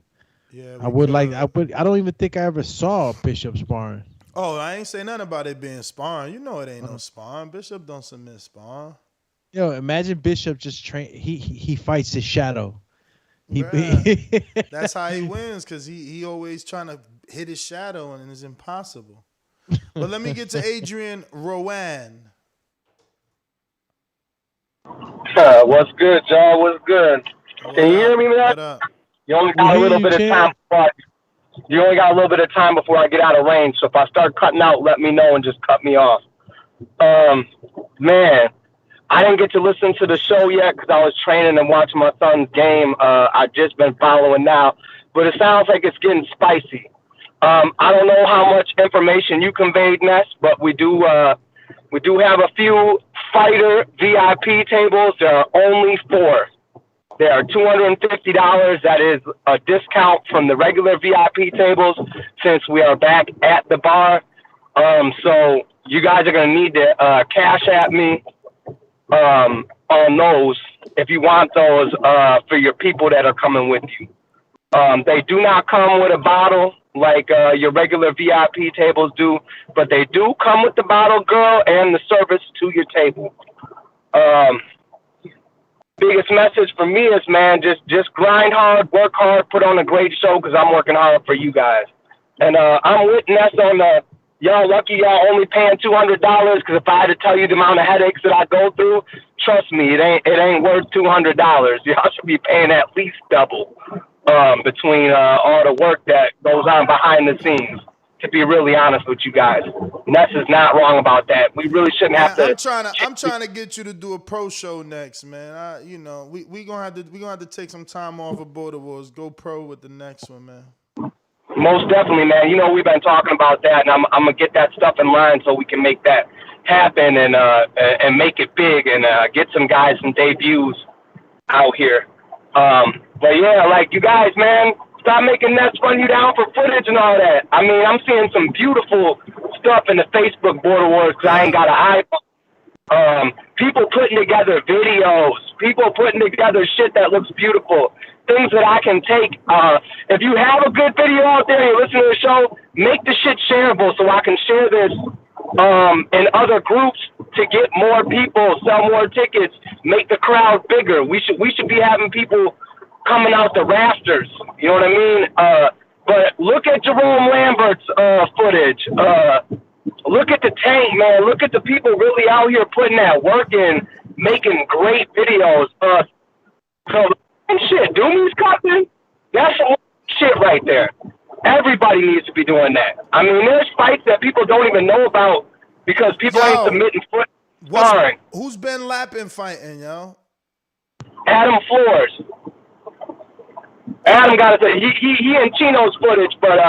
Yeah, I don't even think I ever saw Bishop sparring. Oh, I ain't say nothing about it being sparring. You know it ain't no sparring. Bishop don't submit sparring. Yo, imagine Bishop just train. He fights his shadow. That's how he wins, because he always trying to hit his shadow, and it's impossible. But let me get to Adrian Rowan. What's good, y'all? What's good? Can you hear me, man? You only got a little bit of time. You only got a little bit of time before I get out of range. So if I start cutting out, let me know and just cut me off. Man, I didn't get to listen to the show yet because I was training and watching my son's game. I've just been following now, but it sounds like it's getting spicy. I don't know how much information you conveyed, Ness, but we do have a few fighter VIP tables. There are only 4. They are $250. That is a discount from the regular VIP tables since we are back at the bar. So you guys are going to need to cash at me on those if you want those for your people that are coming with you. They do not come with a bottle like your regular VIP tables do, but they do come with the bottle, girl, and the service to your table. Biggest message for me is, man, just grind hard, work hard, put on a great show, because I'm working hard for you guys. And I'm with Ness on the, y'all lucky y'all only paying $200, because if I had to tell you the amount of headaches that I go through, trust me, it ain't worth $200. Y'all should be paying at least double between all the work that goes on behind the scenes. To be really honest with you guys, Ness is not wrong about that. We really shouldn't have to. I'm trying to get you to do a pro show next, man. We gonna have to take some time off of Border Wars. Go pro with the next one, man. Most definitely, man. You know we've been talking about that, and I'm gonna get that stuff in line so we can make that happen and make it big and get some guys some debuts out here. But yeah, like you guys, man. Stop making Ness run you down for footage and all that. I mean, I'm seeing some beautiful stuff in the Facebook Border Wars because I ain't got an iPhone. People putting together videos. People putting together shit that looks beautiful. Things that I can take. If you have a good video out there and you're listening to the show, make the shit shareable so I can share this in other groups to get more people, sell more tickets, make the crowd bigger. We should be having people coming out the rafters, you know what I mean? But look at Jerome Lambert's footage. Look at the Tank, man. Look at the people really out here putting that work in, making great videos. So shit, Doomy's coming. That's some shit right there. Everybody needs to be doing that. I mean, there's fights that people don't even know about because people ain't submitting foot. Who's Ben Lappin fighting, yo? Adam Flores. Adam got to he and Chino's footage, but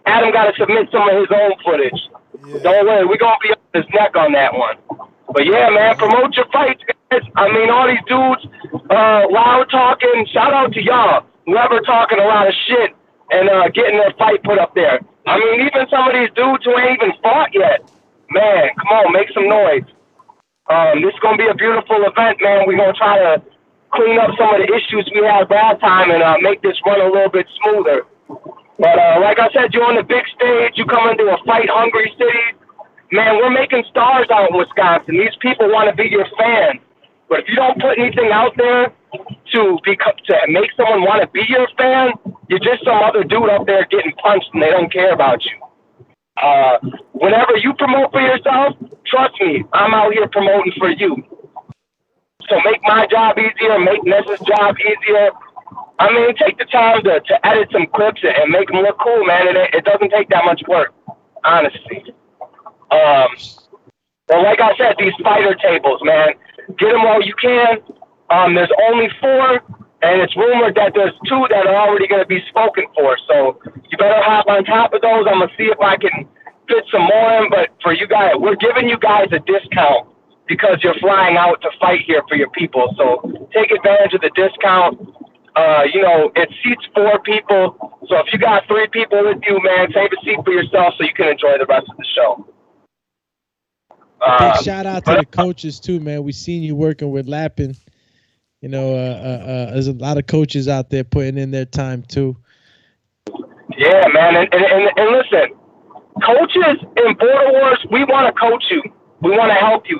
Adam got to submit some of his own footage. Yeah. Don't worry, we're gonna be on his neck on that one. But yeah, man, promote your fights, guys. I mean, all these dudes, loud talking. Shout out to y'all. Whoever talking a lot of shit and getting their fight put up there. I mean, even some of these dudes who ain't even fought yet. Man, come on, make some noise. This is gonna be a beautiful event, man. We're gonna try to clean up some of the issues we had last time and make this run a little bit smoother. But like I said, you're on the big stage. You come into a fight-hungry city. Man, we're making stars out in Wisconsin. These people want to be your fans. But if you don't put anything out there to make someone want to be your fan, you're just some other dude up there getting punched and they don't care about you. Whenever you promote for yourself, trust me, I'm out here promoting for you. So make my job easier, make Nessa's job easier. I mean, take the time to edit some clips and make them look cool, man. It doesn't take that much work, honestly. Well, like I said, these fighter tables, man, get them while you can. There's only 4, and it's rumored that there's 2 that are already going to be spoken for. So you better hop on top of those. I'm going to see if I can fit some more in. But for you guys, we're giving you guys a discount because you're flying out to fight here for your people. So take advantage of the discount. You know, it seats 4 people. So if you got 3 people with you, man, save a seat for yourself so you can enjoy the rest of the show. Big shout out to the coaches too, man. We seen you working with Lappin. You know, there's a lot of coaches out there putting in their time too. Yeah, man, and listen, coaches in Border Wars, we want to coach you. We want to help you.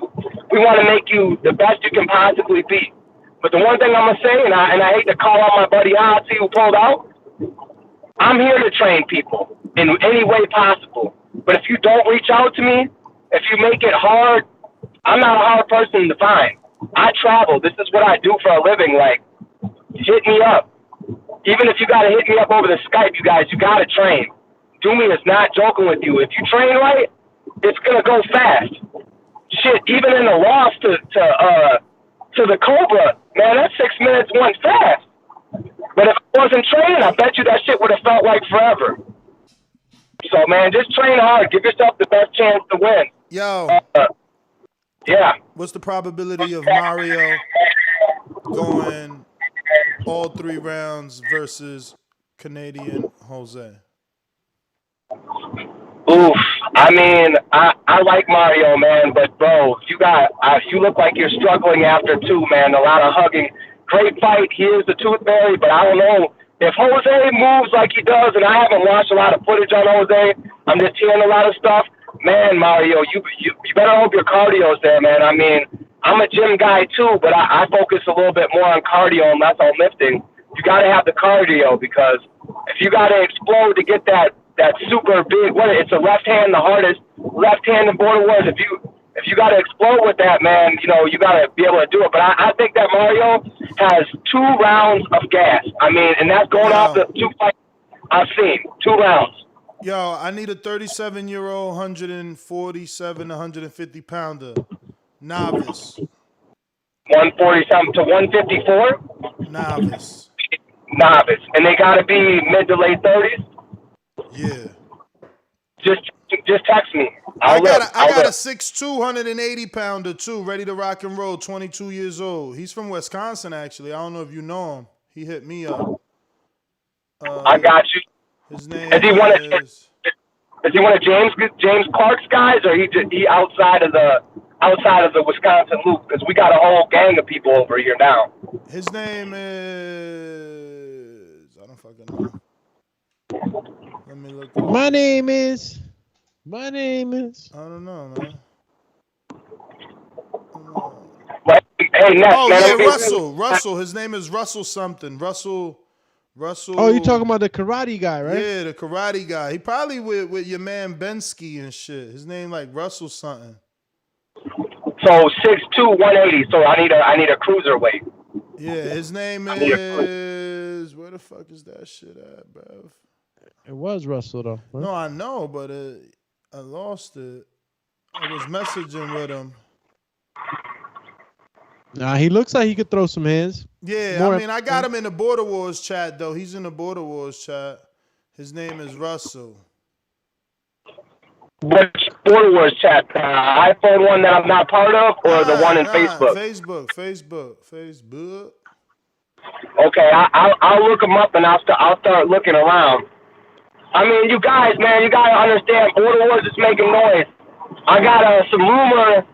We want to make you the best you can possibly be. But the one thing I'm gonna say, and I hate to call out my buddy Ozzy who pulled out, I'm here to train people in any way possible. But if you don't reach out to me, if you make it hard, I'm not a hard person to find. I travel. This is what I do for a living. Like, hit me up. Even if you got to hit me up over the Skype, you guys, you got to train. Doomy is not joking with you. If you train right, it's going to go fast. Shit, even in the loss to the Cobra, man, that 6 minutes went fast. But if I wasn't training, I bet you that shit would have felt like forever. So, man, just train hard. Give yourself the best chance to win. Yo. Yeah. What's the probability of Mario going all 3 rounds versus Canadian Jose? Oof. I mean, I like Mario, man, but bro, you look like you're struggling after 2, man. A lot of hugging. Great fight. He is the tooth fairy, but I don't know. If Jose moves like he does, and I haven't watched a lot of footage on Jose, I'm just hearing a lot of stuff. Man, Mario, you better hope your cardio's there, man. I mean, I'm a gym guy too, but I focus a little bit more on cardio and less on lifting. You got to have the cardio because if you got to explode to get that super big, it's a left hand, the hardest left hand in Border Wars. If you got to explode with that, man, you know, you got to be able to do it. But I think that Mario has 2 rounds of gas. I mean, and that's going off the 2 fights I've seen. 2 rounds. Yo, I need a 37-year-old, 147, 150 pounder, novice. 147 to 154? Novice. Novice. And they got to be mid to late 30s? Yeah. Just text me. I got a 6'2", 180 pounder too, ready to rock and roll, 22 years old. He's from Wisconsin, actually. I don't know if you know him. He hit me up. I got you. His name is he one of James Clark's guys, or he outside of the Wisconsin loop? Because we got a whole gang of people over here now. His name is I don't fucking know. Let me look. My name is. I don't know, man. Hey, Ness, oh man, yeah, Russell. His name is Russell something. Russell. Oh, you talking about the karate guy, right? Yeah, the karate guy. He probably with your man Bensky and shit. His name like Russell something. So 6'2", 180. So I need a cruiserweight. Yeah, his name is where the fuck is that shit at, bruv? It was Russell though. Huh? No, I know, but I lost it. I was messaging with him. Nah, he looks like he could throw some hands. Yeah, I mean, I got him in the Border Wars chat, though. He's in the Border Wars chat. His name is Russell. Which Border Wars chat? iPhone one that I'm not part of, or the one in Facebook? Facebook. Okay, I'll look them up and I'll start looking around. I mean, you guys, man, you gotta understand, Border Wars is making noise. I got some rumor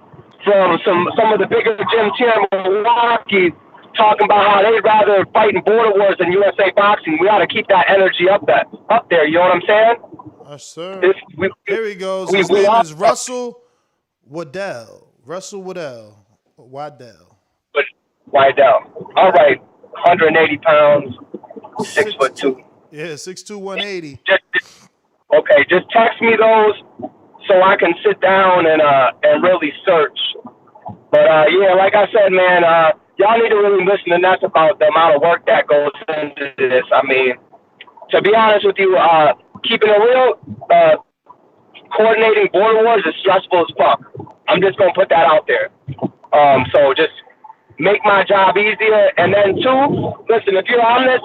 from some of the bigger gyms here in Milwaukee talking about how they'd rather fight in Border Wars than USA Boxing. We ought to keep that energy up there. You know what I'm saying? Yes, sir. Here he goes. His name is Russell Waddell. Waddell. All right. 180 pounds, 6'2". Yeah, 6'2", 180. Okay, just text me those so I can sit down and really search. But yeah, like I said, man, y'all need to really listen to Ness about the amount of work that goes into this. I mean, to be honest with you, keeping it real, coordinating Border Wars is stressful as fuck. I'm just gonna put that out there. So just make my job easier. And then two, listen, if you're on this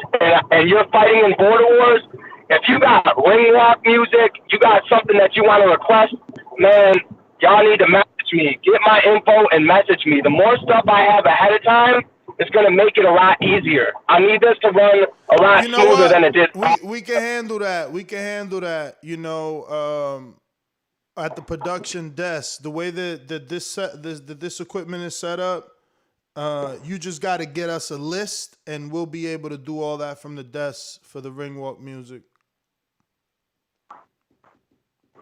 and you're fighting in Border Wars, if you got ring walk music, you got something that you want to request, man, y'all need to message me. Get my info and message me. The more stuff I have ahead of time, it's going to make it a lot easier. I need this to run a lot smoother than it did. We can handle that. You know, at the production desk, the way that this equipment is set up, you just got to get us a list, and we'll be able to do all that from the desk for the ring walk music.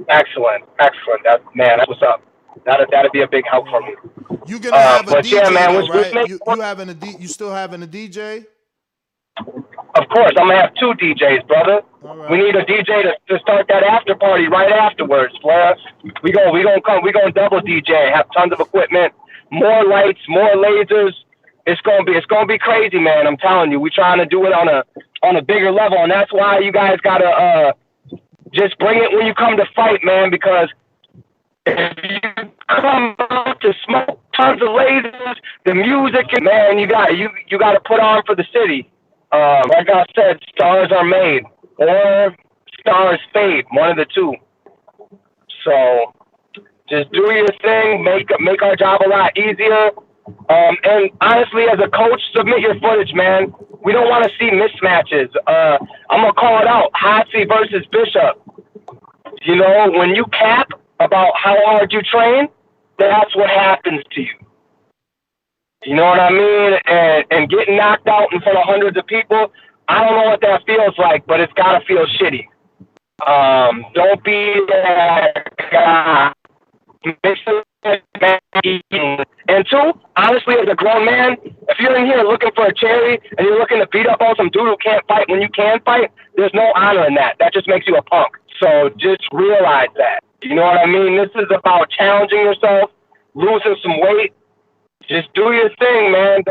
Excellent. That's what's up. That'd be a big help for me. You gonna have a DJ, yeah, man, right? You still having a DJ? Of course, I'm gonna have two DJs, brother. Right. We need a DJ to start that after party right afterwards, Flair. We gonna double DJ, have tons of equipment, more lights, more lasers. It's gonna be crazy, man. I'm telling you, we're trying to do it on a bigger level, and that's why you guys gotta just bring it when you come to fight, man, because if you come out to smoke tons of lasers, the music, man, you got to put on for the city. Like I said, stars are made or stars fade, one of the two. So just do your thing, make our job a lot easier. And honestly, as a coach, submit your footage, man. We don't want to see mismatches. I'm gonna call it out: Hotzi versus Bishop. You know, when you cap about how hard you train, that's what happens to you. You know what I mean? And getting knocked out in front of hundreds of people, I don't know what that feels like, but it's gotta feel shitty. Don't be that guy. And two, honestly, as a grown man, if you're in here looking for a cherry and you're looking to beat up on some dude who can't fight when you can fight, there's no honor in that. That just makes you a punk. So just realize that. You know what I mean? This is about challenging yourself, losing some weight. Just do your thing, man.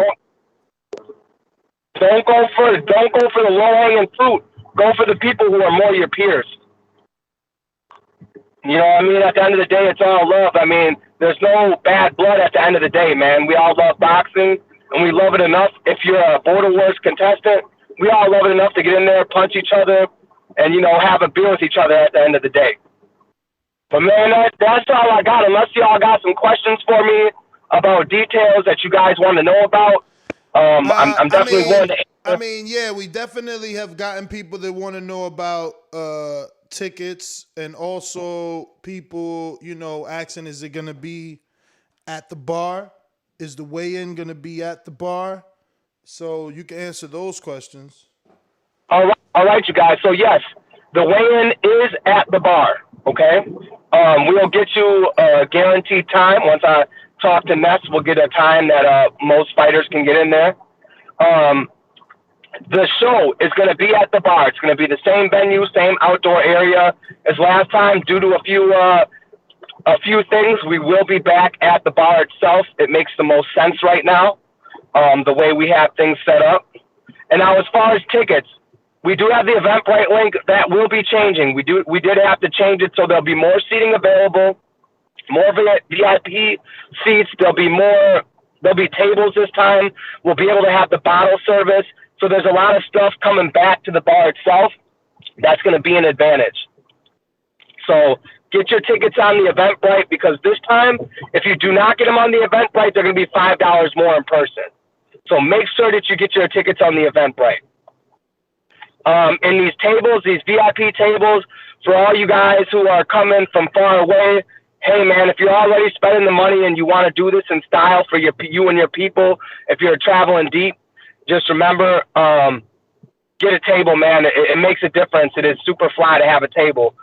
Don't go for the low hanging fruit. Go for the people who are more your peers. You know what I mean? At the end of the day, it's all love. I mean, there's no bad blood at the end of the day, man. We all love boxing, and we love it enough. If you're a Border Wars contestant, we all love it enough to get in there, punch each other, and, you know, have a beer with each other at the end of the day. But, man, that's all I got. Unless y'all got some questions for me about details that you guys want to know about, I'm definitely willing to answer. I mean, yeah, we definitely have gotten people that want to know about tickets, and also people, you know, asking, is it going to be at the bar? Is the weigh-in going to be at the bar? So you can answer those questions. All right, you guys. So, yes, the weigh-in is at the bar, okay? We'll get you a guaranteed time. Once I talk to Ness, we'll get a time that most fighters can get in there. The show is going to be at the bar. It's going to be the same venue, same outdoor area as last time. Due to a few things, we will be back at the bar itself. It makes the most sense right now, the way we have things set up. And now, as far as tickets, we do have the Eventbrite link that will be changing. We did have to change it so there'll be more seating available, more VIP seats. There'll be tables this time. We'll be able to have the bottle service. So there's a lot of stuff coming back to the bar itself that's going to be an advantage. So get your tickets on the Eventbrite, because this time, if you do not get them on the Eventbrite, they're going to be $5 more in person. So make sure that you get your tickets on the Eventbrite. And these tables, these VIP tables, for all you guys who are coming from far away, hey man, if you're already spending the money and you want to do this in style for you and your people, if you're traveling deep, just remember, get a table, man. It makes a difference. It is super fly to have a table.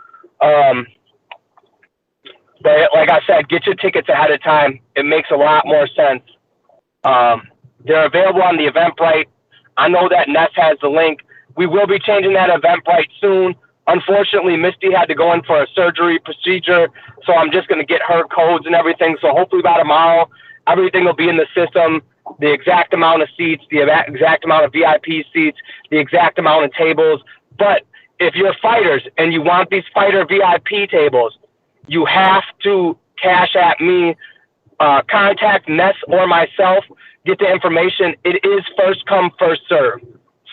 But like I said, get your tickets ahead of time. It makes a lot more sense. They're available on the Eventbrite. I know that Ness has the link. We will be changing that Eventbrite soon. Unfortunately, Misty had to go in for a surgery procedure, so I'm just going to get her codes and everything. So hopefully by tomorrow, everything will be in the system, the exact amount of seats, the exact amount of VIP seats, the exact amount of tables. But if you're fighters and you want these fighter VIP tables, you have to cash at me, contact Ness or myself, get the information. It is first come, first serve.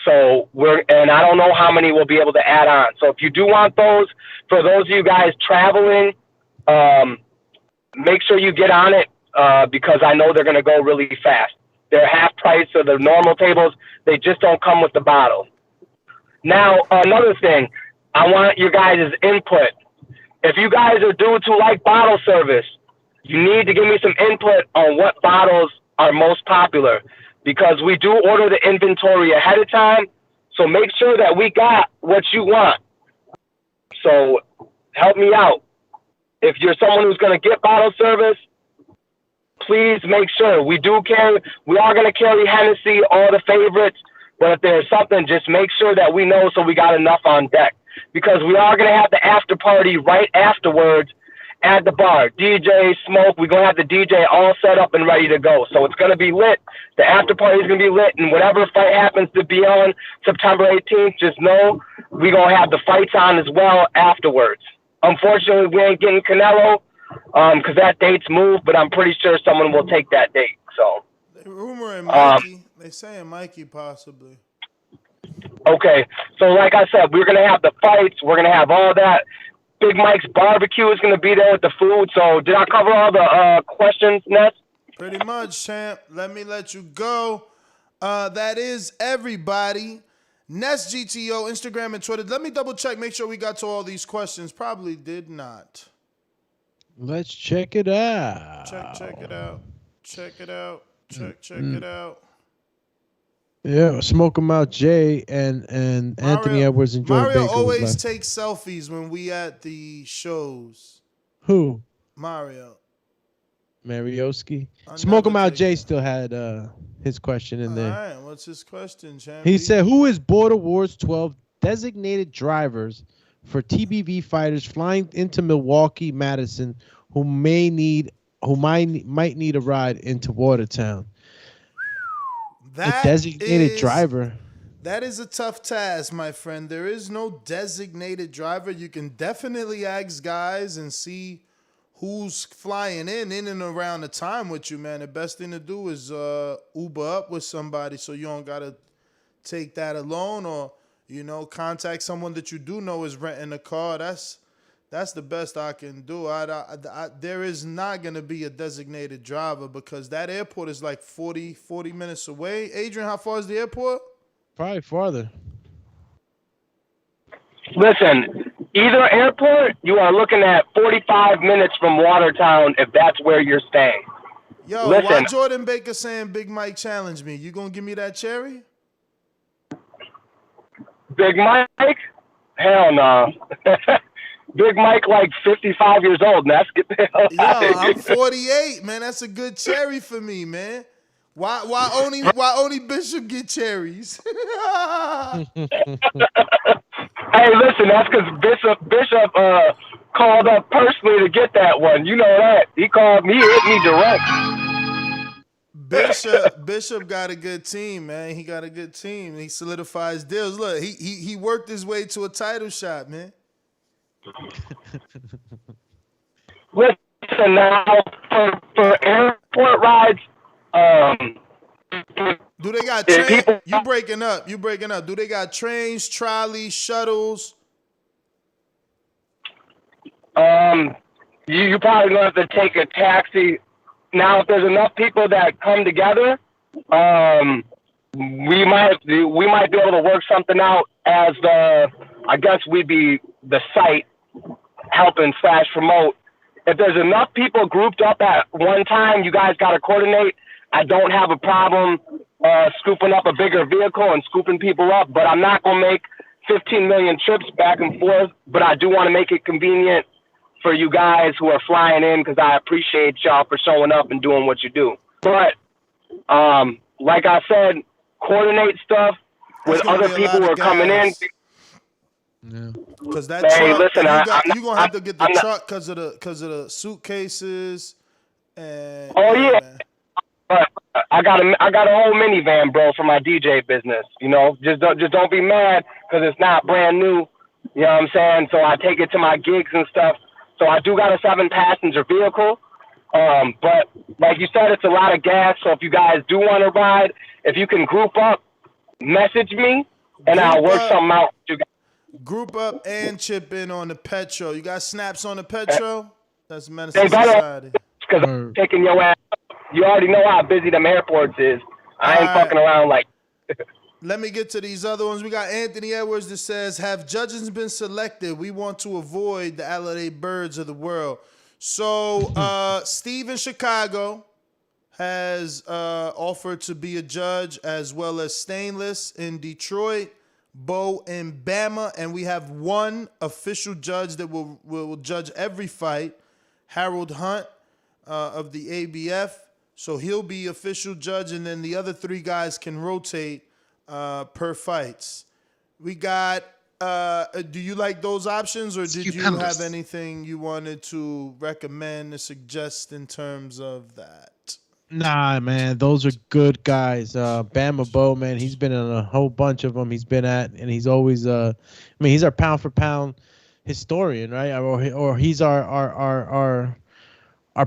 So and I don't know how many we'll be able to add on. So if you do want those, for those of you guys traveling, make sure you get on it, because I know they're going to go really fast. They're half price of the normal tables. They just don't come with the bottle. Now, another thing, I want your guys' input. If you guys are dudes who like bottle service, you need to give me some input on what bottles are most popular, because we do order the inventory ahead of time. So make sure that we got what you want. So help me out. If you're someone who's going to get bottle service, please make sure. We are going to carry Hennessy, all the favorites, but if there's something, just make sure that we know so we got enough on deck. Because we are going to have the after party right afterwards at the bar. DJ, smoke, we're going to have the DJ all set up and ready to go. So it's going to be lit. The after party is going to be lit, and whatever fight happens to be on September 18th, just know we're going to have the fights on as well afterwards. Unfortunately, we ain't getting Canelo because that date's moved, but I'm pretty sure someone will take that date. So They're rumoring Mikey. They saying Mikey possibly. Okay, so like I said, we're going to have the fights. We're going to have all that. Big Mike's barbecue is going to be there with the food. So did I cover all the questions, Ness? Pretty much, champ. Let me let you go. That is everybody. Ness GTO, Instagram and Twitter. Let me double check, make sure we got to all these questions. Probably did not. Let's check it out. Check it out. Check it out. Yeah, Smoke 'em Out Jay and Anthony Edwards and Jordan Mario Baker always takes selfies when we at the shows. Who? Mario. Marioski. Smoke 'em Out Jay still had his question in there. All right, what's his question, champ? He said, "Who is Border Wars 12 designated drivers for TBV fighters flying into Milwaukee, Madison, who might need a ride into Watertown?" That a designated driver. That is a tough task, my friend. There is no designated driver. You can definitely ask guys and see who's flying in and around the time with you, man. The best thing to do is Uber up with somebody so you don't got to take that alone, or, contact someone that you do know is renting a car. That's the best I can do. There is not going to be a designated driver because that airport is like 40 minutes away. Adrian, how far is the airport? Probably farther. Listen, either airport, you are looking at 45 minutes from Watertown if that's where you're staying. Yo, why Jordan Baker saying Big Mike challenged me? You going to give me that cherry? Big Mike? Hell no. Big Mike, like 55 years old, and get the hell out of here. I'm 48, man. That's a good cherry for me, man. Why only Bishop get cherries? Hey, listen, that's because Bishop called up personally to get that one. You know that. He called me, hit me direct. Bishop got a good team, man. He got a good team. He solidifies deals. Look, he worked his way to a title shot, man. Listen, now for airport rides, do they got trains? You breaking up. Do they got trains, trolleys, shuttles? you probably gonna have to take a taxi. Now, if there's enough people that come together, we might be able to work something out as I guess we'd be the site helping / promote. If there's enough people grouped up at one time, you guys got to coordinate. I don't have a problem scooping up a bigger vehicle and scooping people up, but I'm not going to make 15 million trips back and forth, but I do want to make it convenient for you guys who are flying in because I appreciate y'all for showing up and doing what you do. But like I said, coordinate stuff with other people who are coming in. Because that Hey, truck, listen, you're gonna have to get the truck because of the suitcases. And yeah. But I got a whole minivan, bro, for my DJ business. You know, just don't be mad because it's not brand new. You know what I'm saying? So I take it to my gigs and stuff. So I do got a 7-passenger vehicle. But like you said, it's a lot of gas. So if you guys do want to ride, if you can group up, message me, and I'll work something out with you guys. Group up and chip in on the petrol. You got snaps on the petrol? That's Medicine Society. Because I'm taking your ass. You already know how busy them airports is. I ain't fucking around like. Let me get to these other ones. We got Anthony Edwards that says, have judges been selected? We want to avoid the LA birds of the world. So Steve in Chicago has offered to be a judge, as well as Stainless in Detroit, Bo in Bama, and we have one official judge that will judge every fight, Harold Hunt of the ABF. So he'll be official judge, and then the other 3 guys can rotate per fights. We got, do you like those options, or did you have anything you wanted to recommend or suggest in terms of that? Nah, man, those are good guys. Bama Bo, man, he's been in a whole bunch of them he's been at, and he's always, he's our pound for pound historian, right? Or he's our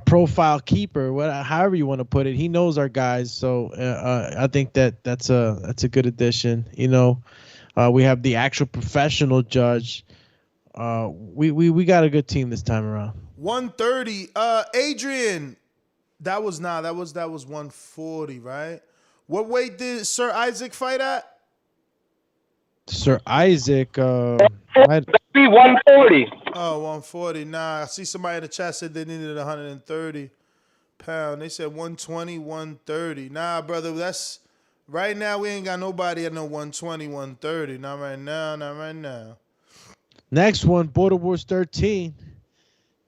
profile keeper, however you want to put it. He knows our guys, so I think that's a good addition. You know, we have the actual professional judge. We got a good team this time around. 130. Adrian, that was 140, right? What weight did Sir Isaac fight at? Sir Isaac, that'd be 140. Oh, 140. Nah, I see somebody in the chat said they needed 130 pound. They said 120, 130. Nah, brother, that's right now. We ain't got nobody at no 120, 130. Not right now. Next one, Border Wars 13.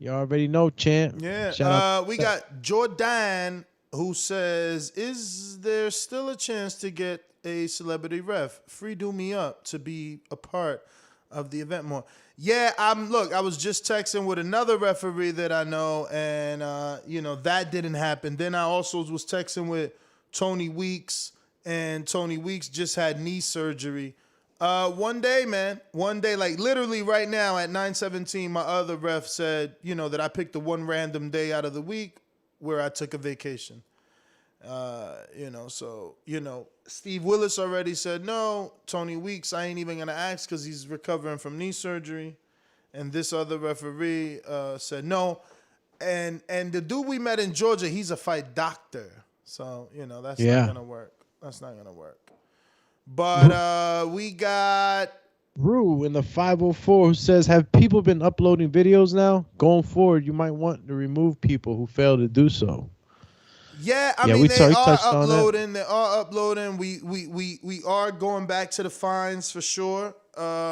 You already know, champ. Yeah. We got Jordan, who says, is there still a chance to get a celebrity ref? Free do me up to be a part of the event more. Yeah, I was just texting with another referee that I know, and that didn't happen. Then I also was texting with Tony Weeks, and Tony Weeks just had knee surgery. One day, like literally right now at 9:17, my other ref said, that I picked the one random day out of the week where I took a vacation. Steve Willis already said no. Tony Weeks, I ain't even gonna ask because he's recovering from knee surgery. And this other referee said no. And the dude we met in Georgia, he's a fight doctor. So, that's not gonna work. That's not gonna work. But we got Rue in the 504 who says, have people been uploading videos now? Going forward, you might want to remove people who fail to do so. Yeah, I mean, they are uploading. They are uploading. We are going back to the fines for sure.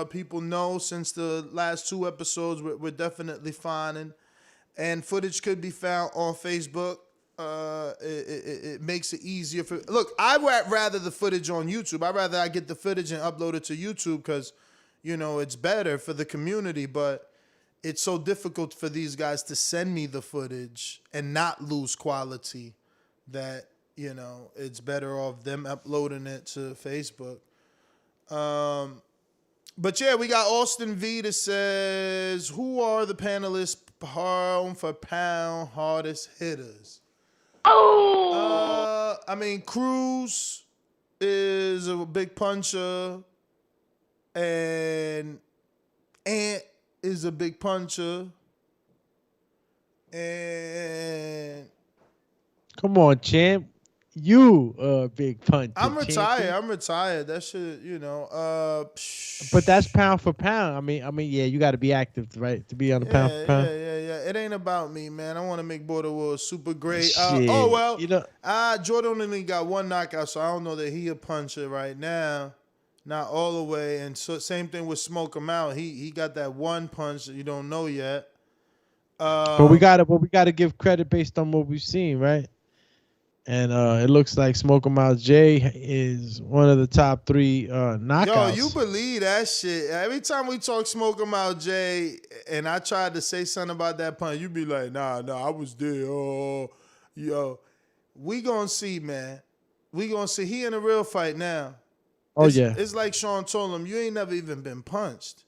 People know since the last 2 episodes, we're definitely fining. And footage could be found on Facebook. It makes it easier for. Look, I'd rather the footage on YouTube. I'd rather I get the footage and upload it to YouTube because, it's better for the community. But it's so difficult for these guys to send me the footage and not lose quality that, it's better off them uploading it to Facebook. But yeah, we got Austin V that says, who are the panelists pound for pound hardest hitters? Oh! Cruz is a big puncher, and Ant is a big puncher. And Come on, champ. You big puncher. I'm retired. champion. I'm retired. That shit, you know. But that's pound for pound. I mean, yeah, you got to be active, right, to be on the pound for pound. Yeah. It ain't about me, man. I want to make Border Wars super great. Shit. You know, Jordan only got one knockout, so I don't know that he a puncher right now. Not all the way. And so same thing with Smoke him out. He got that one punch that you don't know yet. but we gotta give credit based on what we've seen, right? And it looks like Smoke 'em Out Jay is one of the top 3 knockouts. Yo, you believe that shit? Every time we talk Smoke 'em Out Jay, and I tried to say something about that punch, you be like, nah, I was there. Oh, yo, we gonna see, man. We gonna see. He in a real fight now. It's like Sean told him, you ain't never even been punched.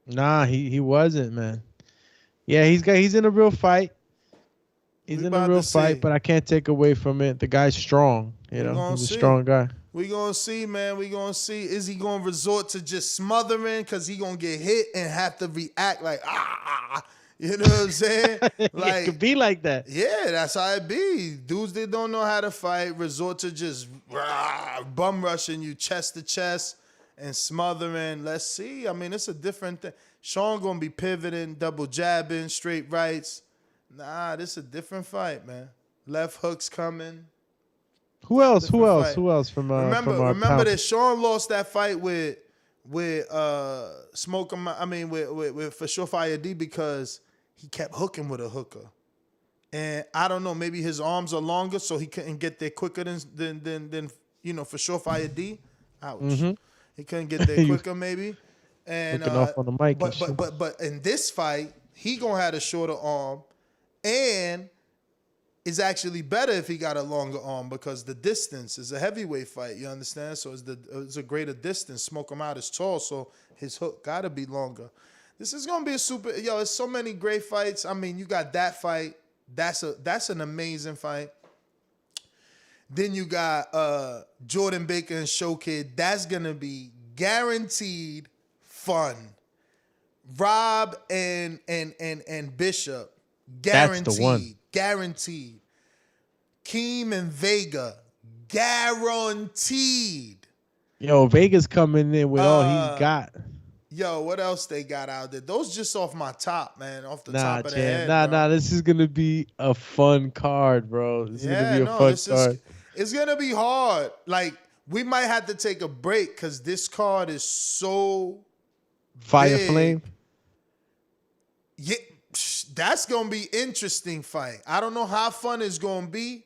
Nah, he wasn't, man. Yeah, he's in a real fight. He's in a real fight, but I can't take away from it. The guy's strong. You know, he's a strong guy. We gonna see, man. We gonna see. Is he gonna resort to just smothering because he gonna get hit and have to react like you know what I'm saying? Like it could be like that. Yeah, that's how it be. Dudes that don't know how to fight resort to just bum rushing you chest to chest and smothering. Let's see. I mean, it's a different thing. Sean gonna be pivoting, double jabbing, straight rights. Nah, this is a different fight, man. Left hooks coming. Who else from remember that Sean lost that fight with Smoke 'em. I mean with for Surefire D because he kept hooking with a hooker. And I don't know, maybe his arms are longer so he couldn't get there quicker than you know, for Surefire D. Ouch. Mm-hmm. He couldn't get there quicker maybe. And off on the mic but in this fight, he gonna have a shorter arm, and it's actually better if he got a longer arm because the distance is a heavyweight fight. You understand? So it's a greater distance. Smoke him out is tall, so his hook gotta be longer. This is gonna be a super. Yo, it's so many great fights. I mean, you got that fight. That's an amazing fight. Then you got Jordan Baker and Show Kid. That's gonna be guaranteed fun. Rob and Bishop, guaranteed. That's the one. Guaranteed. Keem and Vega, guaranteed. Yo, Vega's coming in with all he's got. Yo, what else they got out there? Those just off my top, man. Off the top of the head. Nah. This is gonna be a fun card, bro. This is gonna be a fun card. It's gonna be hard. Like we might have to take a break because this card is so Fire big. Flame. Yeah, that's gonna be interesting fight. I don't know how fun it's gonna be,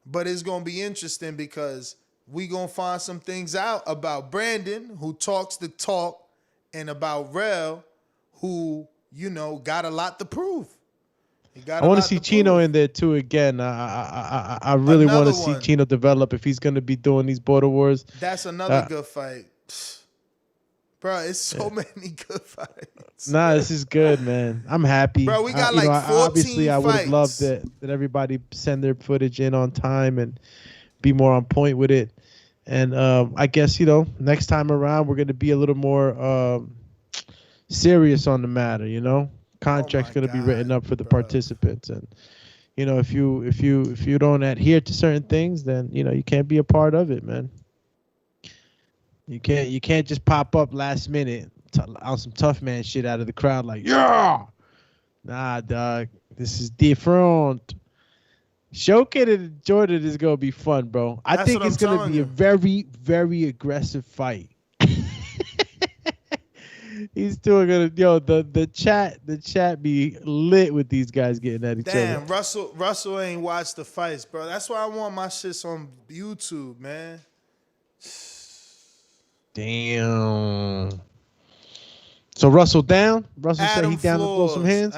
but it's gonna be interesting because we gonna find some things out about Brandon, who talks the talk, and about Rel, who got a lot to prove. I want to see Chino in there too again. I really want to see Chino develop if he's gonna be doing these Border Wars. That's another good fight. Bro, it's so many good fights. Nah, this is good, man. I'm happy. Bro, we got 14 obviously, I would have fights. loved that everybody send their footage in on time and be more on point with it. And I guess, next time around, we're going to be a little more serious on the matter, Contract's going to be written up for the participants. And, if you don't adhere to certain things, then, you can't be a part of it, man. You can't just pop up last minute on some tough man shit out of the crowd like, yeah. Nah, dog. This is different. Showcase and Jordan is gonna be fun, bro. I think it's gonna be a very, very aggressive fight. He's still gonna the chat be lit with these guys getting at each other. Damn, Russell ain't watched the fights, bro. That's why I want my shits on YouTube, man. Damn. So Russell down? Russell said he down to throw some hands?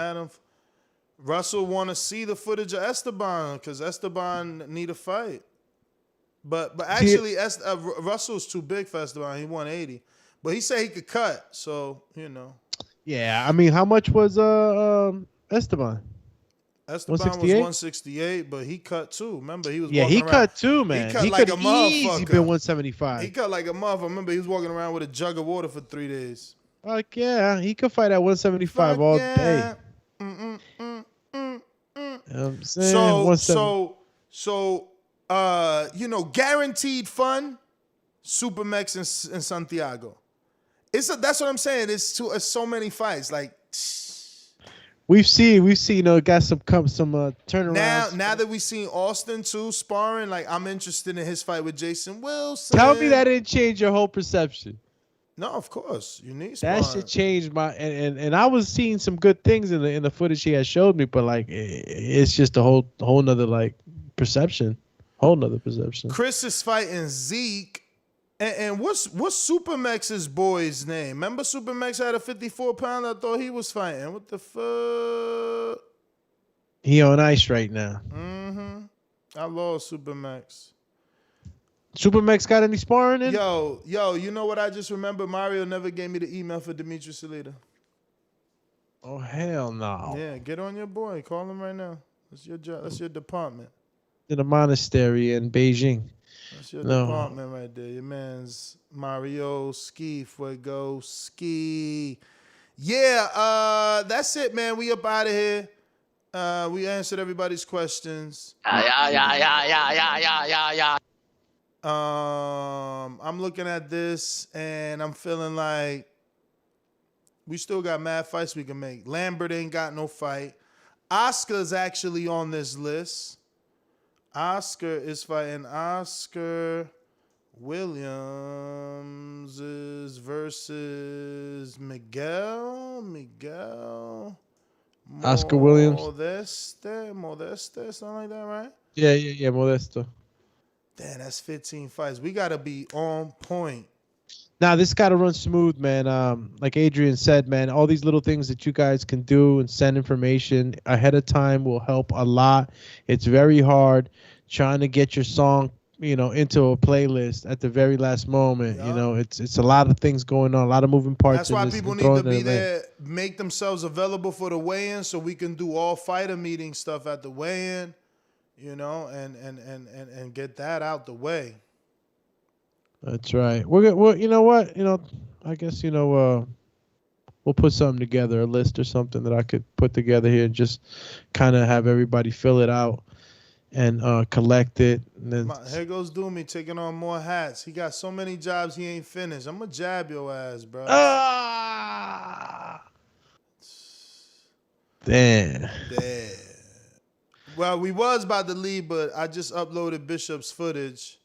Russell want to see the footage of Esteban because Esteban need a fight. But actually, Russell's too big for Esteban. He 180. But he said he could cut, so, Yeah, I mean, how much was Esteban? Esteban was 168, but he cut too. Remember, he was walking he around. Cut too, man. He cut like a motherfucker. He been 175. He cut like a motherfucker. Remember, he was walking around with a jug of water for 3 days. Fuck yeah, he could fight at 175 all day. I'm saying guaranteed fun. Supermex and Santiago. That's what I'm saying. It's so many fights. Like we've seen, got some turnarounds. Now that we've seen Austin too sparring, like I'm interested in his fight with Jason Wilson. Tell me that didn't change your whole perception. No, of course you need sparring. That shit changed my and I was seeing some good things in the footage he had showed me, but like it's just a whole nother like perception, whole nother perception. Chris is fighting Zeke. And what's Supermax's boy's name? Remember Supermax had a 54-pounder? I thought he was fighting. What the fuck? He on ice right now. Mm-hmm. I lost Supermax. Supermax got any sparring in? Yo, you know what I just remembered? Mario never gave me the email for Dimitri Salita. Oh, hell no. Yeah, get on your boy. Call him right now. That's your job. That's your department. In a monastery in Beijing. That's your department right there. Your man's Mario Ski Fuego Ski. Yeah, that's it, man. We up out of here. We answered everybody's questions. Yeah. I'm looking at this and I'm feeling like we still got mad fights we can make. Lambert ain't got no fight. Oscar's actually on this list. Oscar is fighting Oscar Williams versus Miguel. Oscar Williams. Modeste, something like that, right? Yeah, Modesto. Damn, that's 15 fights. We gotta be on point. Now this got to run smooth, man. Like Adrian said, man, all these little things that you guys can do and send information ahead of time will help a lot. It's very hard trying to get your song, into a playlist at the very last moment. Yeah. It's a lot of things going on, a lot of moving parts. That's why people need to be there, make themselves available for the weigh-in so we can do all fighter meeting stuff at the weigh-in, and get that out the way. That's right. Well, you know what? I guess, we'll put something together, a list or something that I could put together here and just kind of have everybody fill it out and collect it. And then here goes Doomy taking on more hats. He got so many jobs he ain't finished. I'm going to jab your ass, bro. Damn. Well, we was about to leave, but I just uploaded Bishop's footage.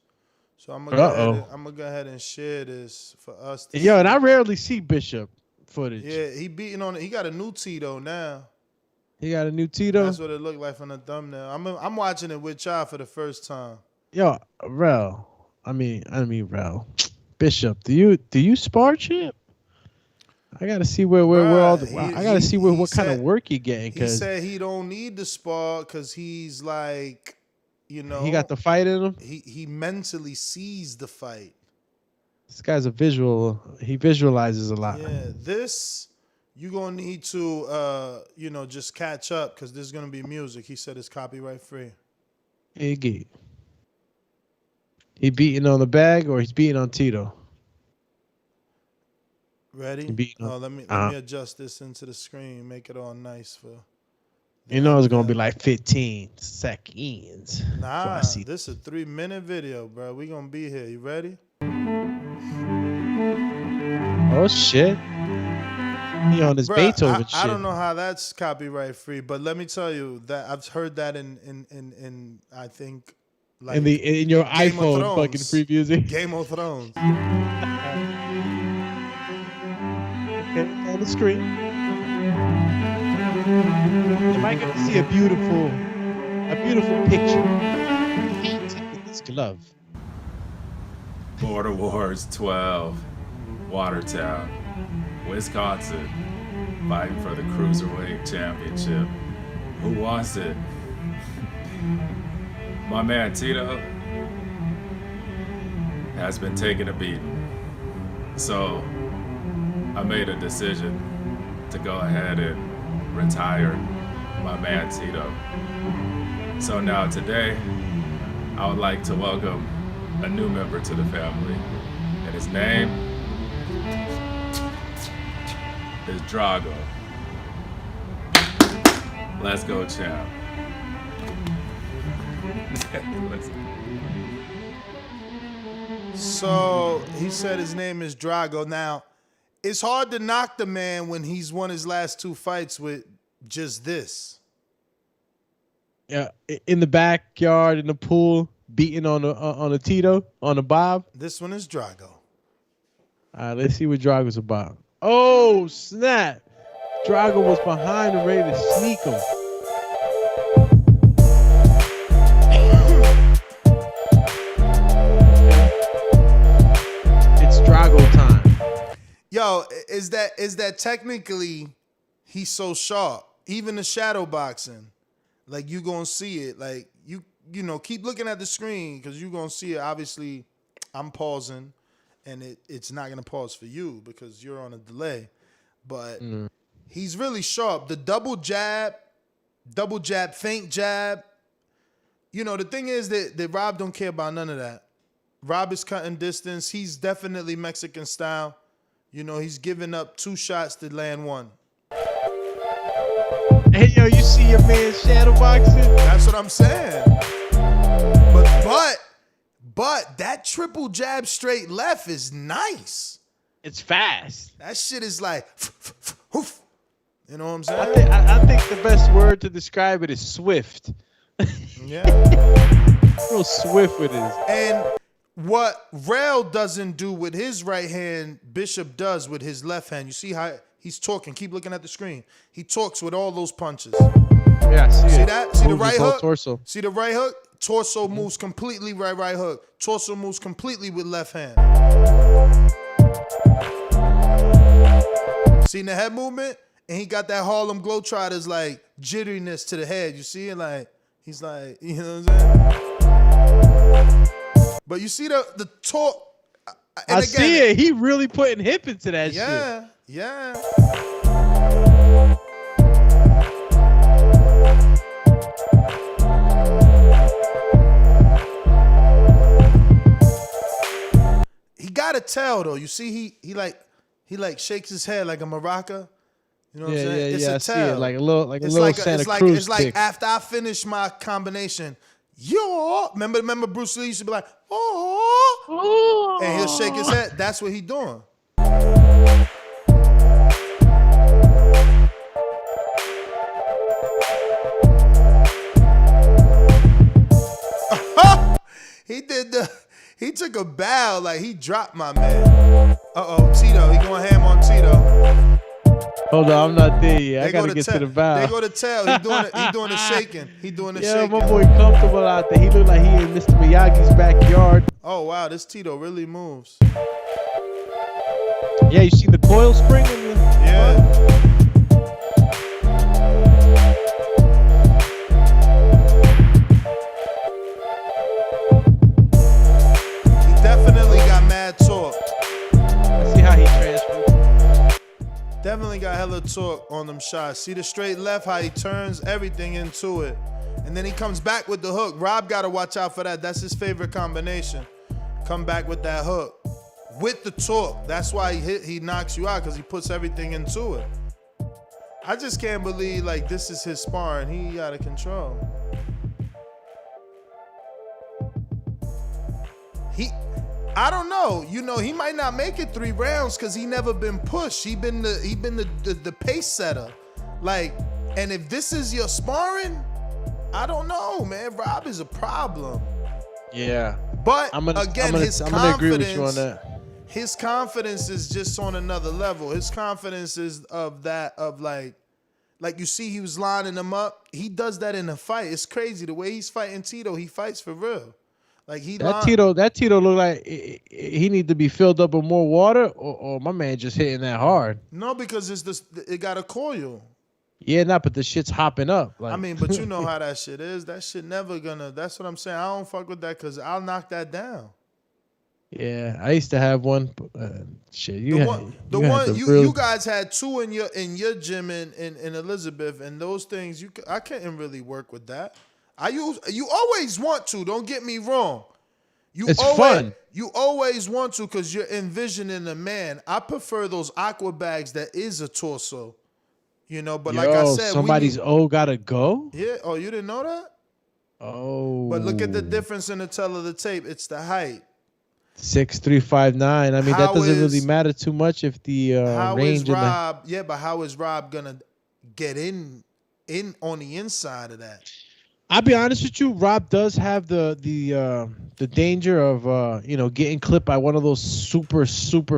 So I'm gonna go ahead and share this for us. And I rarely see Bishop footage. Yeah, he beating on it. He got a new Tito now. He got a new Tito. That's what it looked like from the thumbnail. I'm watching it with y'all for the first time. Yo, Rel. I mean, Rel. Bishop, do you spar, champ? I gotta see where all the. I gotta see what kind of work he getting. He said he don't need to spar because he's like. He got the fight in him. He mentally sees the fight. This guy's a visual. He visualizes a lot. Yeah, this you're gonna need to just catch up because there's gonna be music. He said it's copyright free. He beating on the bag or he's beating on Tito. Ready? Let me adjust this into the screen. Make it all nice for. It's gonna be like 15 seconds. Nah, this is a 3-minute video, bro. We gonna be here. You ready? Oh shit! He on his Beethoven shit. I don't know how that's copyright free, but let me tell you that I've heard that in I think like in your Game iPhone fucking free music. Game of Thrones. Okay, on the screen. You might get to see a beautiful picture. With this glove. Border Wars 12, Watertown, Wisconsin, fighting for the Cruiserweight Championship. Who wants it? My man Tito has been taking a beating. So I made a decision to go ahead and retire my man Tito. So now today, I would like to welcome a new member to the family. And his name is Drago. Let's go, champ. So he said his name is Drago. Now, it's hard to knock the man when he's won his last 2 fights with just this. Yeah, in the backyard, in the pool, beating on a Tito, on a Bob. This one is Drago. All right, let's see what Drago's about. Oh, snap. Drago was behind and ready to sneak him. It's Drago time. Yo, is that technically he's so sharp? Even the shadow boxing, like you gonna see it. Like you know, keep looking at the screen because you gonna see it. Obviously, I'm pausing, and it's not gonna pause for you because you're on a delay. But he's really sharp. The double jab, feint jab. You know, the thing is that Rob don't care about none of that. Rob is cutting distance. He's definitely Mexican style. You know, he's giving up 2 shots to land 1. Hey, yo, you see your man shadow boxing? That's what I'm saying. But that triple jab straight left is nice. It's fast. That shit is like, you know what I'm saying? I think the best word to describe it is swift. Yeah. Real swift with it. And what Rail doesn't do with his right hand, Bishop does with his left hand. You see how he's talking. Keep looking at the screen. He talks with all those punches. Yeah, see that? See the Moves right his whole hook? torso. See the right hook? Torso moves completely right hook. Torso moves completely with left hand. Seen the head movement? And he got that Harlem Globetrotters like jitteriness to the head. You see it? Like, he's like, you know what I'm saying? But you see the talk. I see it. He really putting hip into that shit. Yeah. He gotta tell though. You see, he like shakes his head like a maraca. You know what I'm saying? It's a I tell. see it. Like a little Santa Cruz It's like kick. after I finish my combination, remember Bruce Lee used to be like, oh, and he'll shake his head. That's what he doing. He took a bow like he dropped my man. Tito, he going ham on Tito. Hold on, I'm not there yet. I gotta get to the bow. They go to tell. He doing the shaking. He doing the shaking. Yeah, my boy comfortable out there. He look like he in Mr. Miyagi's backyard. Oh wow, this Tito really moves. Yeah, you see the coil spring in the Definitely got mad torque. I see how he transfers. Definitely got hella torque on them shots. See the straight left, how he turns everything into it. And then he comes back with the hook. Rob got to watch out for that. That's his favorite combination. Come back with that hook. With the torque. That's why he knocks you out, because he puts everything into it. I just can't believe like this is his sparring. He out of control. I don't know. You know, he might not make it 3 rounds because he never been pushed. He been the pace setter. Like, and if this is your sparring, I don't know, man. Rob is a problem. Yeah. But I'm gonna agree with you on that. His confidence is just on another level. His confidence is of like you see he was lining him up. He does that in a fight. It's crazy. The way he's fighting Tito, he fights for real. Like that Tito look like he need to be filled up with more water, or my man just hitting that hard. No, because it got a coil. Yeah, but the shit's hopping up. Like. I mean, but you know how that shit is. That shit never gonna. That's what I'm saying. I don't fuck with that because I'll knock that down. Yeah, I used to have one. Shit, you guys had 2 in your gym in Elizabeth, and those things I couldn't really work with that. You always want to. Don't get me wrong. It's fun. You always want to because you're envisioning a man. I prefer those aqua bags that is a torso. You know, but like I said, somebody's gotta go. Yeah. Oh, you didn't know that? Oh. But look at the difference in the tail of the tape. It's the height. 6'3", 5'9". I mean, that doesn't really matter too much if the range in the. Yeah, but how is Rob gonna get in on the inside of that? I'll be honest with you. Rob does have the danger of getting clipped by one of those super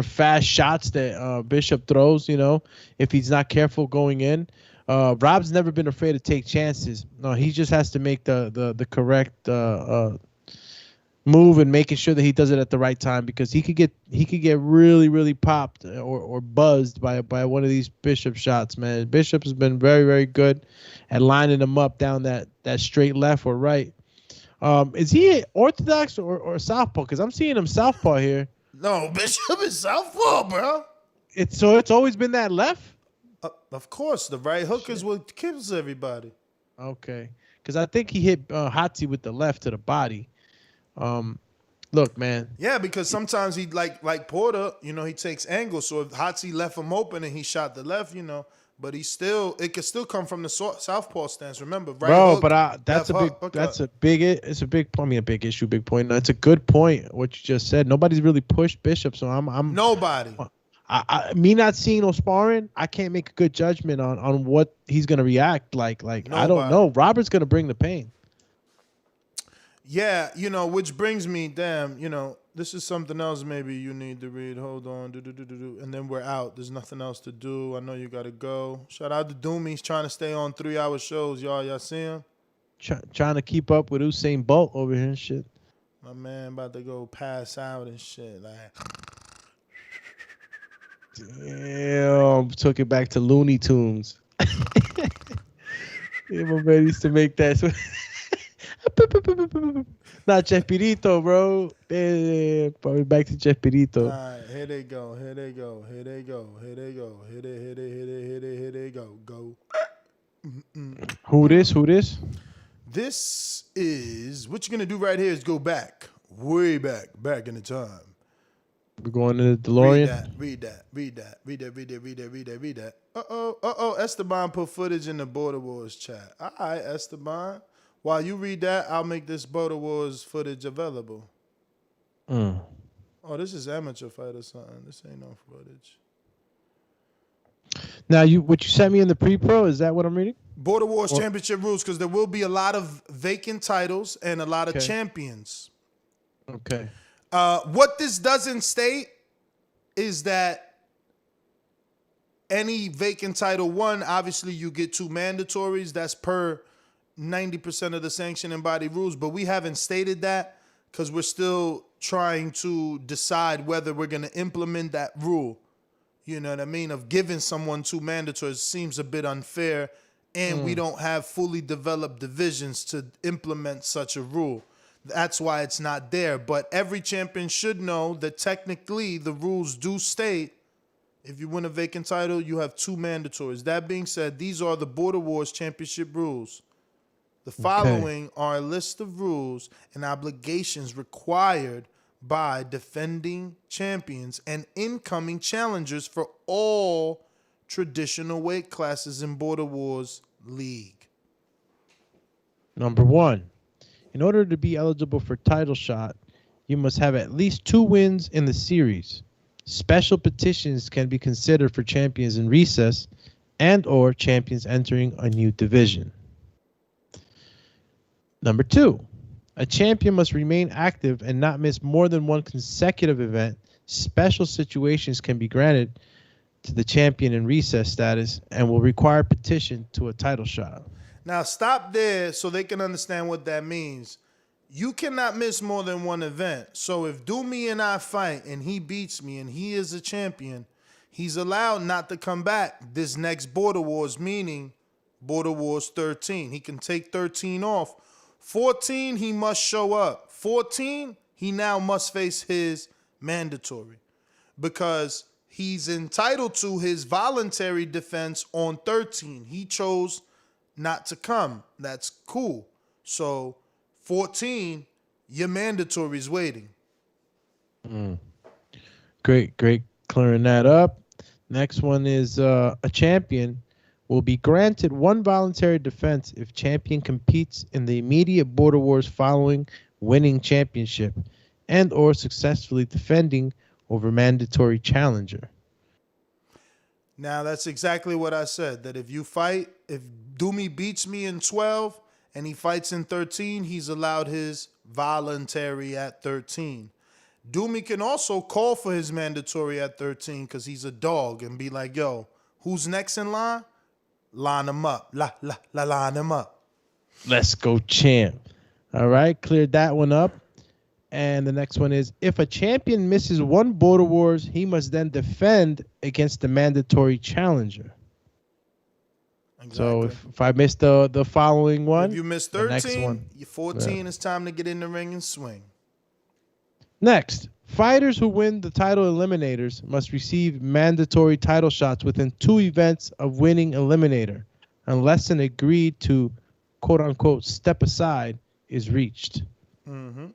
fast shots that Bishop throws. If he's not careful going in. Rob's never been afraid to take chances. No, he just has to make the correct move and making sure that he does it at the right time, because he could get really popped or buzzed by one of these Bishop shots, man. Bishop has been very, very good at lining them up down that straight left or right. Is he orthodox or southpaw? Because I'm seeing him southpaw here. No, Bishop is southpaw, bro. It's always been that left. Of course, the right hook is what kills everybody. Okay, because I think he hit Hotzi with the left to the body. Look, man. Yeah, because sometimes he like Porter, he takes angles. So if Hotzi left him open and he shot the left, but it could still come from the southpaw stance. Remember, right? Bro, hook, but that's a big issue, big point. That's a good point. What you just said. Nobody's really pushed Bishop, so I'm nobody. Me not seeing no sparring, I can't make a good judgment on what he's gonna react like. Nobody. I don't know. Robert's gonna bring the pain. Yeah, which brings me, this is something else maybe you need to read. Hold on, and then we're out. There's nothing else to do. I know you gotta go. Shout out to Doomy. He's trying to stay on 3-hour shows, y'all. Y'all see him? Trying to keep up with Usain Bolt over here and shit. My man about to go pass out and shit. Damn, took it back to Looney Tunes. Yeah, my man used to make that. Not Chespirito, bro. Yeah, probably back to Chespirito. All right, here they go. Go. Who this? This is, what you're going to do right here is go back, way back in the time. We're going to the DeLorean. Read that. Uh-oh. Esteban put footage in the Border Wars chat. All right, Esteban. While you read that, I'll make this Border Wars footage available. Oh, this is amateur fight or something. This ain't no footage. Now, what you sent me in the pre-pro, is that what I'm reading? Border Wars Championship rules, because there will be a lot of vacant titles and a lot of champions. Okay. What this doesn't state is that any vacant title won, obviously you get 2 mandatories. That's per 90% of the sanctioning body rules, but we haven't stated that because we're still trying to decide whether we're going to implement that rule. You know what I mean? Of giving someone 2 mandatories seems a bit unfair, and we don't have fully developed divisions to implement such a rule. That's why it's not there. But every champion should know that technically the rules do state if you win a vacant title, you have 2 mandatories. That being said, these are the Border Wars Championship rules. The following are a list of rules and obligations required by defending champions and incoming challengers for all traditional weight classes in Border Wars League. Number 1, in order to be eligible for title shot, you must have at least 2 wins in the series. Special petitions can be considered for champions in recess and or champions entering a new division. Number 2, a champion must remain active and not miss more than 1 consecutive event. Special situations can be granted to the champion in recess status and will require petition to a title shot. Now stop there so they can understand what that means. You cannot miss more than 1 event. So if Doomy and I fight and he beats me and he is a champion, he's allowed not to come back this next Border Wars, meaning Border Wars 13. He can take 13 off. 14, he must show up. 14, he now must face his mandatory because he's entitled to his voluntary defense on 13. He chose not to come. That's cool. So 14, your mandatory is waiting. Great clearing that up. Next one is a champion will be granted one voluntary defense if champion competes in the immediate Border Wars following winning championship and or successfully defending over mandatory challenger. Now that's exactly what I said. That if Doomy beats me in 12 and he fights in 13, he's allowed his voluntary at 13. Doomy can also call for his mandatory at 13 because he's a dog and be like, yo, who's next in line? Line him up. Line him up. Let's go, champ. All right, cleared that one up. And the next one is, if a champion misses one Border Wars, he must then defend against the mandatory challenger. Exactly. So if I miss the following one, if you miss 13, you're 14, it's time to get in the ring and swing. Next, fighters who win the title eliminators must receive mandatory title shots within 2 events of winning eliminator, unless an agreed to quote-unquote step aside is reached. Mm-hmm.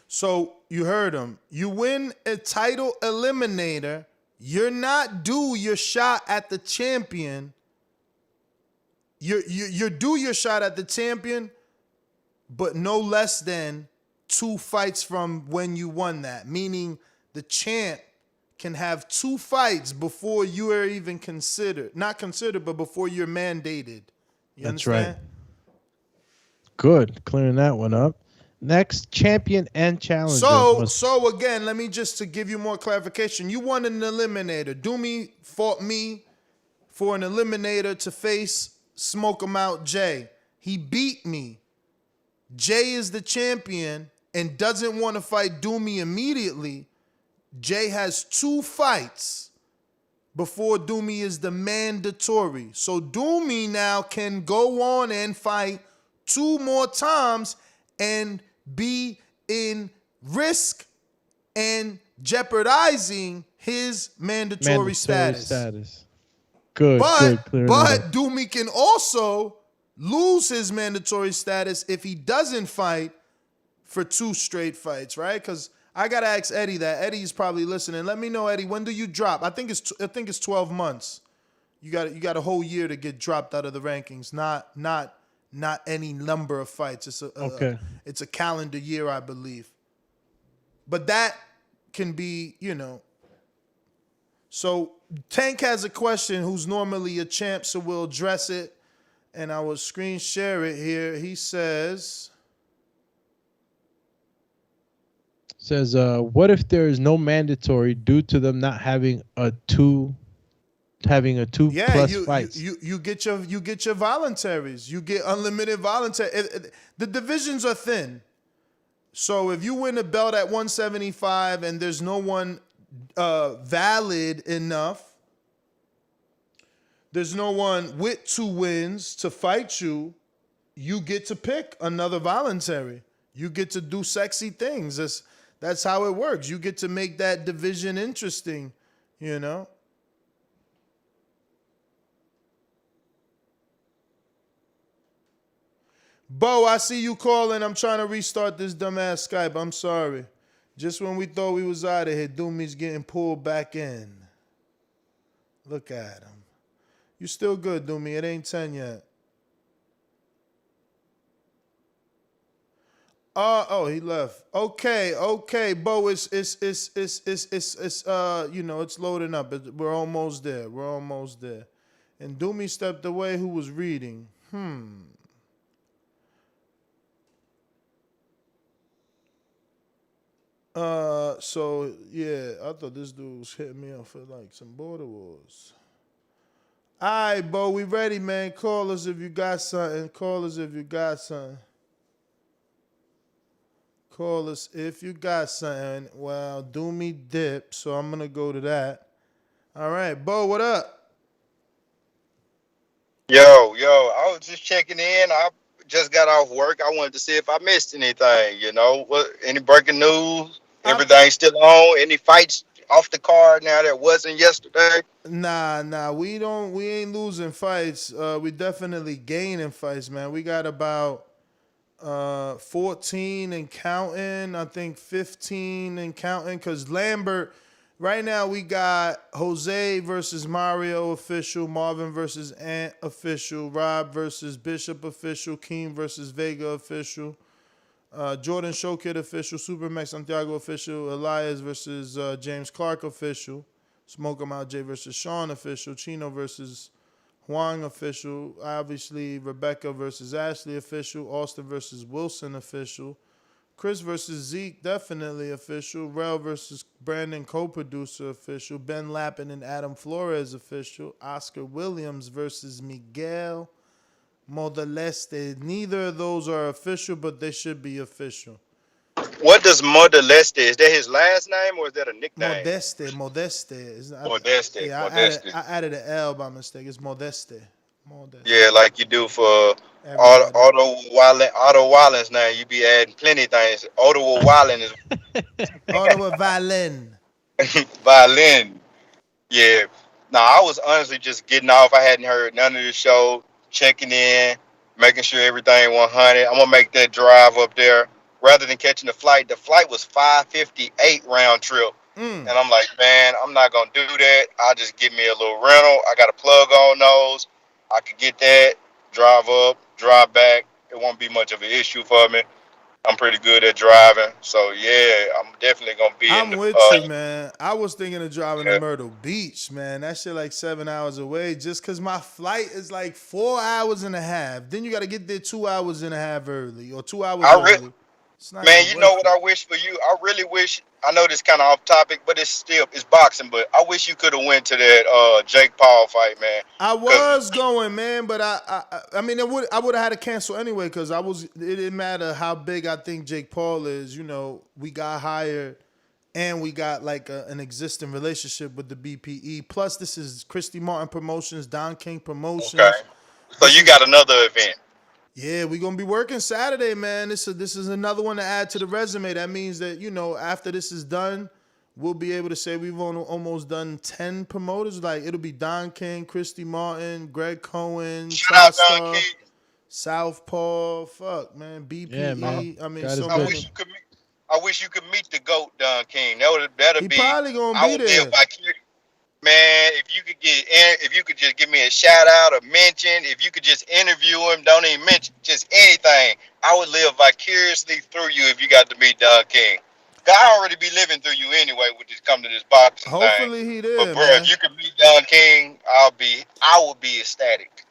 So you heard him. You win a title eliminator, you're not due your shot at the champion. You're due your shot at the champion, but no less than 2 fights from when you won that. Meaning the champ can have 2 fights before you are even considered. Not considered, but before you're mandated. You That's understand? right. Good. Clearing that one up. Next, champion and challenger. So again, let me just to give you more clarification. You won an eliminator. Doomy fought me for an eliminator to face Smoke 'em Out Jay. He beat me. Jay is the champion and doesn't want to fight Doomy immediately. Jay has 2 fights before Doomy is the mandatory. So Doomy now can go on and fight 2 more times and be in risk and jeopardizing his mandatory status. Good. But Good. Doomy can also lose his mandatory status if he doesn't fight for 2 straight fights, right? Because I gotta ask Eddie that. Eddie's probably listening. Let me know, Eddie. When do you drop? I think it's 12 months. You got a whole year to get dropped out of the rankings. Not any number of fights. It's a calendar year, I believe. But that can be, So Tank has a question who's normally a champ, so we'll address it. And I will screen share it here. He says, what if there is no mandatory due to them not having a 2 plus fights? You get your voluntaries. You get unlimited voluntary. The divisions are thin. So if you win a belt at 175 and there's no one valid enough, there's no one with 2 wins to fight you, you get to pick another voluntary. You get to do sexy things. That's how it works. You get to make that division interesting, Bo, I see you calling. I'm trying to restart this dumbass Skype. I'm sorry. Just when we thought we was out of here, Doomy's getting pulled back in. Look at him. You still good, Doomy. It ain't 10 yet. He left. Okay, Bo. It's loading up. We're almost there. And Doomy stepped away. Who was reading? So yeah, I thought this dude was hitting me up for like some Border Wars. All right, Bo, we ready, man. Call us if you got something. Call us if you got something. Well, Doomy dip, so I'm gonna go to that. All right, Bo, what up? Yo, I was just checking in. I just got off work. I wanted to see if I missed anything, any breaking news? Everything still on? Any fights off the card now that wasn't yesterday? Nah, we ain't losing fights. We definitely gaining fights, man. We got about 14 and counting. I think 15 and counting, because Lambert Right now we got Jose versus Mario official, Marvin versus Ant official, Rob versus Bishop official, Keem versus Vega official, Jordan Showkid official, Supermax Santiago official, Elias versus James Clark official, Smoke 'em Out J versus Sean official, Chino versus Huang official, obviously Rebecca versus Ashley official, Austin versus Wilson official, Chris versus Zeke, definitely official. Rel versus Brandon, co-producer, official. Ben Lappin and Adam Flores, official. Oscar Williams versus Miguel Modeste. Neither of those are official, but they should be official. What does Modeste? Is that his last name or is that a nickname? Modeste. Modeste. Yeah, Modeste. I added an L by mistake. It's Modeste. Yeah, like you do for Otto Wallen's name. You be adding plenty of things. Otto Wallen is Ottawa Valen. violin. Yeah. No, I was honestly just getting off. I hadn't heard none of the show. Checking in, making sure everything 100. I'm gonna make that drive up there rather than catching the flight. The flight was 5:58 round trip, and I'm like, man, I'm not gonna do that. I'll just get me a little rental. I got a plug on those. I could get that, drive up, drive back. It won't be much of an issue for me. I'm pretty good at driving, so yeah, I'm definitely gonna be. I'm with you, man. I was thinking of driving to Myrtle Beach, man. That shit like 7 hours away. Just cause my flight is like 4 hours and a half. Then you got to get there 2 hours and a half early or 2 hours early. Man, you know what I wish for you? I really wish. I know this kind of off topic, but it's boxing. But I wish you could have went to that Jake Paul fight, man. I was going, man, but I mean, I would have had to cancel anyway because it didn't matter how big I think Jake Paul is. You know, we got hired and we got like an existing relationship with the BPE. Plus, this is Christy Martin Promotions, Don King Promotions. Okay, so you got another event. Yeah, we're going to be working Saturday, man. This is another one to add to the resume. That means that, you know, after this is done, we'll be able to say we've almost done 10 promoters. Like, it'll be Don King, Christy Martin, Greg Cohen, Tri-Star, Southpaw, fuck, man, BPE. Yeah, man. I mean, so many. I wish you could meet the GOAT, Don King. That'd be. He probably going to be there. Man, if you could just give me a shout out, a mention, if you could just interview him, don't even mention just anything, I would live vicariously through you if you got to meet Don King. I already be living through you anyway with this come to this boxing Hopefully thing. He did, but bro, man. if you could meet Don King, I would be ecstatic.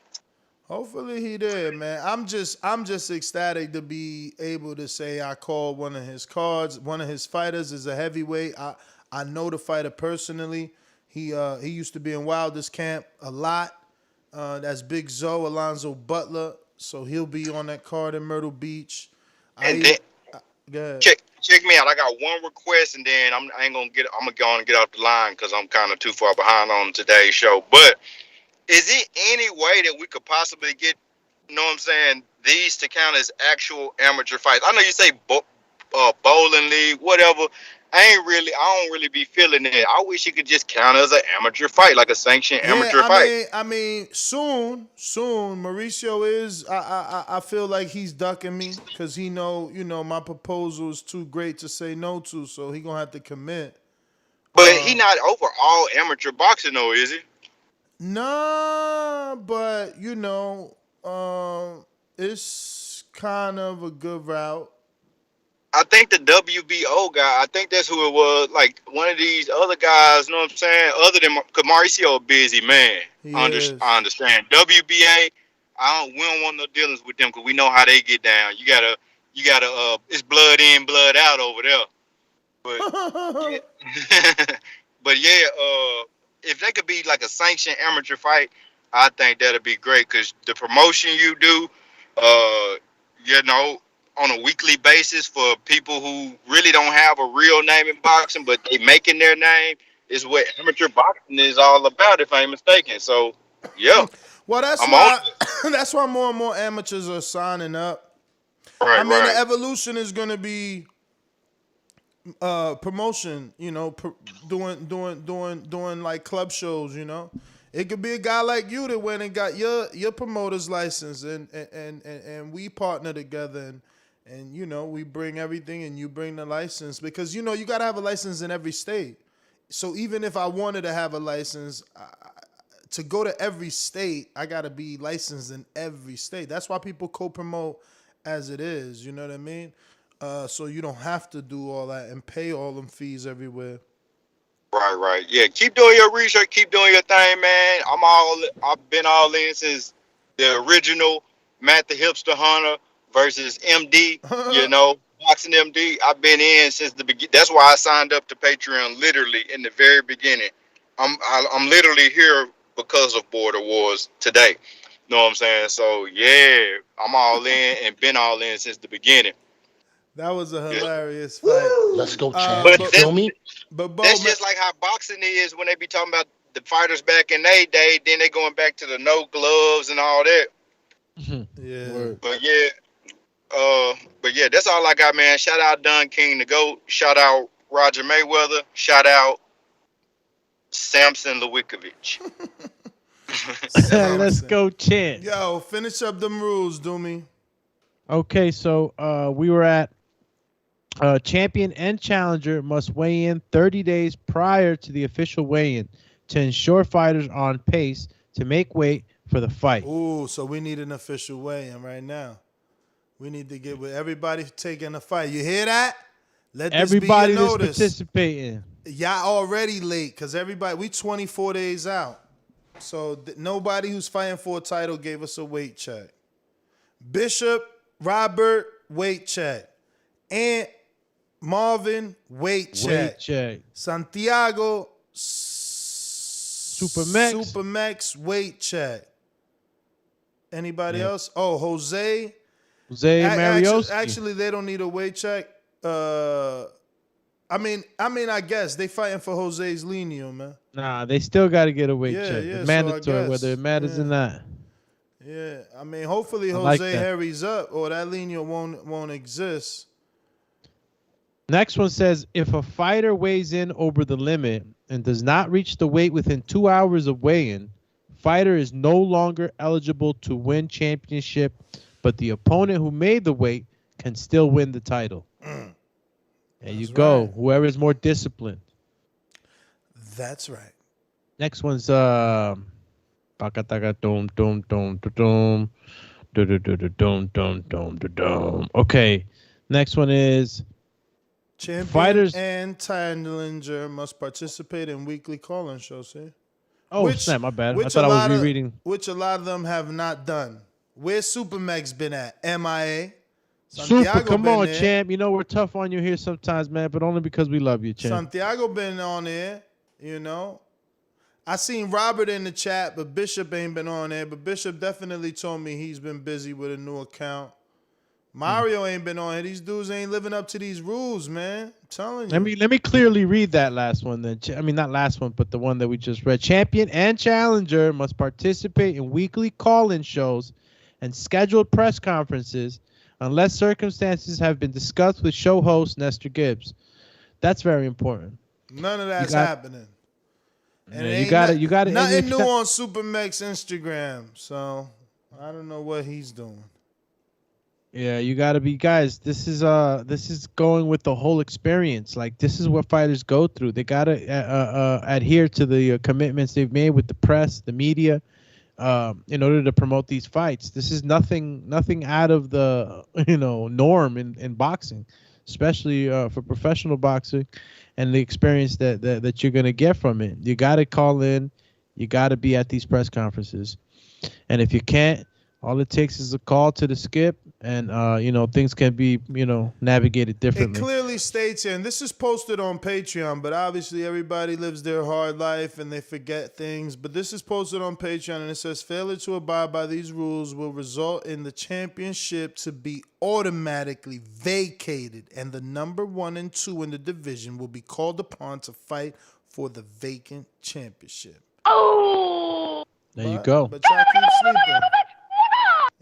Hopefully he did, man. I'm just ecstatic to be able to say I called one of his cards. One of his fighters is a heavyweight. I know the fighter personally. He used to be in Wilder's camp a lot. That's Big Zoe, Alonzo Butler. So he'll be on that card in Myrtle Beach. And then, check me out. I got one request, and then I'm gonna go on and get off the line because I'm kind of too far behind on today's show. But is it any way that we could possibly get, you know what I'm saying, these to count as actual amateur fights? I know you say bowling league, whatever. I don't really be feeling it. I wish it could just count as an amateur fight, like a sanctioned amateur fight. I mean, soon, Mauricio is. I feel like he's ducking me because he know, my proposal is too great to say no to, so he gonna have to commit. But he not over all amateur boxing, though, is he? Nah, but it's kind of a good route. I think the WBO guy, I think that's who it was. Like one of these other guys, you know what I'm saying? Other than Mauricio, a busy man. I understand. WBA, we don't want no dealings with them because we know how they get down. You gotta. It's blood in, blood out over there. But but yeah, if they could be like a sanctioned amateur fight, I think that'd be great because the promotion you do, on a weekly basis for people who really don't have a real name in boxing, but they making their name is what amateur boxing is all about, if I ain't mistaken. So, yeah. Well, that's why more and more amateurs are signing up. Right, the evolution is going to be promotion, doing like club shows, It could be a guy like you that went and got your promoter's license and we partner together and we bring everything and you bring the license because you got to have a license in every state. So even if I wanted to have a license, to go to every state, I got to be licensed in every state. That's why people co-promote as it is. You know what I mean? So you don't have to do all that and pay all them fees everywhere. Right. Yeah, keep doing your research. Keep doing your thing, man. I've been all in since the original Matt the Hipster Hunter versus MD. You know, boxing MD. I've been in since the beginning. That's why I signed up to Patreon literally in the very beginning. I'm literally here because of Border Wars today. You know what I'm saying? So yeah, I'm all in and been all in since the beginning. That was a hilarious fight. Let's go, champ. But You feel me? But Bo, that's just like how boxing is when they be talking about the fighters back in their day. Then they going back to the no gloves and all that. Yeah. But yeah, that's all I got, man. Shout out Don King the GOAT. Shout out Roger Mayweather. Shout out Samson Lewickovic. Let's go, champ. Yo, finish up them rules, Doomy. Okay, so we were at champion and challenger must weigh in 30 days prior to the official weigh-in to ensure fighters are on pace to make weight for the fight. Ooh, so we need an official weigh-in right now. We need to get with everybody taking a fight. You hear that? Let this Everybody be your that's notice. participating. Y'all already late because we 24 days out. So nobody who's fighting for a title gave us a weight check. Bishop, Robert, weight check. And Marvin, weight check. Santiago, Supermax, weight check. Anybody else? Oh, Jose Marioski. Actually, they don't need a weight check. I guess they fighting for Jose's Lenio, man. Nah, they still got to get a weight check. Yeah, It's so I mandatory, guess, whether it matters or not. Yeah, hopefully I Jose like that. hurries up, or that Lenio won't exist. Next one says, if a fighter weighs in over the limit and does not reach the weight within 2 hours of weigh-in, fighter is no longer eligible to win championship, but the opponent who made the weight can still win the title. There you go. right. Whoever is more disciplined. That's right. Next one's okay. Next one is Champion fighters and challenger must participate in weekly call-in shows. See? Oh, snap, my bad. I thought I was rereading. Which a lot of them have not done. Where's Supermax been at? MIA. Super, come been on, there. champ. You know we're tough on you here sometimes, man, but only because we love you, champ. Santiago been on there, you know. I seen Robert in the chat, but Bishop ain't been on there. But Bishop definitely told me he's been busy with a new account. Mario ain't been on here. These dudes ain't living up to these rules, man. I'm telling you. Let me clearly read that last one then. I mean, not last one, but the one that we just read. Champion and challenger must participate in weekly call-in shows and scheduled press conferences unless circumstances have been discussed with show host Nestor Gibbs. That's very important. None of that's happening. And Yeah, you got it. Nothing new on Supermax Instagram. So I don't know what he's doing. Yeah, you got to be, guys. This is going with the whole experience. Like, this is what fighters go through. They got to adhere to the commitments they've made with the press, the media, in order to promote these fights. This is nothing out of the norm in boxing, especially for professional boxing, and the experience that you're gonna get from it. You got to call in. You got to be at these press conferences, and if you can't, all it takes is a call to the skip, and things can be navigated differently. It clearly states here, and this is posted on Patreon, but obviously everybody lives their hard life and they forget things. But this is posted on Patreon, and it says failure to abide by these rules will result in the championship to be automatically vacated, and the number 1 and 2 in the division will be called upon to fight for the vacant championship. There you go. But y'all keep sleeping.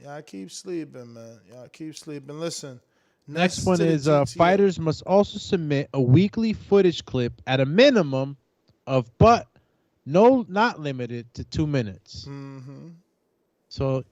Y'all keep sleeping, man. Y'all keep sleeping. Listen. Next one to the is GTA. fighters must also submit a weekly footage clip at a minimum of, but not limited to 2 minutes. Mm-hmm. So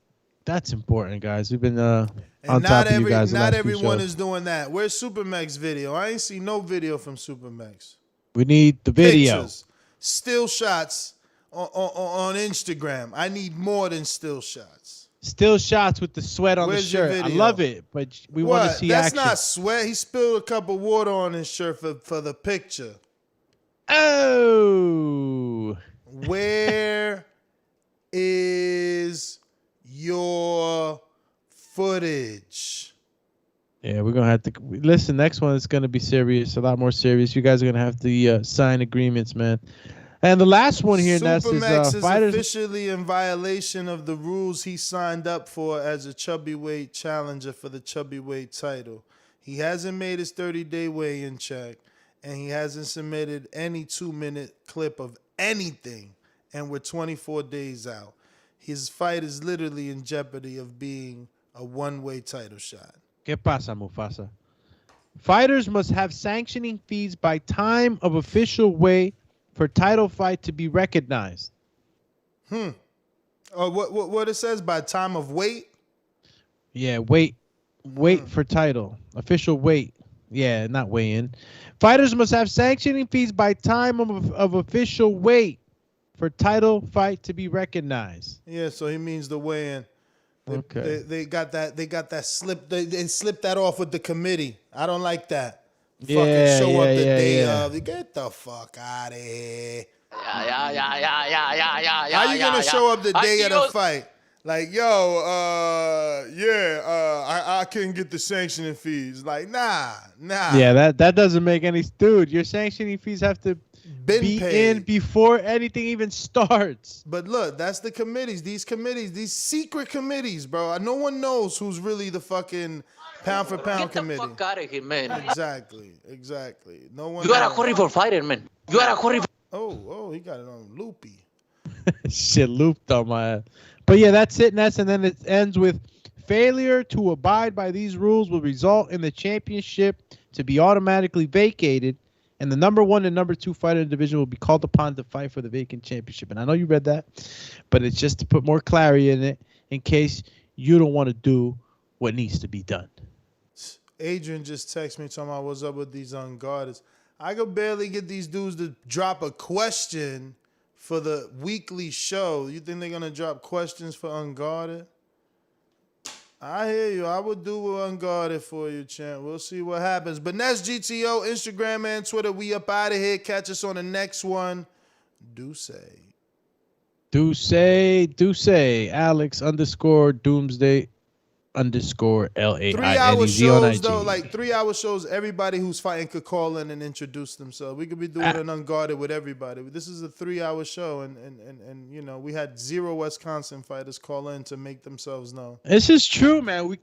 that's important, guys. We've been on And top of you guys. not everyone is doing that. Where's Supermax video? I ain't see no video from Supermax. We need the video. Pictures, still shots on Instagram. I need more than still shots. Still shots with the sweat on Where's the your shirt. I video? love it, but we want to see That's action. not sweat. He spilled a cup of water on his shirt for the picture. Oh. Where is your footage? Yeah, we're gonna have to listen. Next one is gonna be serious, a lot more serious. You guys are gonna have to sign agreements, man. And the last one here, Ness, Supermax is is fighters. officially in violation of the rules he signed up for as a chubby-weight challenger for the chubby-weight title. He hasn't made his 30-day weigh-in check, and he hasn't submitted any 2-minute clip of anything, and we're 24 days out. His fight is literally in jeopardy of being a one-way title shot. ¿Qué pasa, Mufasa? Fighters must have sanctioning fees by time of official weigh for title fight to be recognized. What it says by time of weight? Yeah, weight for title. Official weight. Yeah, not weigh-in. Fighters must have sanctioning fees by time of official weight for title fight to be recognized. Yeah, so he means the weigh-in. Okay. They got that slip. They slipped that off with the committee. I don't like that. Yeah, Fucking show up the day yeah. of. Get the fuck out of here. Yeah. How you gonna show up the day of the fight? Like, yo, I couldn't get the sanctioning fees. Like, nah. Yeah, that doesn't make any. Dude, your sanctioning fees have to be paid in before anything even starts. But look, that's the committees. These secret committees, bro. No one knows who's really the fucking pound for pound committee. Get the fuck out of here, man. Exactly. No one. You gotta knows. hurry for fighting, man. You gotta hurry. Oh, he got it on loopy. Shit looped on my ass. But yeah, that's it, Ness. And then it ends with failure to abide by these rules will result in the championship to be automatically vacated, and the number 1 and number 2 fighter in the division will be called upon to fight for the vacant championship. And I know you read that, but it's just to put more clarity in it in case you don't want to do what needs to be done. Adrian just texted me talking about what's up with these unguarded. I could barely get these dudes to drop a question for the weekly show. You think they're going to drop questions for unguarded? I hear you. I would do unguarded for you, champ. We'll see what happens. But that's GTO, Instagram and Twitter. We up out of here. Catch us on the next one. Deuce. Alex _Doomsday _LAINEZ 3 hour on shows IG. though, like 3 hour shows, everybody who's fighting could call in and introduce themselves. We could be doing an unguarded with everybody. This is a 3 hour show, and you know, we had 0 Wisconsin fighters call in to make themselves known. This is true, man. We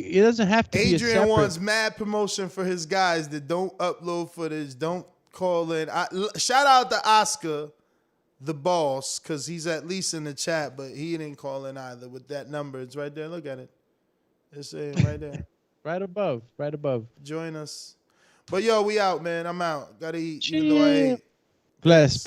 it doesn't have to be a Adrian separate. wants mad promotion for his guys that don't upload footage, don't call in. Shout out to Oscar, the boss, because he's at least in the chat, but he didn't call in either with that number. It's right there. Look at it. It's right there. Right above. Join us. But yo, we out, man. I'm out. Gotta eat, even though I ate. Bless.